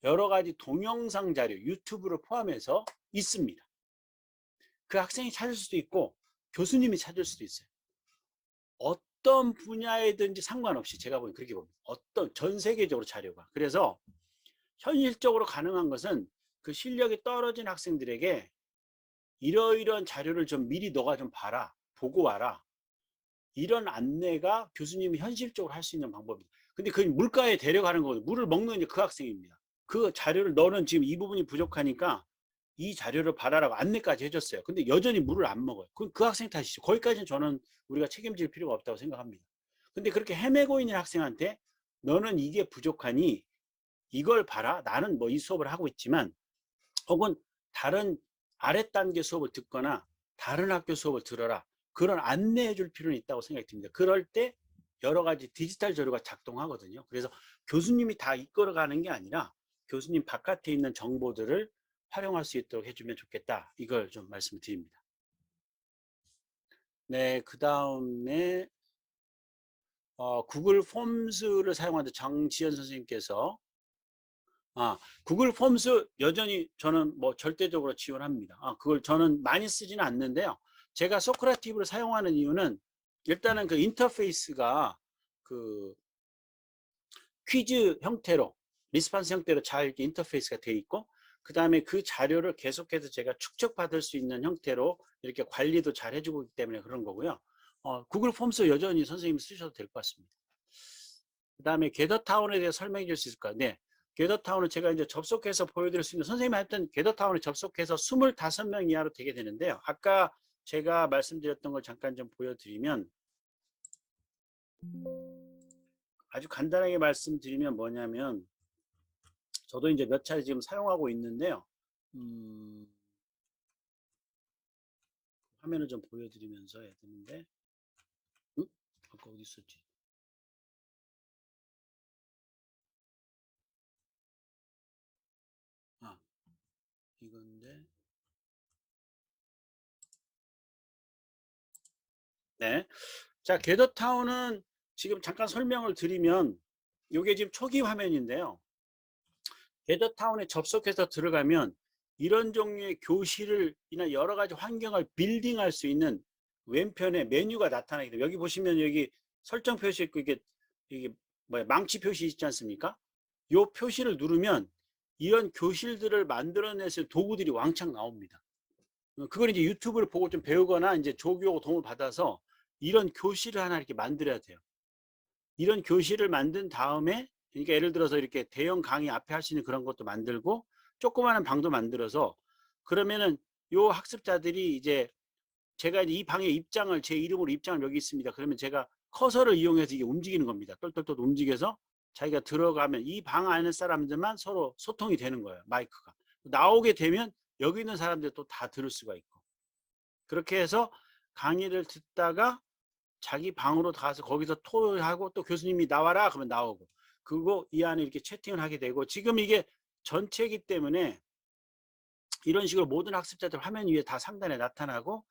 여러 가지 동영상 자료, 유튜브를 포함해서 있습니다. 그 학생이 찾을 수도 있고 교수님이 찾을 수도 있어요. 어떤 분야에든지 상관없이 제가 보기엔 그렇게 봅니다. 전 세계적으로 자료가. 그래서 현실적으로 가능한 것은 그 실력이 떨어진 학생들에게 이러이러한 자료를 좀 미리 너가 좀 봐라, 보고 와라. 이런 안내가 교수님이 현실적으로 할 수 있는 방법입니다. 근데 그 물가에 데려가는 거거든요. 물을 먹는 게 그 학생입니다. 그 자료를 너는 지금 이 부분이 부족하니까 이 자료를 받아라고 안내까지 해줬어요. 근데 여전히 물을 안 먹어요. 그럼 그 학생 탓이죠. 거기까지는 저는 우리가 책임질 필요가 없다고 생각합니다. 근데 그렇게 헤매고 있는 학생한테 너는 이게 부족하니 이걸 봐라. 나는 뭐 이 수업을 하고 있지만 혹은 다른 아래 단계 수업을 듣거나 다른 학교 수업을 들어라. 그런 안내해 줄 필요는 있다고 생각이 듭니다. 그럴 때 여러 가지 디지털 자료가 작동하거든요. 그래서 교수님이 다 이끌어가는 게 아니라 교수님 바깥에 있는 정보들을 활용할 수 있도록 해주면 좋겠다. 이걸 좀 말씀드립니다. 네, 그 다음에 구글 폼스를 사용하는 정지연 선생님께서 구글 폼스 여전히 저는 뭐 절대적으로 지원합니다. 그걸 저는 많이 쓰지는 않는데요. 제가 소크라티브를 사용하는 이유는 일단은 그 인터페이스가 그 퀴즈 형태로 리스폰스 형태로 잘 이렇게 인터페이스가 되어 있고 그 다음에 그 자료를 계속해서 제가 축적받을 수 있는 형태로 이렇게 관리도 잘 해주고 있기 때문에 그런 거고요. 구글 폼스 여전히 선생님이 쓰셔도 될 것 같습니다. 그 다음에 게더타운에 대해 설명해 줄 수 있을까요? 네. 게더타운은 제가 이제 접속해서 보여드릴 수 있는 선생님이 하여튼 게더타운에 접속해서 25명 이하로 되게 되는데요. 아까 제가 말씀드렸던 걸 잠깐 좀 보여드리면 아주 간단하게 말씀드리면 뭐냐면 저도 이제 몇 차례 지금 사용하고 있는데요. 화면을 좀 보여드리면서 해야 되는데 아까 어디 있었지? 이건데 네. 자, 게더타운은 지금 잠깐 설명을 드리면 이게 지금 초기 화면인데요. 게더타운에 접속해서 들어가면 이런 종류의 교실이나 여러 가지 환경을 빌딩할 수 있는 왼편에 메뉴가 나타나게 돼요. 여기 보시면 여기 설정 표시 있고 이게 뭐야 망치 표시 있지 않습니까? 이 표시를 누르면 이런 교실들을 만들어낼 수 있는 도구들이 왕창 나옵니다. 그걸 이제 유튜브를 보고 좀 배우거나 이제 조교 도움을 받아서 이런 교실을 하나 이렇게 만들어야 돼요. 이런 교실을 만든 다음에 그러니까 예를 들어서 이렇게 대형 강의 앞에 할 수 있는 그런 것도 만들고 조그마한 방도 만들어서 그러면은 요 학습자들이 이제 제가 이제 이 방의 입장을 제 이름으로 입장을 여기 있습니다. 그러면 제가 커서를 이용해서 이게 움직이는 겁니다. 똘똘똘 움직여서 자기가 들어가면 이 방 안에 사람들만 서로 소통이 되는 거예요. 마이크가. 나오게 되면 여기 있는 사람들 또 다 들을 수가 있고 그렇게 해서 강의를 듣다가 자기 방으로 가서 거기서 토하고 또 교수님이 나와라 그러면 나오고 그리고 이 안에 이렇게 채팅을 하게 되고 지금 이게 전체이기 때문에 이런 식으로 모든 학습자들 화면 위에 다 상단에 나타나고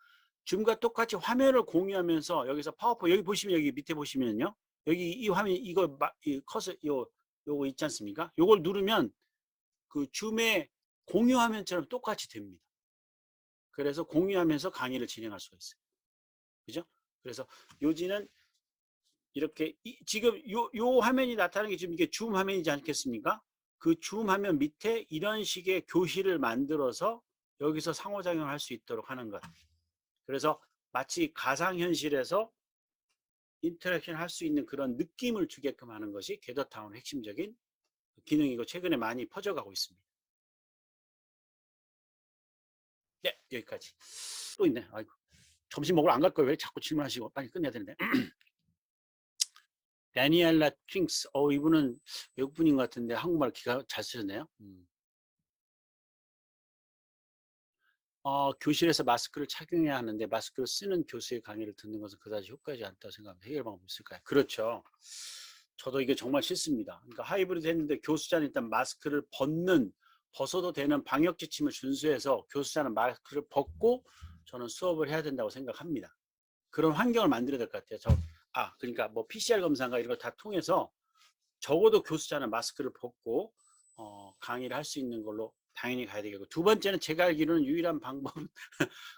지금과 똑같이 화면을 공유하면서 여기서 파워포인트 여기 보시면 여기 밑에 보시면요 여기 이 화면 이거 이 커서 요거 있지 않습니까? 요걸 누르면 그 줌의 공유 화면처럼 똑같이 됩니다. 그래서 공유하면서 강의를 진행할 수가 있어요. 그죠? 그래서 요지는 이렇게 지금 요 화면이 나타나는 게 지금 이게 줌 화면이지 않겠습니까? 그 줌 화면 밑에 이런 식의 교실을 만들어서 여기서 상호작용을 할 수 있도록 하는 것. 그래서 마치 가상현실에서 인터랙션 할 수 있는 그런 느낌을 주게끔 하는 것이 게더타운의 핵심적인 기능이고 최근에 많이 퍼져가고 있습니다. 네, 여기까지. 또 있네. 아이고. 점심 먹으러 안 갈 거예요. 왜 자꾸 질문하시고 빨리 끝내야 되는데. 다니엘라 킹스. 이분은 외국분인 것 같은데 한국말 기가 잘 쓰셨네요. 교실에서 마스크를 착용해야 하는데 마스크를 쓰는 교수의 강의를 듣는 것은 그다지 효과지 않다고 생각합니다. 해결 방법이 있을까요? 그렇죠. 저도 이게 정말 싫습니다. 그러니까 하이브리드 했는데 교수자는 일단 마스크를 벗어도 되는 방역 지침을 준수해서 교수자는 마스크를 벗고 저는 수업을 해야 된다고 생각합니다. 그런 환경을 만들어야 될 것 같아요. 그러니까 뭐 PCR 검사인가 이런 걸 다 통해서 적어도 교수자는 마스크를 벗고 강의를 할 수 있는 걸로 당연히 가야 되겠고 두 번째는 제가 알기로는 유일한 방법은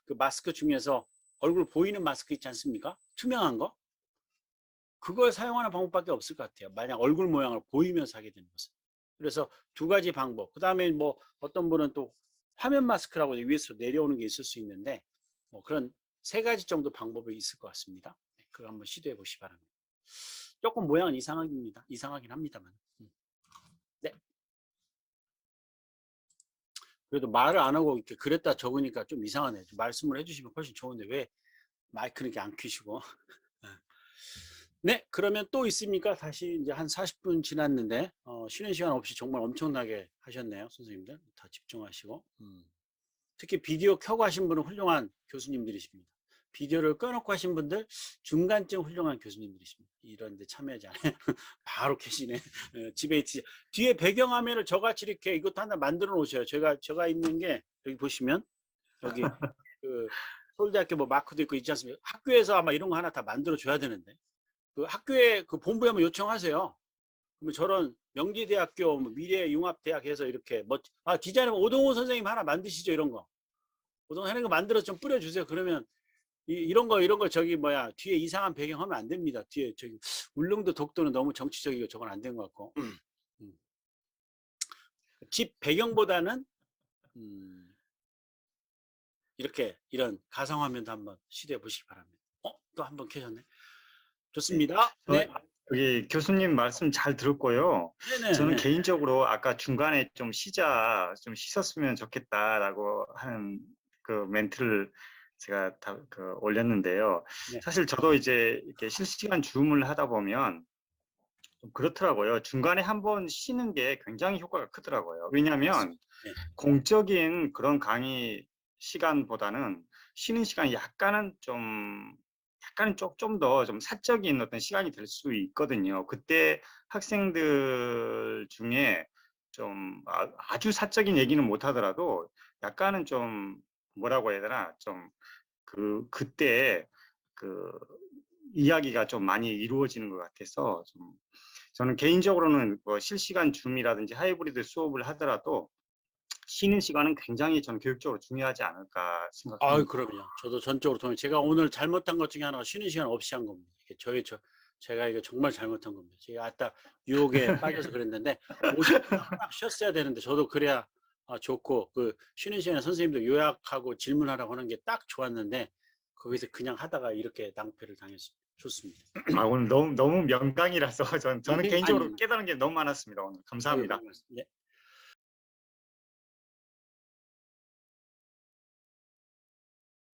그 마스크 중에서 얼굴 보이는 마스크 있지 않습니까? 투명한 거? 그걸 사용하는 방법밖에 없을 것 같아요. 만약 얼굴 모양을 보이면서 하게 되는 것은. 그래서 두 가지 방법. 그 다음에 뭐 어떤 분은 또 화면 마스크라고 위에서 내려오는 게 있을 수 있는데 뭐 그런 세 가지 정도 방법이 있을 것 같습니다. 그거 한번 시도해 보시기 바랍니다. 조금 모양은 이상하긴 합니다만. 네. 그래도 말을 안 하고 이렇게 그랬다 적으니까 좀 이상하네. 좀 말씀을 해주시면 훨씬 좋은데 왜 마이크는 이렇게 안 켜시고. 네, 그러면 또 있습니까? 다시 이제 한 40분 지났는데 쉬는 시간 없이 정말 엄청나게 하셨네요, 선생님들. 다 집중하시고. 특히 비디오 켜고 하신 분은 훌륭한 교수님들이십니다. 비디오를 꺼놓고 하신 분들 중간쯤 훌륭한 교수님들이십니다. 이런 데 참여하지 않아요. 바로 켜시네. 집에 있지. 뒤에 배경화면을 저같이 이렇게 이것도 하나 만들어 놓으셔요. 제가 있는 게 여기 보시면 여기 그 서울대학교 뭐 마크도 있고 있지 않습니까? 학교에서 아마 이런 거 하나 다 만들어 줘야 되는데 그 학교에 그 본부에 한번 요청하세요. 그러면 저런 명지대학교, 뭐 미래융합대학에서 이렇게 디자인은 오동호 선생님 하나 만드시죠. 이런 거. 오동호 하는 거 만들어서 좀 뿌려주세요. 그러면 이런 거 저기 뭐야 뒤에 이상한 배경 하면 안 됩니다. 뒤에 저기 울릉도 독도는 너무 정치적이고 저건 안 된 것 같고 집 배경보다는 이렇게 이런 가상화면도 한번 시도해 보시기 바랍니다. 또 한번 켜셨네. 좋습니다. 네. 여기 교수님 말씀 잘 들었고요. 네네. 저는 개인적으로 아까 중간에 좀 씻었으면 좋겠다라고 하는 그 멘트를 제가 올렸는데요. 네. 사실 저도 이제 이렇게 실시간 줌을 하다 보면 좀 그렇더라고요. 중간에 한번 쉬는 게 굉장히 효과가 크더라고요. 왜냐하면 네. 공적인 그런 강의 시간보다는 쉬는 시간이 약간은 좀 더 좀 사적인 어떤 시간이 될 수 있거든요. 그때 학생들 중에 좀 아주 사적인 얘기는 못 하더라도 약간은 좀 뭐라고 해야 되나 좀 그때 그 이야기가 좀 많이 이루어지는 것 같아서 좀 저는 개인적으로는 뭐 실시간 줌이라든지 하이브리드 수업을 하더라도 쉬는 시간은 굉장히 저는 교육적으로 중요하지 않을까 생각합니다. 그럼요. 저도 전적으로 동의해요. 제가 오늘 잘못한 것 중에 하나가 쉬는 시간 없이 한 겁니다. 제가 이거 정말 잘못한 겁니다. 제가 아까 유혹에 빠져서 그랬는데 50분 딱 쉬었어야 되는데 저도 그래야 좋고 그 쉬는 시간에 선생님도 요약하고 질문하라고 하는 게 딱 좋았는데 거기서 그냥 하다가 이렇게 낭패를 당했습니다. 좋습니다. 오늘 너무 명강이라서 저는 개인적으로 아닙니다. 깨달은 게 너무 많았습니다. 오늘 감사합니다. 네.